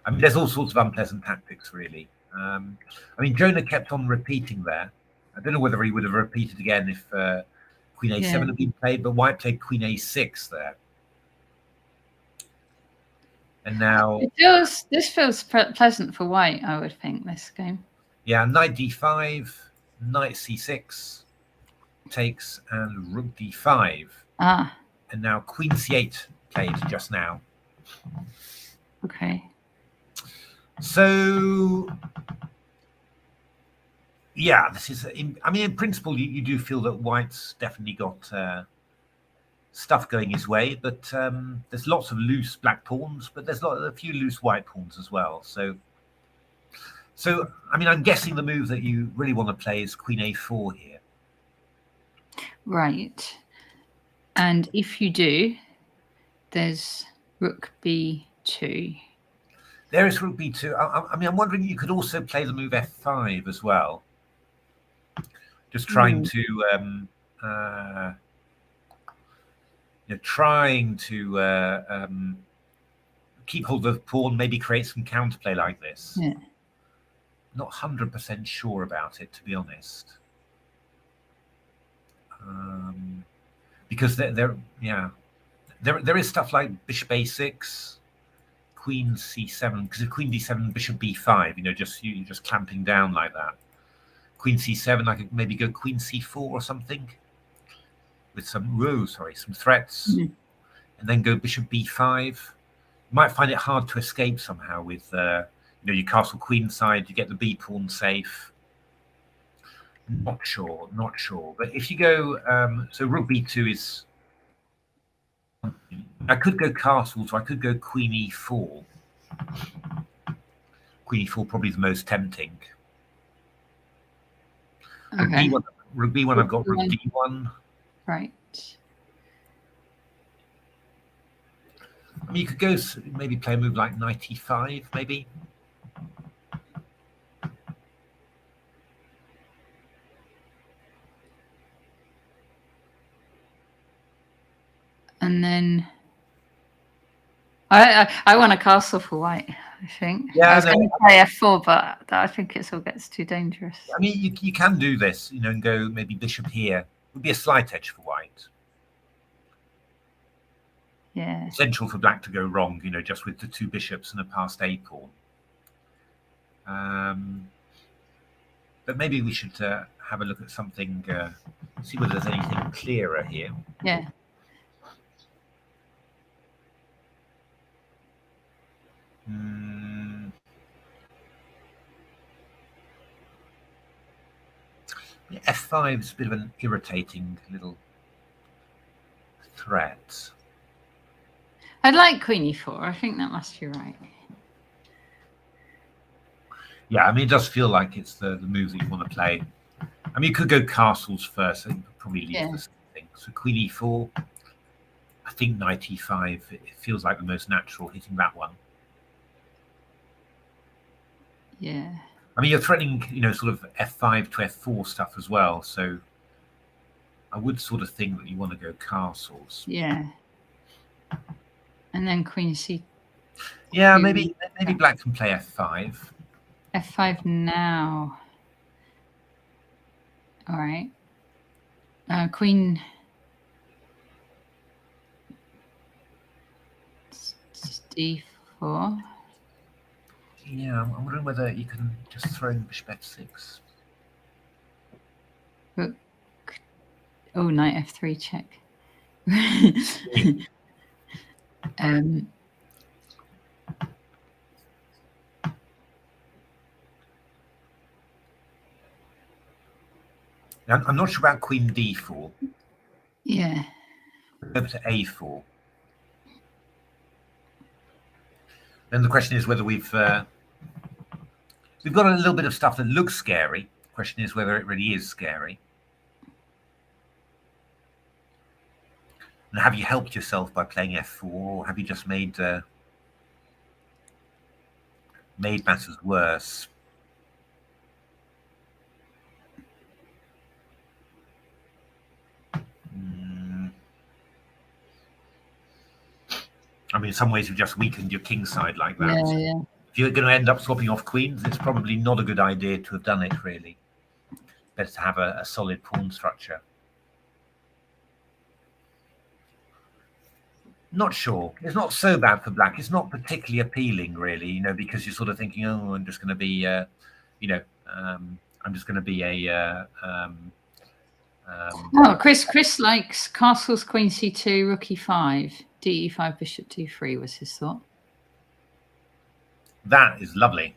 I mean, there's all sorts of unpleasant tactics, really. I mean, Jonah kept on repeating there. I don't know whether he would have repeated again if queen a7 had been played, but white played queen a6 there. And now this feels pleasant for white, I would think, this game. Yeah, knight d5, knight c6 takes, and rook d5. Ah. And now queen c8 played just now. Okay. So yeah, this is. I mean, in principle, you do feel that white's definitely got stuff going his way, but there's lots of loose black pawns, but there's a few loose white pawns as well. So I mean, I'm guessing the move that you really want to play is queen a4 here. Right. And if you do, there's rook b2. There is rook b2. I mean, I'm wondering, you could also play the move f5 as well. Just trying to keep hold of the pawn, maybe create some counterplay like this. Yeah. Not 100% sure about it, to be honest. Because there is stuff like bishop a6, queen c7, because of queen d7, bishop b5, you're just clamping down like that. Queen c7, I could maybe go queen c4 or something with some threats, and then go bishop b5. You might find it hard to escape somehow with your castle queen side. You get the b pawn safe. Not sure. But if you go, so rook b2 is. I could go castle, so I could go queen e4. Queen e4 probably the most tempting. Okay. Rook b1, I've got rook d1. Right. I mean, you could go maybe play a move like knight e5, maybe. And then I want a castle for white, I think. Yeah, I was going to play f4, but I think it all gets too dangerous. I mean, you can do this, and go maybe bishop here. It would be a slight edge for white. Yeah. Essential for black to go wrong, just with the two bishops and a passed a pawn. But maybe we should have a look at something, see whether there's anything clearer here. Yeah. F5 is a bit of an irritating little threat. I'd like queen e4. I think that must be right. Yeah, I mean, it does feel like it's the move that you want to play. I mean, you could go castles first. I think probably leave the same thing. So queen e4. I think knight e5. It feels like the most natural, hitting that one. Yeah. I mean, you're threatening, sort of f5 to f4 stuff as well. So I would sort of think that you want to go castles. Yeah. And then queen c. Yeah, maybe black can play f5. F5 now. All right. Queen d4. Yeah, I'm wondering whether you can just throw in bishop f6. Rook. Oh, knight f3 check. I'm not sure about queen d4. Yeah. Over to a4. Then the question is whether we've got a little bit of stuff that looks scary. The question is whether it really is scary. And have you helped yourself by playing f4, or have you just made matters worse? I mean, in some ways, you've just weakened your king side like that. Yeah. If you're going to end up swapping off queens, it's probably not a good idea to have done it, really. Better to have a solid pawn structure. Not sure. It's not so bad for black. It's not particularly appealing, really, you know, because you're sort of thinking, oh, I'm just going to be, you know, I'm just going to be a. Oh, Chris likes castles, queen c2, rook e5, de5, bishop d3 was his thought. That is lovely.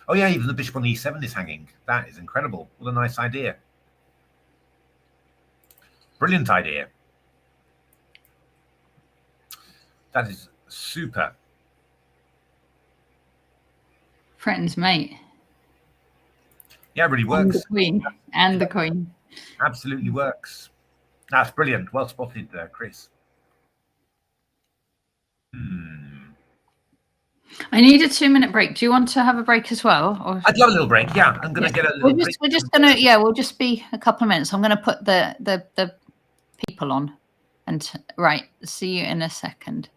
Oh yeah, even the bishop on e7 is hanging. That is incredible. What a nice idea. Brilliant idea. That is super. Threatens mate. Yeah, it really works. And the queen. And the queen. Absolutely works. That's brilliant. Well spotted, Chris. I need a 2-minute break. Do you want to have a break as well? Or... I'd love a little break. Yeah, I'm going to get a little break. We're just going to, yeah, we'll just be a couple of minutes. I'm going to put the people on. And right, see you in a second.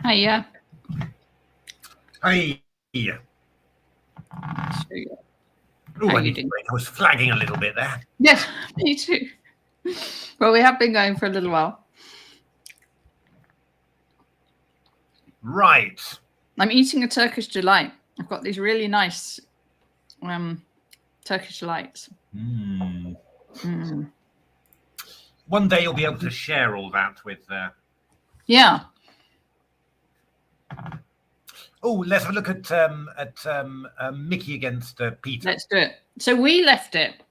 Hiya. Hi. Oh, I need to break. I was flagging a little bit there. Yes, me too. Well, we have been going for a little while. Right. I'm eating a Turkish delight. I've got these really nice Turkish delights. Mm. Mm. One day you'll be able to share all that with. Yeah. Oh, let's have a look at Mickey against Peter. Let's do it. So we left it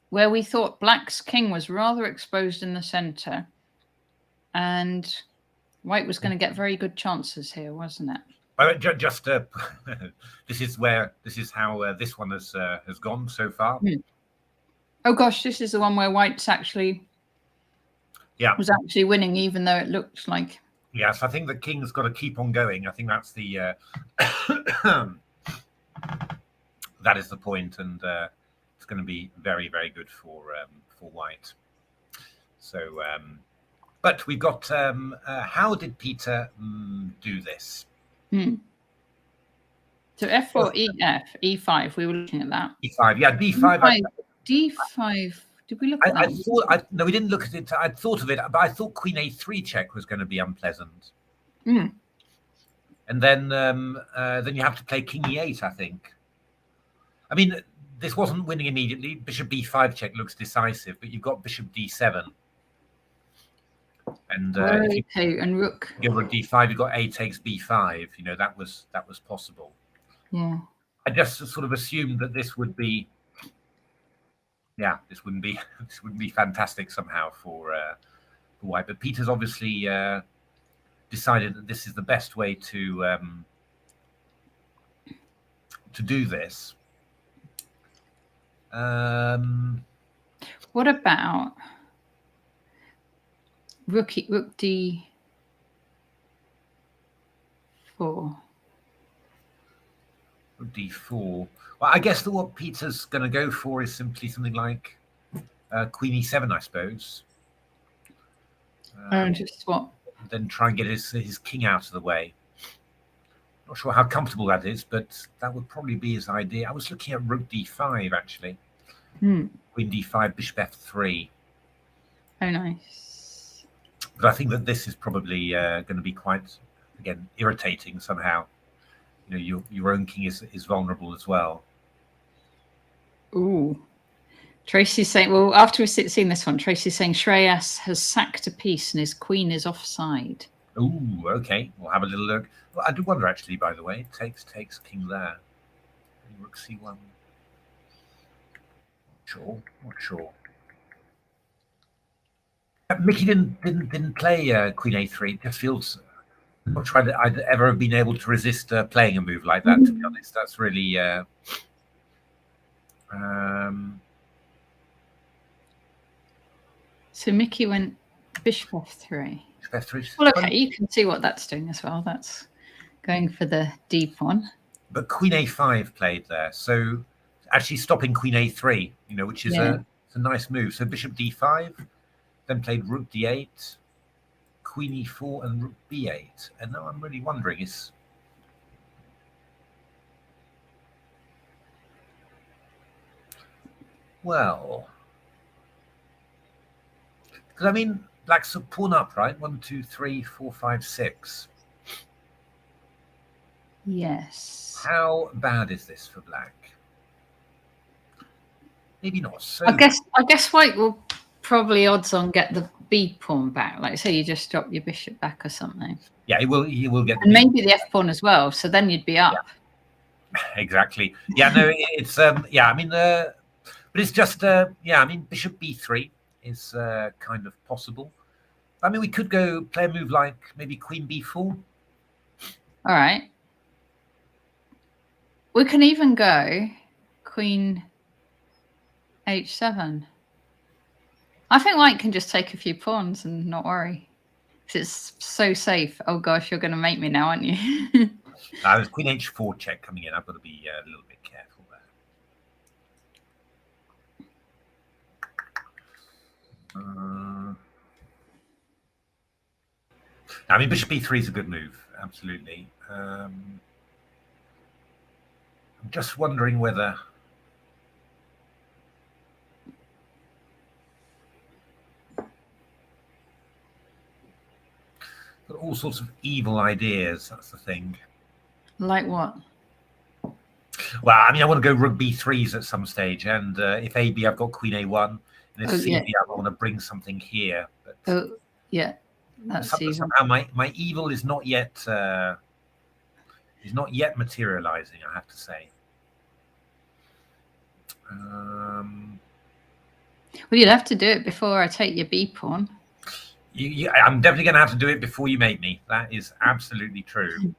where we thought Black's king was rather exposed in the centre, and White was going to get very good chances here, wasn't it? Just this is how this one has gone so far. Mm. Oh gosh, this is the one where White's was actually winning, even though it looked like. Yes, I think the king's got to keep on going. I think that's the that is the point, and it's going to be very, very good for White. So, but we've got how did Peter do this? So F4, EF, E5. We were looking at that. E5, yeah, D5. D5. Did we look at that? No, we didn't look at it. I'd thought of it, but I thought Queen A3 check was going to be unpleasant. Mm. And then you have to play King E8, I think. I mean, this wasn't winning immediately. Bishop B5 check looks decisive, but you've got Bishop D7. And and Rook. Give Rook D5. You've got A takes B5. You know, that was possible. Yeah. I just sort of assumed that this would be. Yeah, this wouldn't be fantastic somehow for White. But Peter's obviously decided that this is the best way to do this. What about Rook D4? Rook D4. Well, I guess that what Peter's going to go for is simply something like Queen E7, I suppose. Just what? Then try and get his king out of the way. Not sure how comfortable that is, but that would probably be his idea. I was looking at Rook D5 actually. Queen D5, Bishop F3. Oh, nice. But I think that this is probably going to be quite, again, irritating somehow. You know, your own king is vulnerable as well. Ooh. Tracy's saying, well, after we've seen this one, Tracy's saying Shreyas has sacked a piece and his queen is offside. Ooh, okay. We'll have a little look. Well, I do wonder, actually, by the way, takes king there. Rook C1. Not sure. Mickey didn't play Queen A3. It just feels. I'm not sure I'd ever have been able to resist playing a move like that. To be honest, that's really. So Mickey went Bishop F3. Bishop F3. Well, okay, you can see what that's doing as well. That's going for the D pawn. But Queen A5 played there, so actually stopping Queen A3, you know, which is a nice move. So Bishop D5, then played Rook D8, Queen E4, and Rook B8. And now I'm really wondering is. Well, because I mean, Black's a pawn up, right? 1, 2, 3, 4, 5, 6. Yes. How bad is this for Black? Maybe not so. I guess White will probably odds on get the B pawn back. Like say you just drop your bishop back or something. Yeah, he will get. And maybe the F pawn as well. So then you'd be up. Yeah. Exactly. Yeah. No, it's yeah. I mean, but it's just yeah. I mean, Bishop B3 is kind of possible. I mean, we could go play a move like maybe Queen B4. All right. We can even go Queen H7. I think White can just take a few pawns and not worry. Because it's so safe. Oh gosh, you're going to make me now, aren't you? There's Queen H4 check coming in. I've got to be a little bit careful there. I mean, bishop b3 is a good move, absolutely. I'm just wondering whether... Got all sorts of evil ideas, that's the thing. Like what? Well, I mean, I want to go rook b3s at some stage, and if a-b, I've got queen a1, and if c-b, I want to bring something here. But yeah, that's evil. Somehow my evil is not yet materializing, I have to say. Well, you'd have to do it before I take your b pawn. I'm definitely going to have to do it before you make me. That is absolutely true.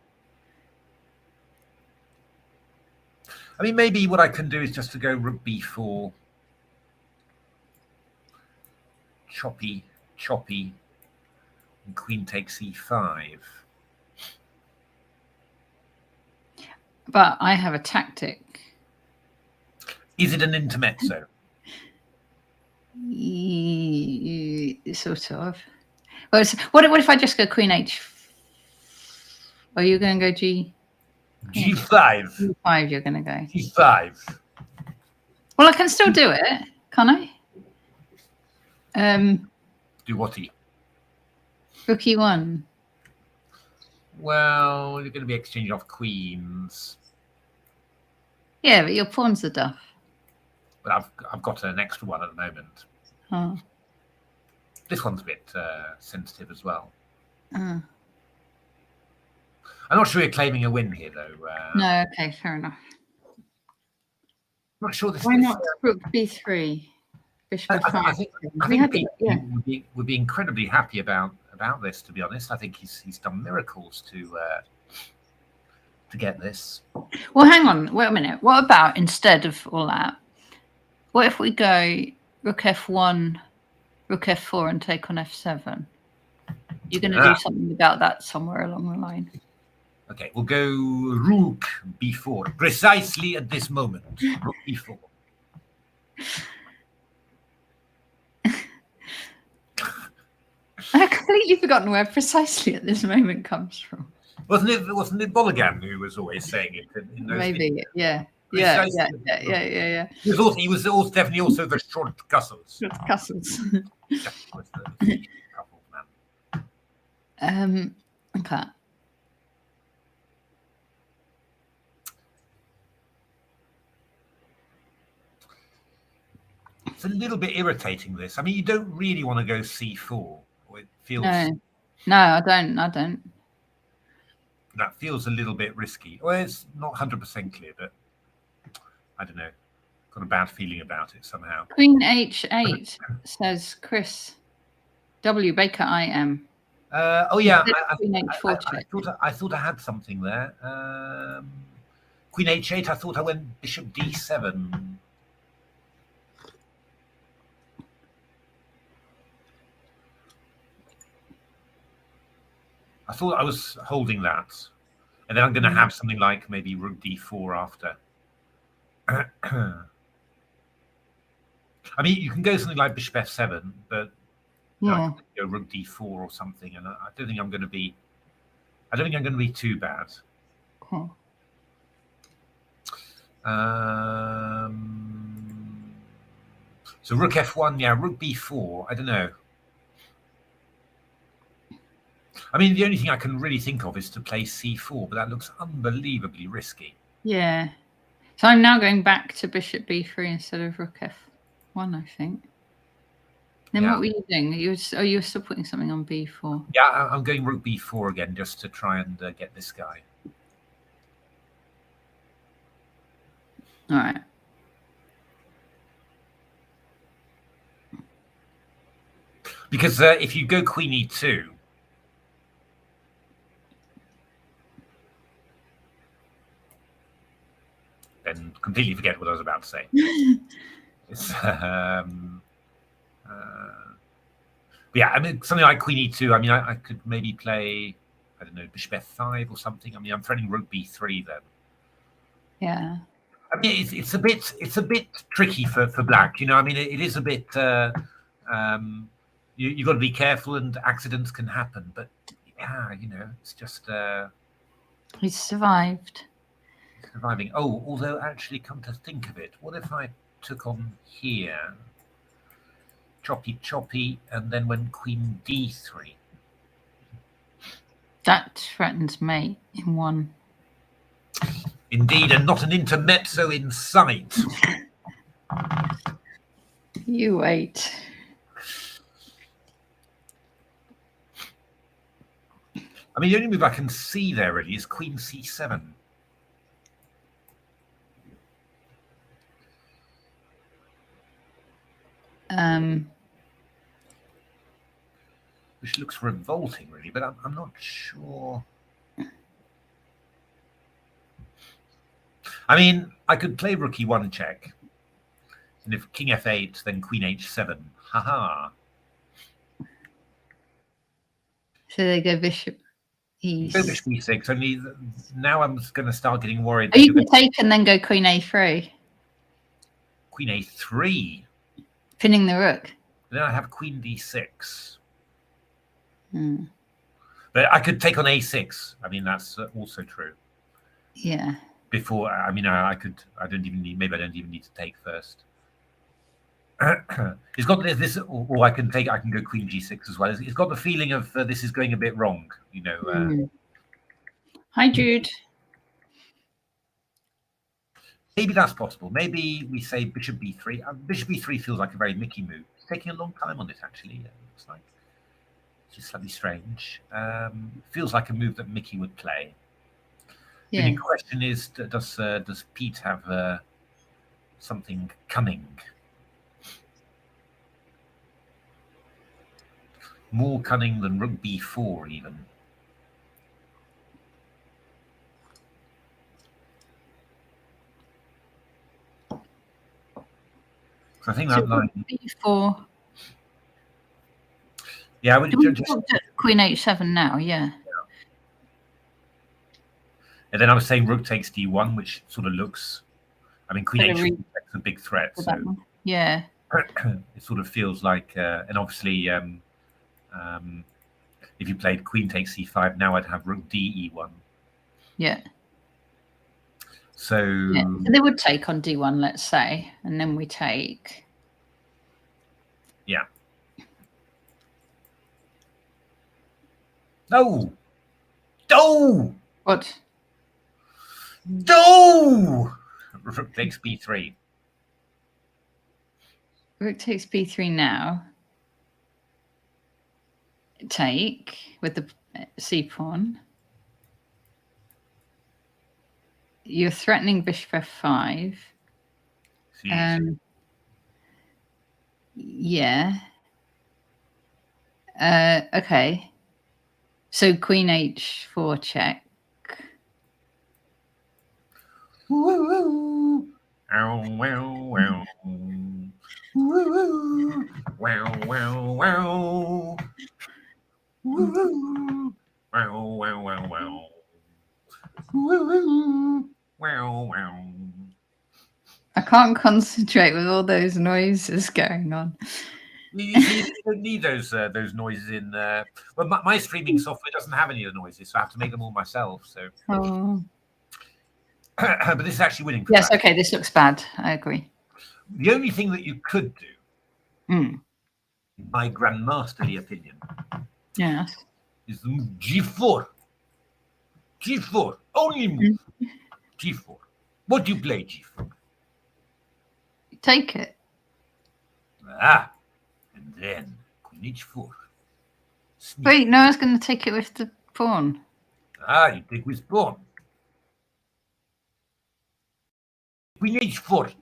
I mean, maybe what I can do is just to go rook b4, choppy, and queen takes e5. But I have a tactic. Is it an intermezzo? Sort of. Well, what if I just go queen h? Are you going to go g? G5. G5 you're going to go. G5. Well, I can still do it, can't I? Do what-y? Rook e1. Well, you're going to be exchanging off queens. Yeah, but your pawns are duff. But I've got an extra one at the moment. Oh. This one's a bit sensitive as well. Oh. I'm not sure you're claiming a win here, though. No, okay, fair enough. I'm not sure this. Why not rook b3? Bishop I f5. think Pete would be incredibly happy about this. To be honest, I think he's done miracles to get this. Well, hang on, wait a minute. What about instead of all that? What if we go rook f1, rook f4, and take on f7? You're going to do something about that somewhere along the line. Okay, we'll go rook b4 precisely at this moment. Rook b4. I've completely forgotten where precisely at this moment comes from. Wasn't it Bologan who was always saying it? In those Maybe, videos? Yeah. He was also definitely also the short castles. Short castles. Okay. It's a little bit irritating, this. I mean, you don't really want to go c4. Or it feels... No, I don't. That feels a little bit risky. Well, it's not 100% clear, but I don't know. Got a bad feeling about it somehow. Queen h8 says Chris W. Baker IM. Oh yeah, I thought I had something there. Queen h8. I thought I went bishop d7. I thought I was holding that, and then I'm going to have something like maybe rook d4 after. I mean, you can go something like bishop f7, but go rook d4 or something, and I don't think I'm going to be. I don't think I'm going to be too bad. Cool. So rook f1, yeah, rook b4. I don't know. I mean, the only thing I can really think of is to play c4, but that looks unbelievably risky. Yeah. So I'm now going back to bishop b3 instead of rook f1, I think. Then what were you doing? You were still putting something on b4. Yeah, I'm going rook b4 again just to try and get this guy. All right. Because if you go queen e2, then completely forget what I was about to say. It's, yeah, I mean, something like queen e2. I mean, I could maybe play, I don't know, bishop f5 or something. I mean, I'm threatening rook b3 then. Yeah. I mean, it's a bit tricky for black. You know, I mean, it is a bit. You've got to be careful, and accidents can happen. But yeah, you know, it's just He's survived. surviving. Oh, although actually, come to think of it, what if I took on here, choppy, and then went queen d3? That threatens mate in one. Indeed, and not an intermezzo in sight. You wait. I mean, the only move I can see there really is queen c7. Which looks revolting, really, but I'm not sure. I mean, I could play rook e1 check, and if king f8, then queen h7. Haha. So they go bishop e6. Go bishop e6. Only now I'm going to start getting worried. Oh, you could take and then go queen a3. Queen a3. Pinning the rook. Then I have queen d6. Hmm. But I could take on a6. I mean, that's also true. Yeah. Before, I mean, I don't even need, maybe I don't even need to take first. It's got this, or I can go queen g6 as well. It's got the feeling of this is going a bit wrong, you know. Hi, Jude. Maybe that's possible. Maybe we say bishop b3. Bishop b3 feels like a very Mickey move. It's taking a long time on it, actually. It looks like it's just slightly strange. Feels like a move that Mickey would play. Yeah. The only question is, does Pete have something cunning? More cunning than rook b4, even. So I think that line. b4. Yeah, I would just queen h7 now. Yeah. And then I was saying rook takes d1, which sort of looks. I mean, queen h4 is a big threat. So yeah, it sort of feels like, and obviously, if you played queen takes c5, now I'd have rook d e1. Yeah. So, yeah. So they would take on d1, let's say, and then we take. Yeah. No. No. What? No. Rook takes b3. Rook takes b3 now. Take with the c pawn. You're threatening bishop f5. Yeah. Okay. So queen h4 check. Woo, wow, wow, wow. Woo, wow, wow, wow. Woo, wow, wow, wow, wow. Woo, wow, wow. I can't concentrate with all those noises going on. You don't need those noises in. Well, my streaming software doesn't have any of the noises, so I have to make them all myself. So. Oh. But this is actually winning. Yes. Okay. This looks bad. I agree. The only thing that you could do, in my grandmasterly opinion, yes, is g4. G4. Only move. G4. What do you play g4? Take it. Ah. And then queen h4. Sneak. Wait, no, I was going to take it with the pawn. Ah, you take with pawn. Queen h4.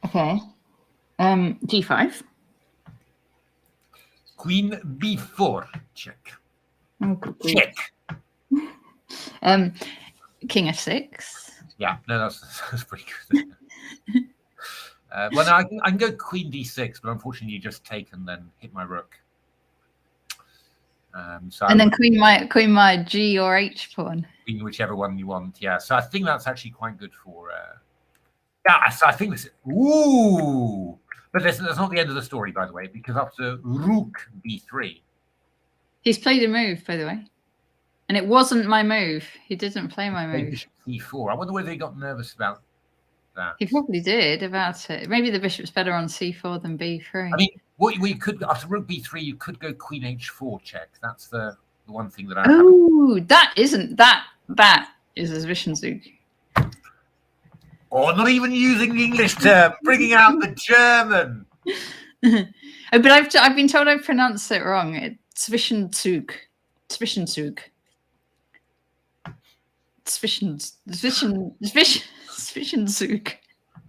Okay. G5. Queen b4. Check. Oh, check. King f6. Yeah, no, that's pretty good. Well, no, I can go queen d6, but unfortunately you just take and then hit my rook. So and then queen my G or H pawn. Whichever one you want, yeah. So I think that's actually quite good for. Yeah, so I think this. Ooh, But listen, that's not the end of the story, by the way, because after rook b3... He's played a move, by the way. And it wasn't my move. He didn't play my move. Bishop c4. I wonder whether he got nervous about that. He probably did about it. Maybe the bishop's better on c4 than b3. I mean, what we could, after rook b3, you could go queen h4 check. That's the one thing that I... Oh, that isn't... That is a Zwischenzug. Or not even using the English term, bringing out the German. But I've been told I pronounced it wrong. It's Zwischenzug. Zwischenzug. Zwischenzug.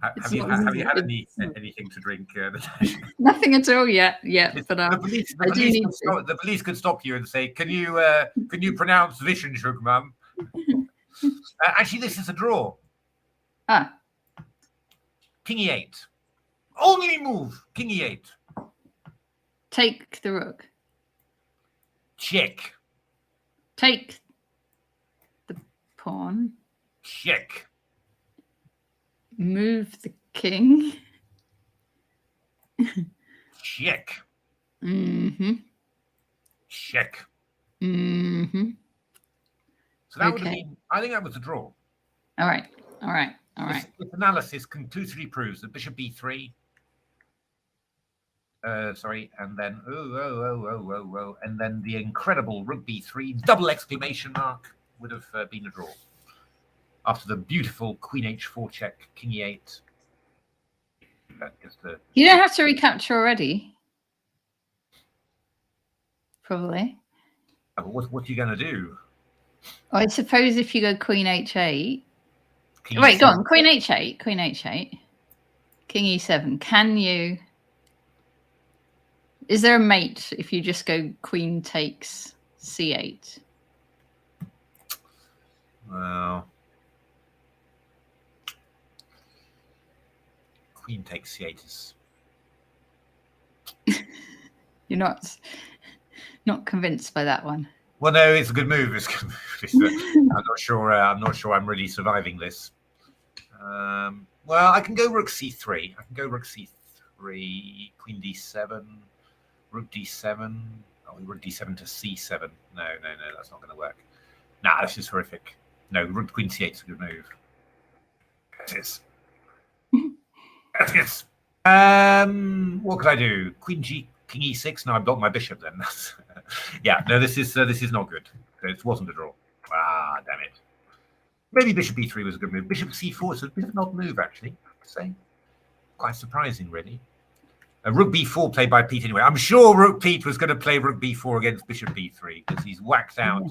Have you had anything to drink? Nothing at all yet. But the police could stop you and say, "Can you pronounce Zwischenzug, ma'am?" Actually, this is a draw. Ah. King e8. Only move. King e8. Take the rook. Check. Take the pawn. Check. Move the king. Check. Mm-hmm. Check. Mm-hmm. So that would have been, I think that was a draw. All right. This analysis conclusively proves that bishop b3, and then and then the incredible rook b3 double exclamation mark would have been a draw. After the beautiful queen h4 check, king e8. You don't have to recapture already. Probably. What are you going to do? I suppose if you go queen h8. Wait, go on. Queen h8. Queen h8. King e7. Can you... Is there a mate if you just go queen takes c8? Well... Queen takes c8 is... You're not convinced by that one. Well, no, it's a good move. It's a good move. I'm not sure. I'm really surviving this. Well, I can go rook c3. I can go rook c3, queen d7, rook d7. Oh, rook d7 to c7. No, that's not going to work. Nah, this is horrific. No, rook queen c8 is a good move. It is. It is. What could I do? Queen g, king e6. No, I blocked my bishop then. Yeah, no, this is not good. It wasn't a draw. Ah, damn it. Maybe bishop b3 was a good move. Bishop c4 is a bit of an odd move, actually, I have to say. Quite surprising, really. Rook b4 played by Pete anyway. I'm sure Rook Pete was going to play rook b4 against bishop b3 because he's whacked out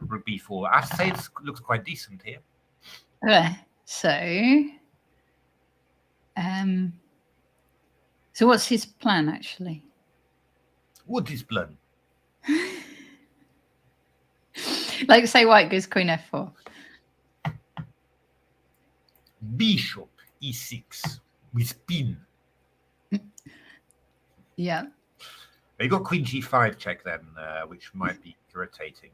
rook b4. I have to say it looks quite decent here. So what's his plan, actually? What is plan? Like, say white goes queen f4. Bishop e6 with pin. Yeah. You got queen g5 check then, which might be irritating.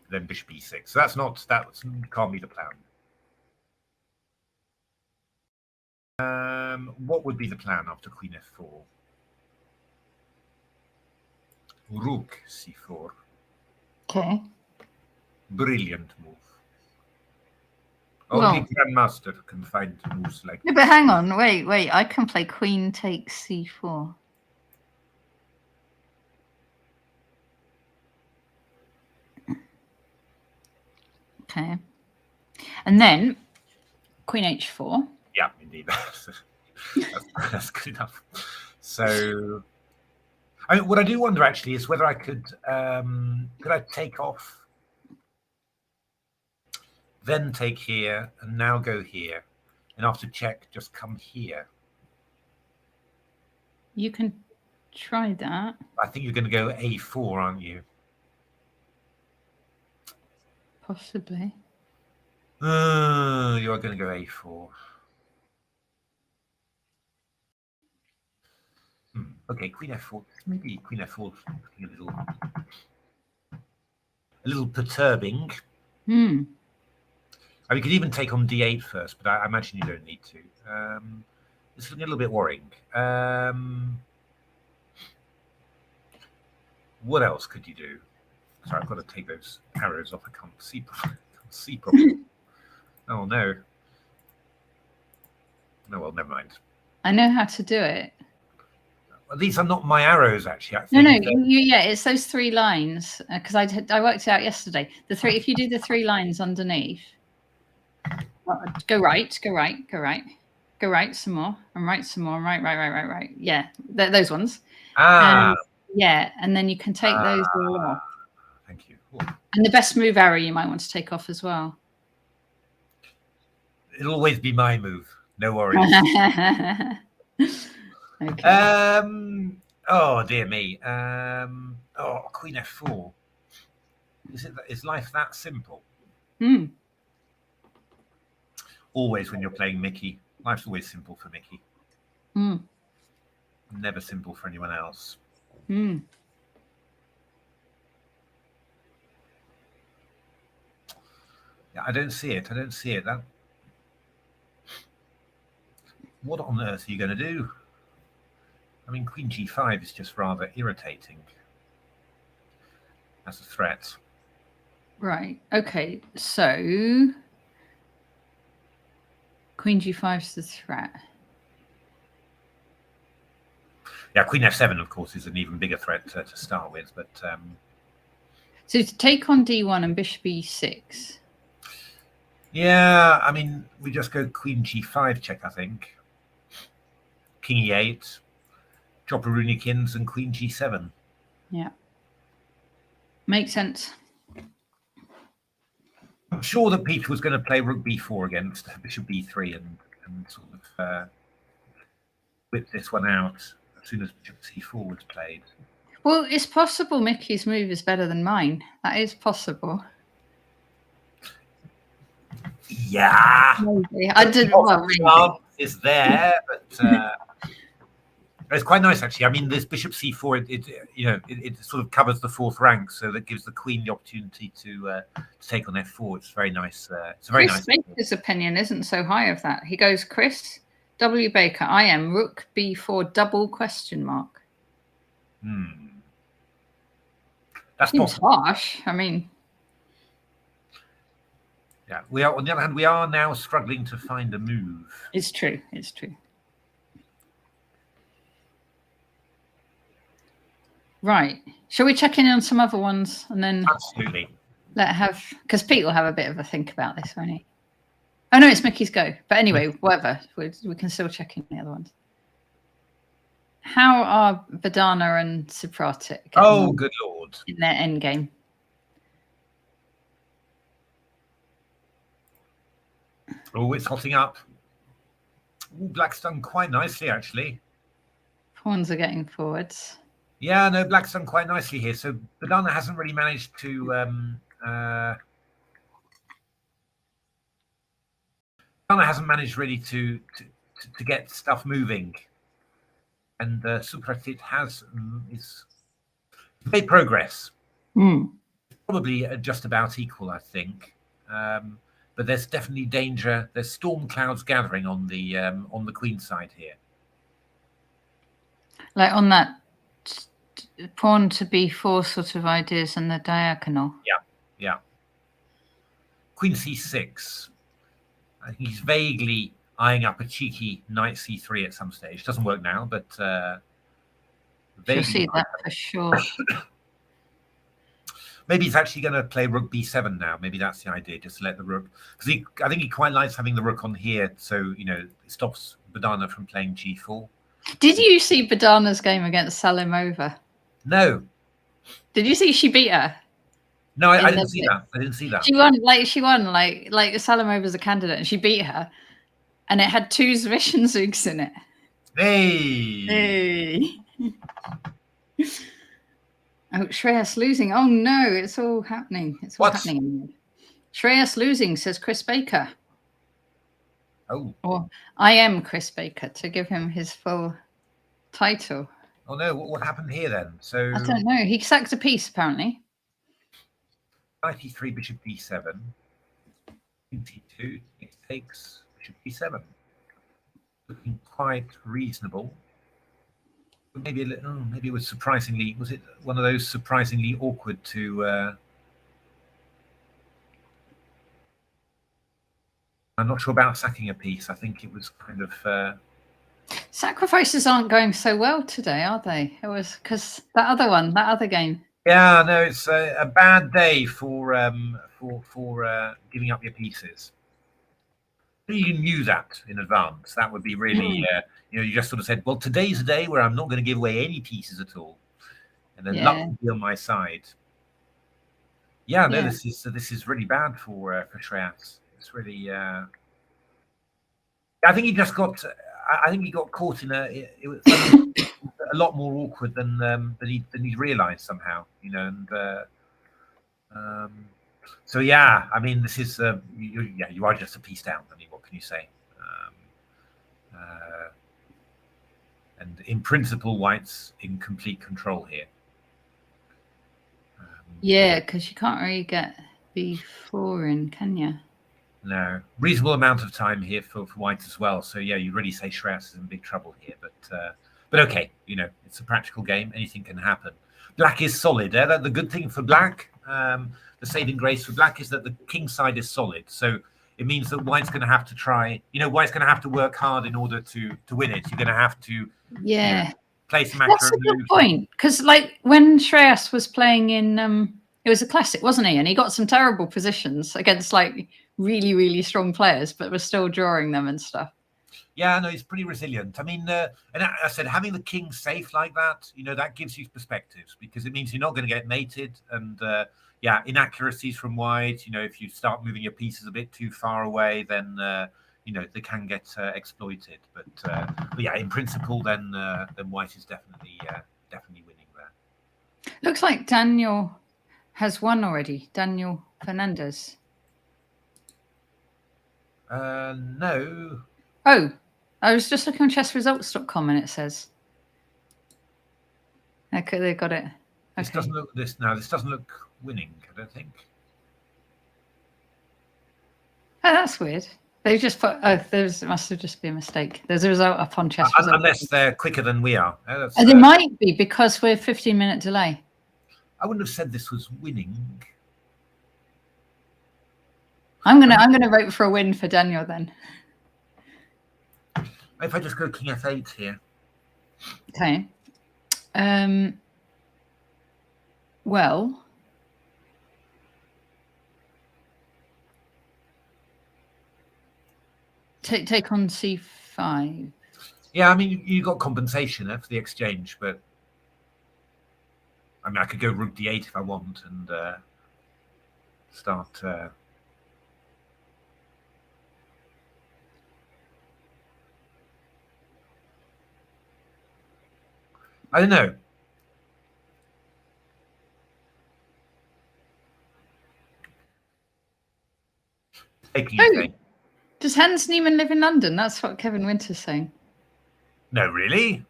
Then bishop e6. So that can't be the plan. What would be the plan after queen f4? Rook c4. Okay. Brilliant move. Only grandmaster can find moves like that. But hang on, wait. I can play queen takes c4. Okay. And then queen h4. Yeah, indeed. That's good enough. So, I mean, what I do wonder actually is whether I could I take off, then take here, and now go here, and after check, just come here. You can try that. I think you're going to go a4, aren't you? Possibly. You are going to go a4. Okay, queen f4. Maybe queen f4 is a little perturbing. You could even take on d8 first, but I imagine you don't need to. It's a little bit worrying. What else could you do? Sorry, I've got to take those arrows off. I can't see properly. Oh, no. No, well, never mind. I know how to do it. Well, these are not my arrows, actually. I think. No, yeah, it's those 3 lines, because I worked it out yesterday. If you do the 3 lines underneath, go right, go right, go right, go right some more, and right some more, right. Yeah, those ones. Yeah, and then you can take those all off. Thank you. And the best move arrow you might want to take off as well. It'll always be my move. No worries. Okay. Oh dear me. Queen f4. Is life that simple? Always when you're playing Mickey, life's always simple for Mickey. Never simple for anyone else. Yeah, I don't see it. What on earth are you going to do? I mean, Queen G5 is just rather irritating as a threat. Right. Okay. So Queen G5 is the threat. Yeah, Queen F7, of course, is an even bigger threat to start with. But so to take on D1 and Bishop E6. Yeah, I mean, we just go Queen G5 check, I think. King E8, drop a Runikins, and Queen G7. Yeah. Makes sense. I'm sure that Peter was going to play Rook B4 against Bishop B3 and sort of whip this one out as soon as Bishop C4 was played. Well, it's possible Mickey's move is better than mine. That is possible. Yeah. Maybe. I didn't. Well, maybe. Is there, but it's quite nice actually. I mean, this Bishop C4, it sort of covers the 4th rank, so that gives the Queen the opportunity to take on F4. It's very nice. It's a very nice. Chris Baker's opinion isn't so high of that. He goes, Chris W. Baker, I am Rook B4 double question mark. That's seems harsh. I mean, yeah. We are on the other hand. We are now struggling to find a move. It's true. It's true. Right. Shall we check in on some other ones and then absolutely because Pete will have a bit of a think about this, won't he? Oh no, it's Mickey's go. But anyway, whatever. We can still check in the other ones. How are Badana and Supratic? Oh, good lord! In their end game. Oh, it's hotting up. Ooh, Black's done quite nicely, actually. Pawns are getting forwards. Yeah, no, Black's done quite nicely here. So Badana hasn't really managed to Badana hasn't managed really to get stuff moving, and Supratit has made progress. Probably just about equal, I think. But there's definitely danger. There's storm clouds gathering on the Queen side here. Like on that pawn to B4 sort of ideas and the diagonal. Yeah. Queen C6. I think he's vaguely eyeing up a cheeky knight C3 at some stage. Doesn't work now, but you'll see that for sure. Maybe he's actually going to play Rook B7 now. Maybe that's the idea, just to let the Rook, because I think he quite likes having the Rook on here, so it stops Badana from playing G4. Did you see Badana's game against Salimova? No. Did you see she beat her? No, I didn't see that. I didn't see that. She won like Salimova's a candidate, and she beat her, and it had 2 Zwishenzugs in it. Hey. Oh, Shreyas losing. Oh no, it's all happening. It's all happening. Shreyas losing, says Chris Baker. Oh. Or I am Chris Baker, to give him his full title. Oh no, what happened here then? So I don't know. He sacked a piece apparently. 93 Bishop B7. T2 takes bishop B7. Looking quite reasonable. Maybe a little. Maybe it was surprisingly. Was it one of those surprisingly awkward to? I'm not sure about sacking a piece. I think it was kind of. Sacrifices aren't going so well today, are they? It was because that other game. Yeah, no, it's a bad day for giving up your pieces. You knew that in advance. That would be really, you just sort of said, well, today's a day where I'm not going to give away any pieces at all, and then luck will be on my side. Yeah, no, this is really bad for Shreyas. It's really. I think he just got. I think he got caught in it was a lot more awkward than he realised somehow, and. So yeah, I mean, this is you are just a piece down. I mean, what can you say? And in principle, White's in complete control here. Yeah, because you can't really get B4 in, can you? No, reasonable amount of time here for White as well. So yeah, you really say Shreyas is in big trouble here, but okay, it's a practical game. Anything can happen. Black is solid. The good thing for Black, the saving grace for Black is that the king side is solid. So it means that White's going to have to try. White's going to have to work hard in order to win it. You're going to have to play some accurate moves. That's a good point, because like when Shreyas was playing in it was a classic, wasn't he? And he got some terrible positions against like really, really strong players, but was still drawing them and stuff. Yeah, no, he's pretty resilient. I mean, and I said, having the king safe like that, that gives you perspectives, because it means you're not going to get mated. And inaccuracies from White, if you start moving your pieces a bit too far away, then, they can get exploited. But yeah, in principle, then White is definitely winning there. Looks like Daniel has won already. Daniel Fernandez. No. Oh, I was just looking on chessresults.com and it says. Okay, they got it. Okay. This doesn't look this doesn't look winning, I don't think. Oh, that's weird. They've just put it must have just been a mistake. There's a result up on chess results. Unless they're quicker than we are. They might be, because we're 15-minute delay. I wouldn't have said this was winning. I'm gonna vote for a win for Daniel then. If I just go King F8 here. Okay. Well, take on C5. Yeah, I mean, you got compensation for the exchange, but I mean, I could go Rook D8 if I want and start. I don't know. Does Hans Niemann live in London? That's what Kevin Winter's saying. No, really?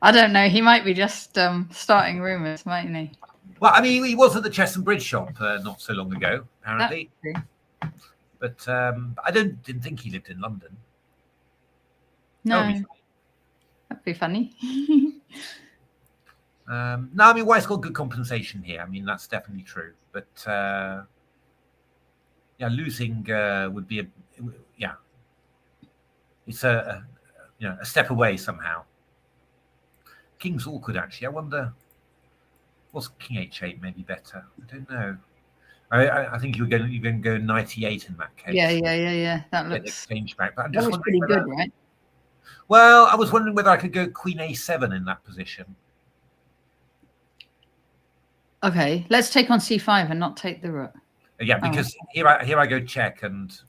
I don't know. He might be just starting rumours, mightn't he? Well, I mean, he was at the Chess and Bridge shop not so long ago, apparently. But I didn't think he lived in London. No. That'd be funny. No, I mean, White's got good compensation here. I mean, that's definitely true. But losing would be it's a step away somehow. King's awkward, actually. I wonder, was King H8 maybe better? I don't know. I think you're going to go knight E8 in that case. Yeah. That looks exchange back. But I'm just pretty good, right? Well, I was wondering whether I could go Queen A7 in that position. Okay, let's take on C5 and not take the rook. Yeah, because here I go check and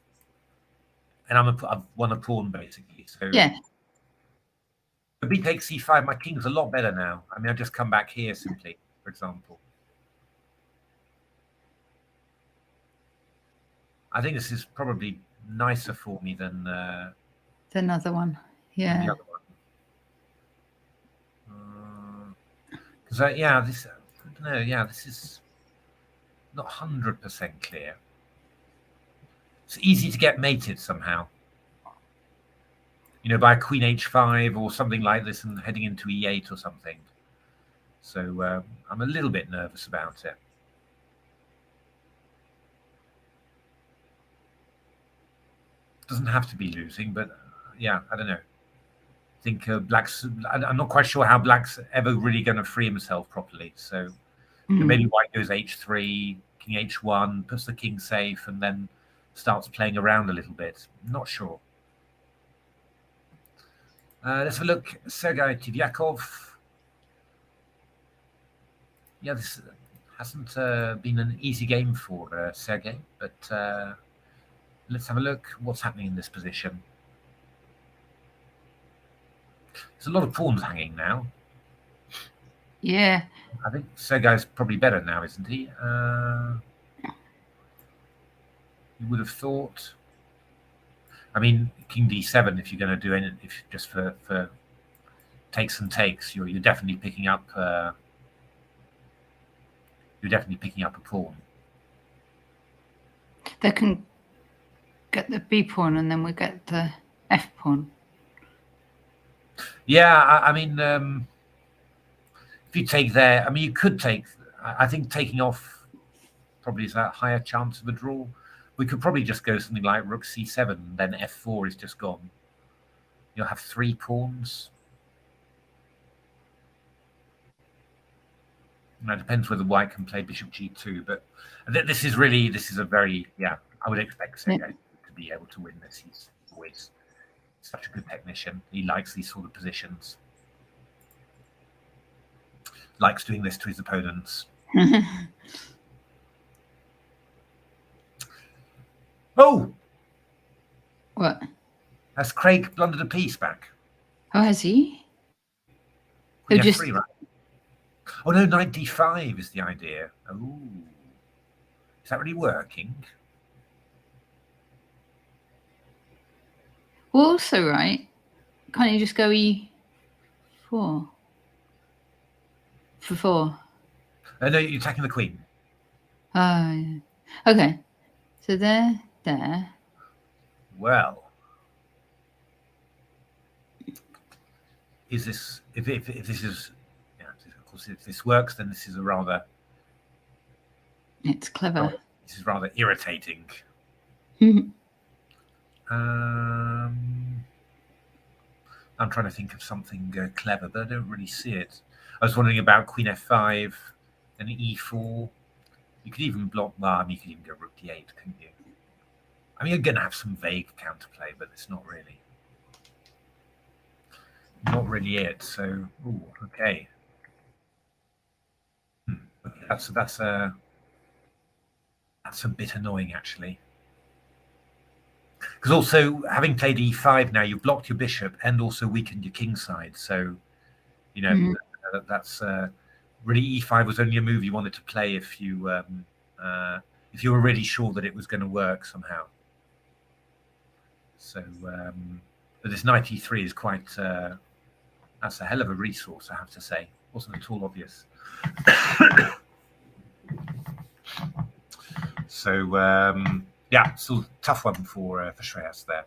I've won a pawn basically. So yeah. If B takes C5, my king's a lot better now. I mean, I just come back here simply, for example. I think this is probably nicer for me than the other one. Yeah. The other one. Because this. I don't know. Yeah, this is not 100% clear. It's easy to get mated somehow. You know, by a queen h5 or something like this and heading into e8 or something. So I'm a little bit nervous about it. Doesn't have to be losing, but yeah, I don't know. I think Black's. I'm not quite sure how Black's ever really going to free himself properly. So maybe White goes h3, King h1, puts the king safe, and then starts playing around a little bit. I'm not sure. Let's have a look. Sergei Tivyakov. Yeah, this hasn't been an easy game for Sergei, but let's have a look. What's happening in this position? There's a lot of pawns hanging now. Yeah. I think Sergei's probably better now, isn't he? You would have thought. I mean, King d7. If you're going to do anything, if just for takes and takes, you're definitely picking up. You're definitely picking up a pawn. They can get the b pawn, and then we get the f pawn. Yeah, I mean, if you take there, I mean, you could take. I think taking off probably is a higher chance of a draw. We could probably just go something like rook c7, and then f4 is just gone. You'll have 3 pawns. Now, it depends whether White can play bishop g2, but this is a very, yeah, I would expect Sergei to be able to win this. He's always such a good technician. He likes these sort of positions. Likes doing this to his opponents. Oh! What? Has Craig blundered a piece back? Oh, has he? Oh, just 3, right? Oh no, knight d5 is the idea. Oh, is that really working? Well, also, right? Can't you just go e4 for 4? No, you're attacking the queen. Oh, yeah. Okay. So there. Well, is this if this is, yeah, of course, if this works, then this is a rather. It's clever. This is rather irritating. I'm trying to think of something clever, but I don't really see it. I was wondering about queen f5 and e4. You could even block. Well, I mean, you could even go rook d8, couldn't you? I mean, you're going to have some vague counterplay, but it's not really it. So, ooh, okay. That's a bit annoying, actually. Because also, having played e5 now, you've blocked your bishop and also weakened your king side. So, you know, that's really e5 was only a move you wanted to play if you were really sure that it was going to work somehow. So, but this knight e3 is quite. That's a hell of a resource, I have to say. Wasn't at all obvious. So. Yeah, still a tough one for Shreyas there.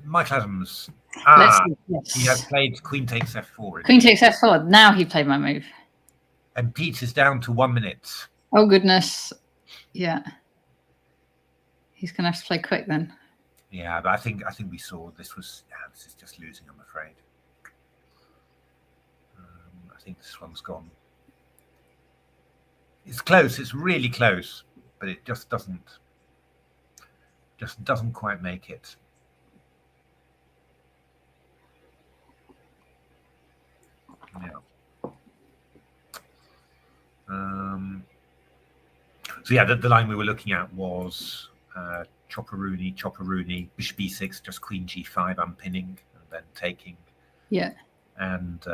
Michael Adams. He has played queen takes f4. Queen takes f4. Now he played my move. And Pete is down to 1 minute. Oh, goodness. Yeah. He's going to have to play quick then. Yeah, but I think we saw this was. Yeah, this is just losing, I'm afraid. I think this one's gone. It's close. It's really close, but it just doesn't quite make it. Yeah. So yeah, the line we were looking at was chopper-rooney, bishop b6, just queen g5, unpinning and then taking. Yeah. And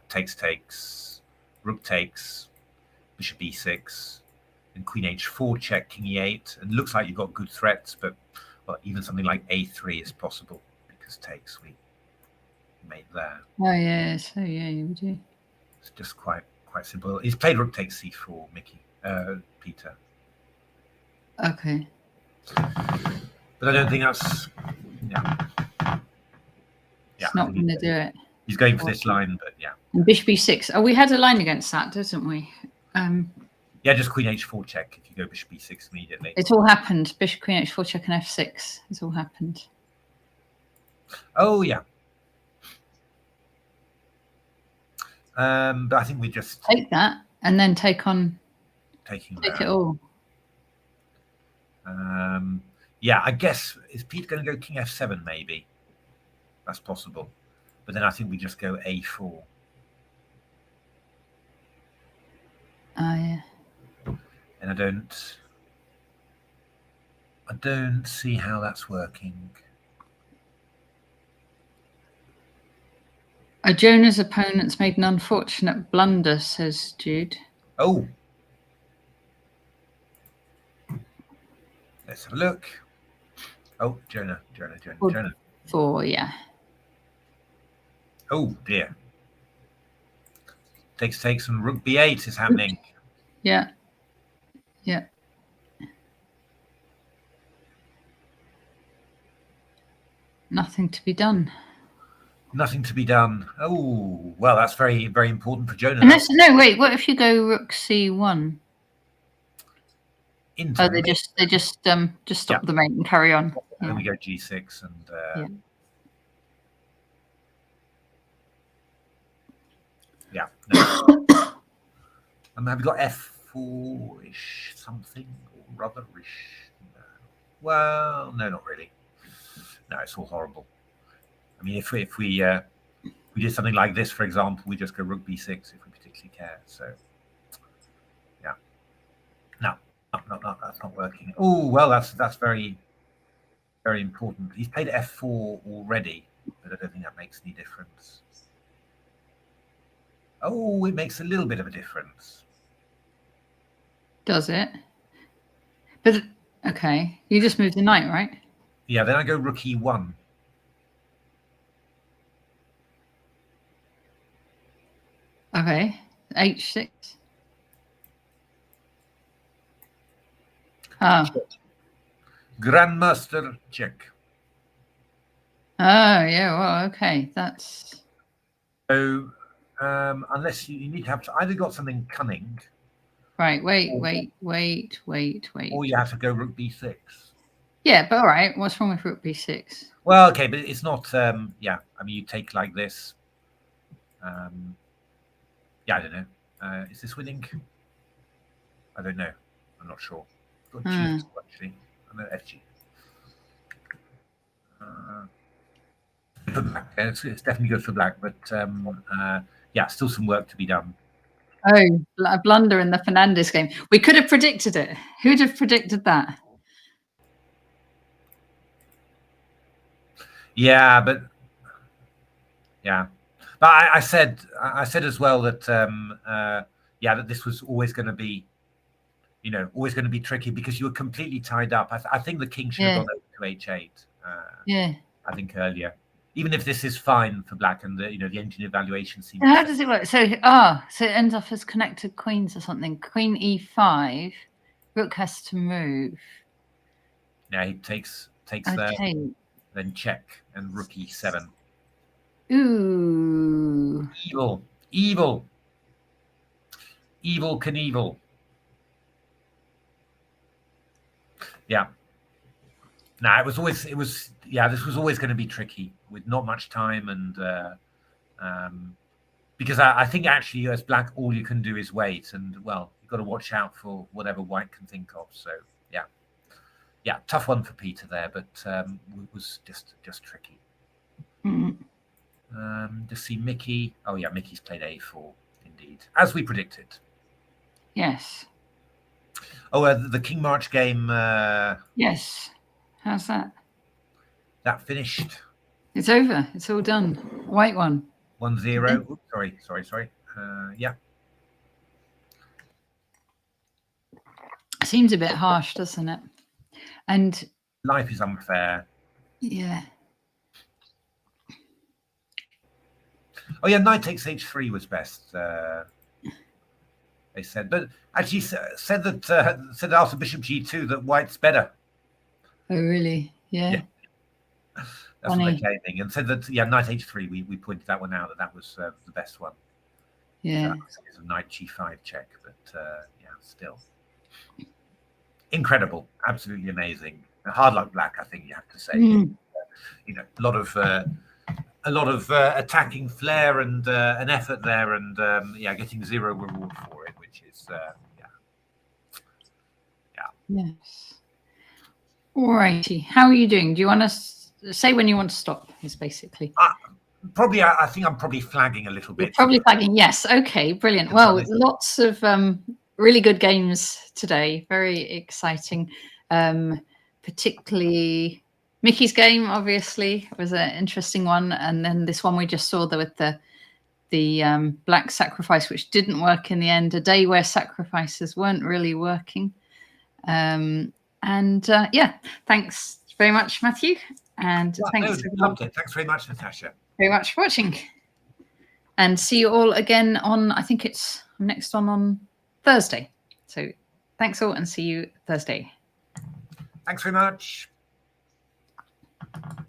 takes, rook takes. Bishop e6 and queen h4 check, king e8, and looks like you've got good threats, but well, even something like a3 is possible because takes we made there. Oh yeah, so yeah, you do. It's just quite simple. He's played rook takes c4, Mickey. Peter. Okay. But I don't think that's. Yeah. It's not going to do it. He's going for this line, but yeah. And bishop e6. Oh, we had a line against that, didn't we? Yeah, just queen h4 check if you go bishop e6 immediately. It's all happened. Bishop, queen h4 check and f6. It's all happened. Oh, yeah. But I think we just take that and then take it all. Yeah, I guess is Pete going to go king f7 maybe? That's possible. But then I think we just go a4. Yeah. And I don't see how that's working. Jonah's opponent's made an unfortunate blunder, says Jude. Oh. Let's have a look. Oh, Jonah. 4, yeah. Oh, dear. Takes and rook b8 is happening. Yeah. Yeah. Nothing to be done. Nothing to be done. Oh, well, that's very, very important for Jonah. No, wait. What if you go rook c1? Oh, they just stop the mate and carry on. And then we go g6 and yeah. No. Have we got f4-ish something or rather-ish? No. Well, no, not really. No, it's all horrible. I mean, if we did something like this, for example, we just go rook b6 if we particularly care. So, yeah. No, that's not working. Oh, well, that's very, very important. He's played f4 already, but I don't think that makes any difference. Oh, it makes a little bit of a difference. Does it? But, okay. You just moved the knight, right? Yeah, then I go rook e1. Okay. h6. Oh. Grandmaster check. Oh, yeah. Well, okay. That's... So, unless you need to have either got something cunning. Right. Wait. Or you have to go rook b6. Yeah, but all right. What's wrong with rook b6? Well, okay, but it's not. Yeah, I mean, you take like this. Yeah, I don't know. Is this winning? I don't know. I'm not sure. Got G actually. I know FG. For black, it's definitely good for black, but yeah, still some work to be done. Oh, a blunder in the Fernandez game. We could have predicted it. Who'd have predicted that? Yeah, but I said as well that that this was always going to be, always going to be tricky because you were completely tied up. I think the king should have gone over to h8. I think earlier, even if this is fine for black and the engine evaluation seems. How does it work? So it ends up as connected queens or something. Queen e5, rook has to move. Yeah, he takes there, then check and rook e7. Ooh. Evil Knievel. Yeah. No, this was always going to be tricky with not much time and because I think actually as black all you can do is wait and well you've got to watch out for whatever white can think of. So yeah, tough one for Peter there, but it was just tricky. To see Mickey. Oh yeah, Mickey's played a4 indeed, as we predicted. Yes. Oh, the King March game. Yes. How's that? That finished. It's over. It's all done. White one. 1-0. Oops, sorry. Yeah. Seems a bit harsh, doesn't it? And life is unfair. Yeah. Oh yeah, knight takes h3 was best. they said. But actually said that after bishop g2 that white's better. Oh, really? Yeah. That's what they're claiming, and said that knight h3. We pointed that one out, that was the best one. Yeah. So it's a knight g5 check, but still incredible, absolutely amazing. Hard luck black, I think you have to say. A lot of attacking flair and an effort there, and getting zero reward for it, which is Yes. All righty. How are you doing? Do you want to say when you want to stop? Is basically. Probably, I think I'm probably flagging a little bit. You're probably flagging. Yes. Okay. Brilliant. Well, lots of really good games today. Very exciting. Particularly Mickey's game, obviously, was an interesting one, and then this one we just saw with the black sacrifice, which didn't work in the end. A day where sacrifices weren't really working. Thanks very much, Matthew, and thanks very much, Natasha. Very much for watching, and see you all again on, I think it's next on Thursday. So thanks all, and see you Thursday. Thanks very much.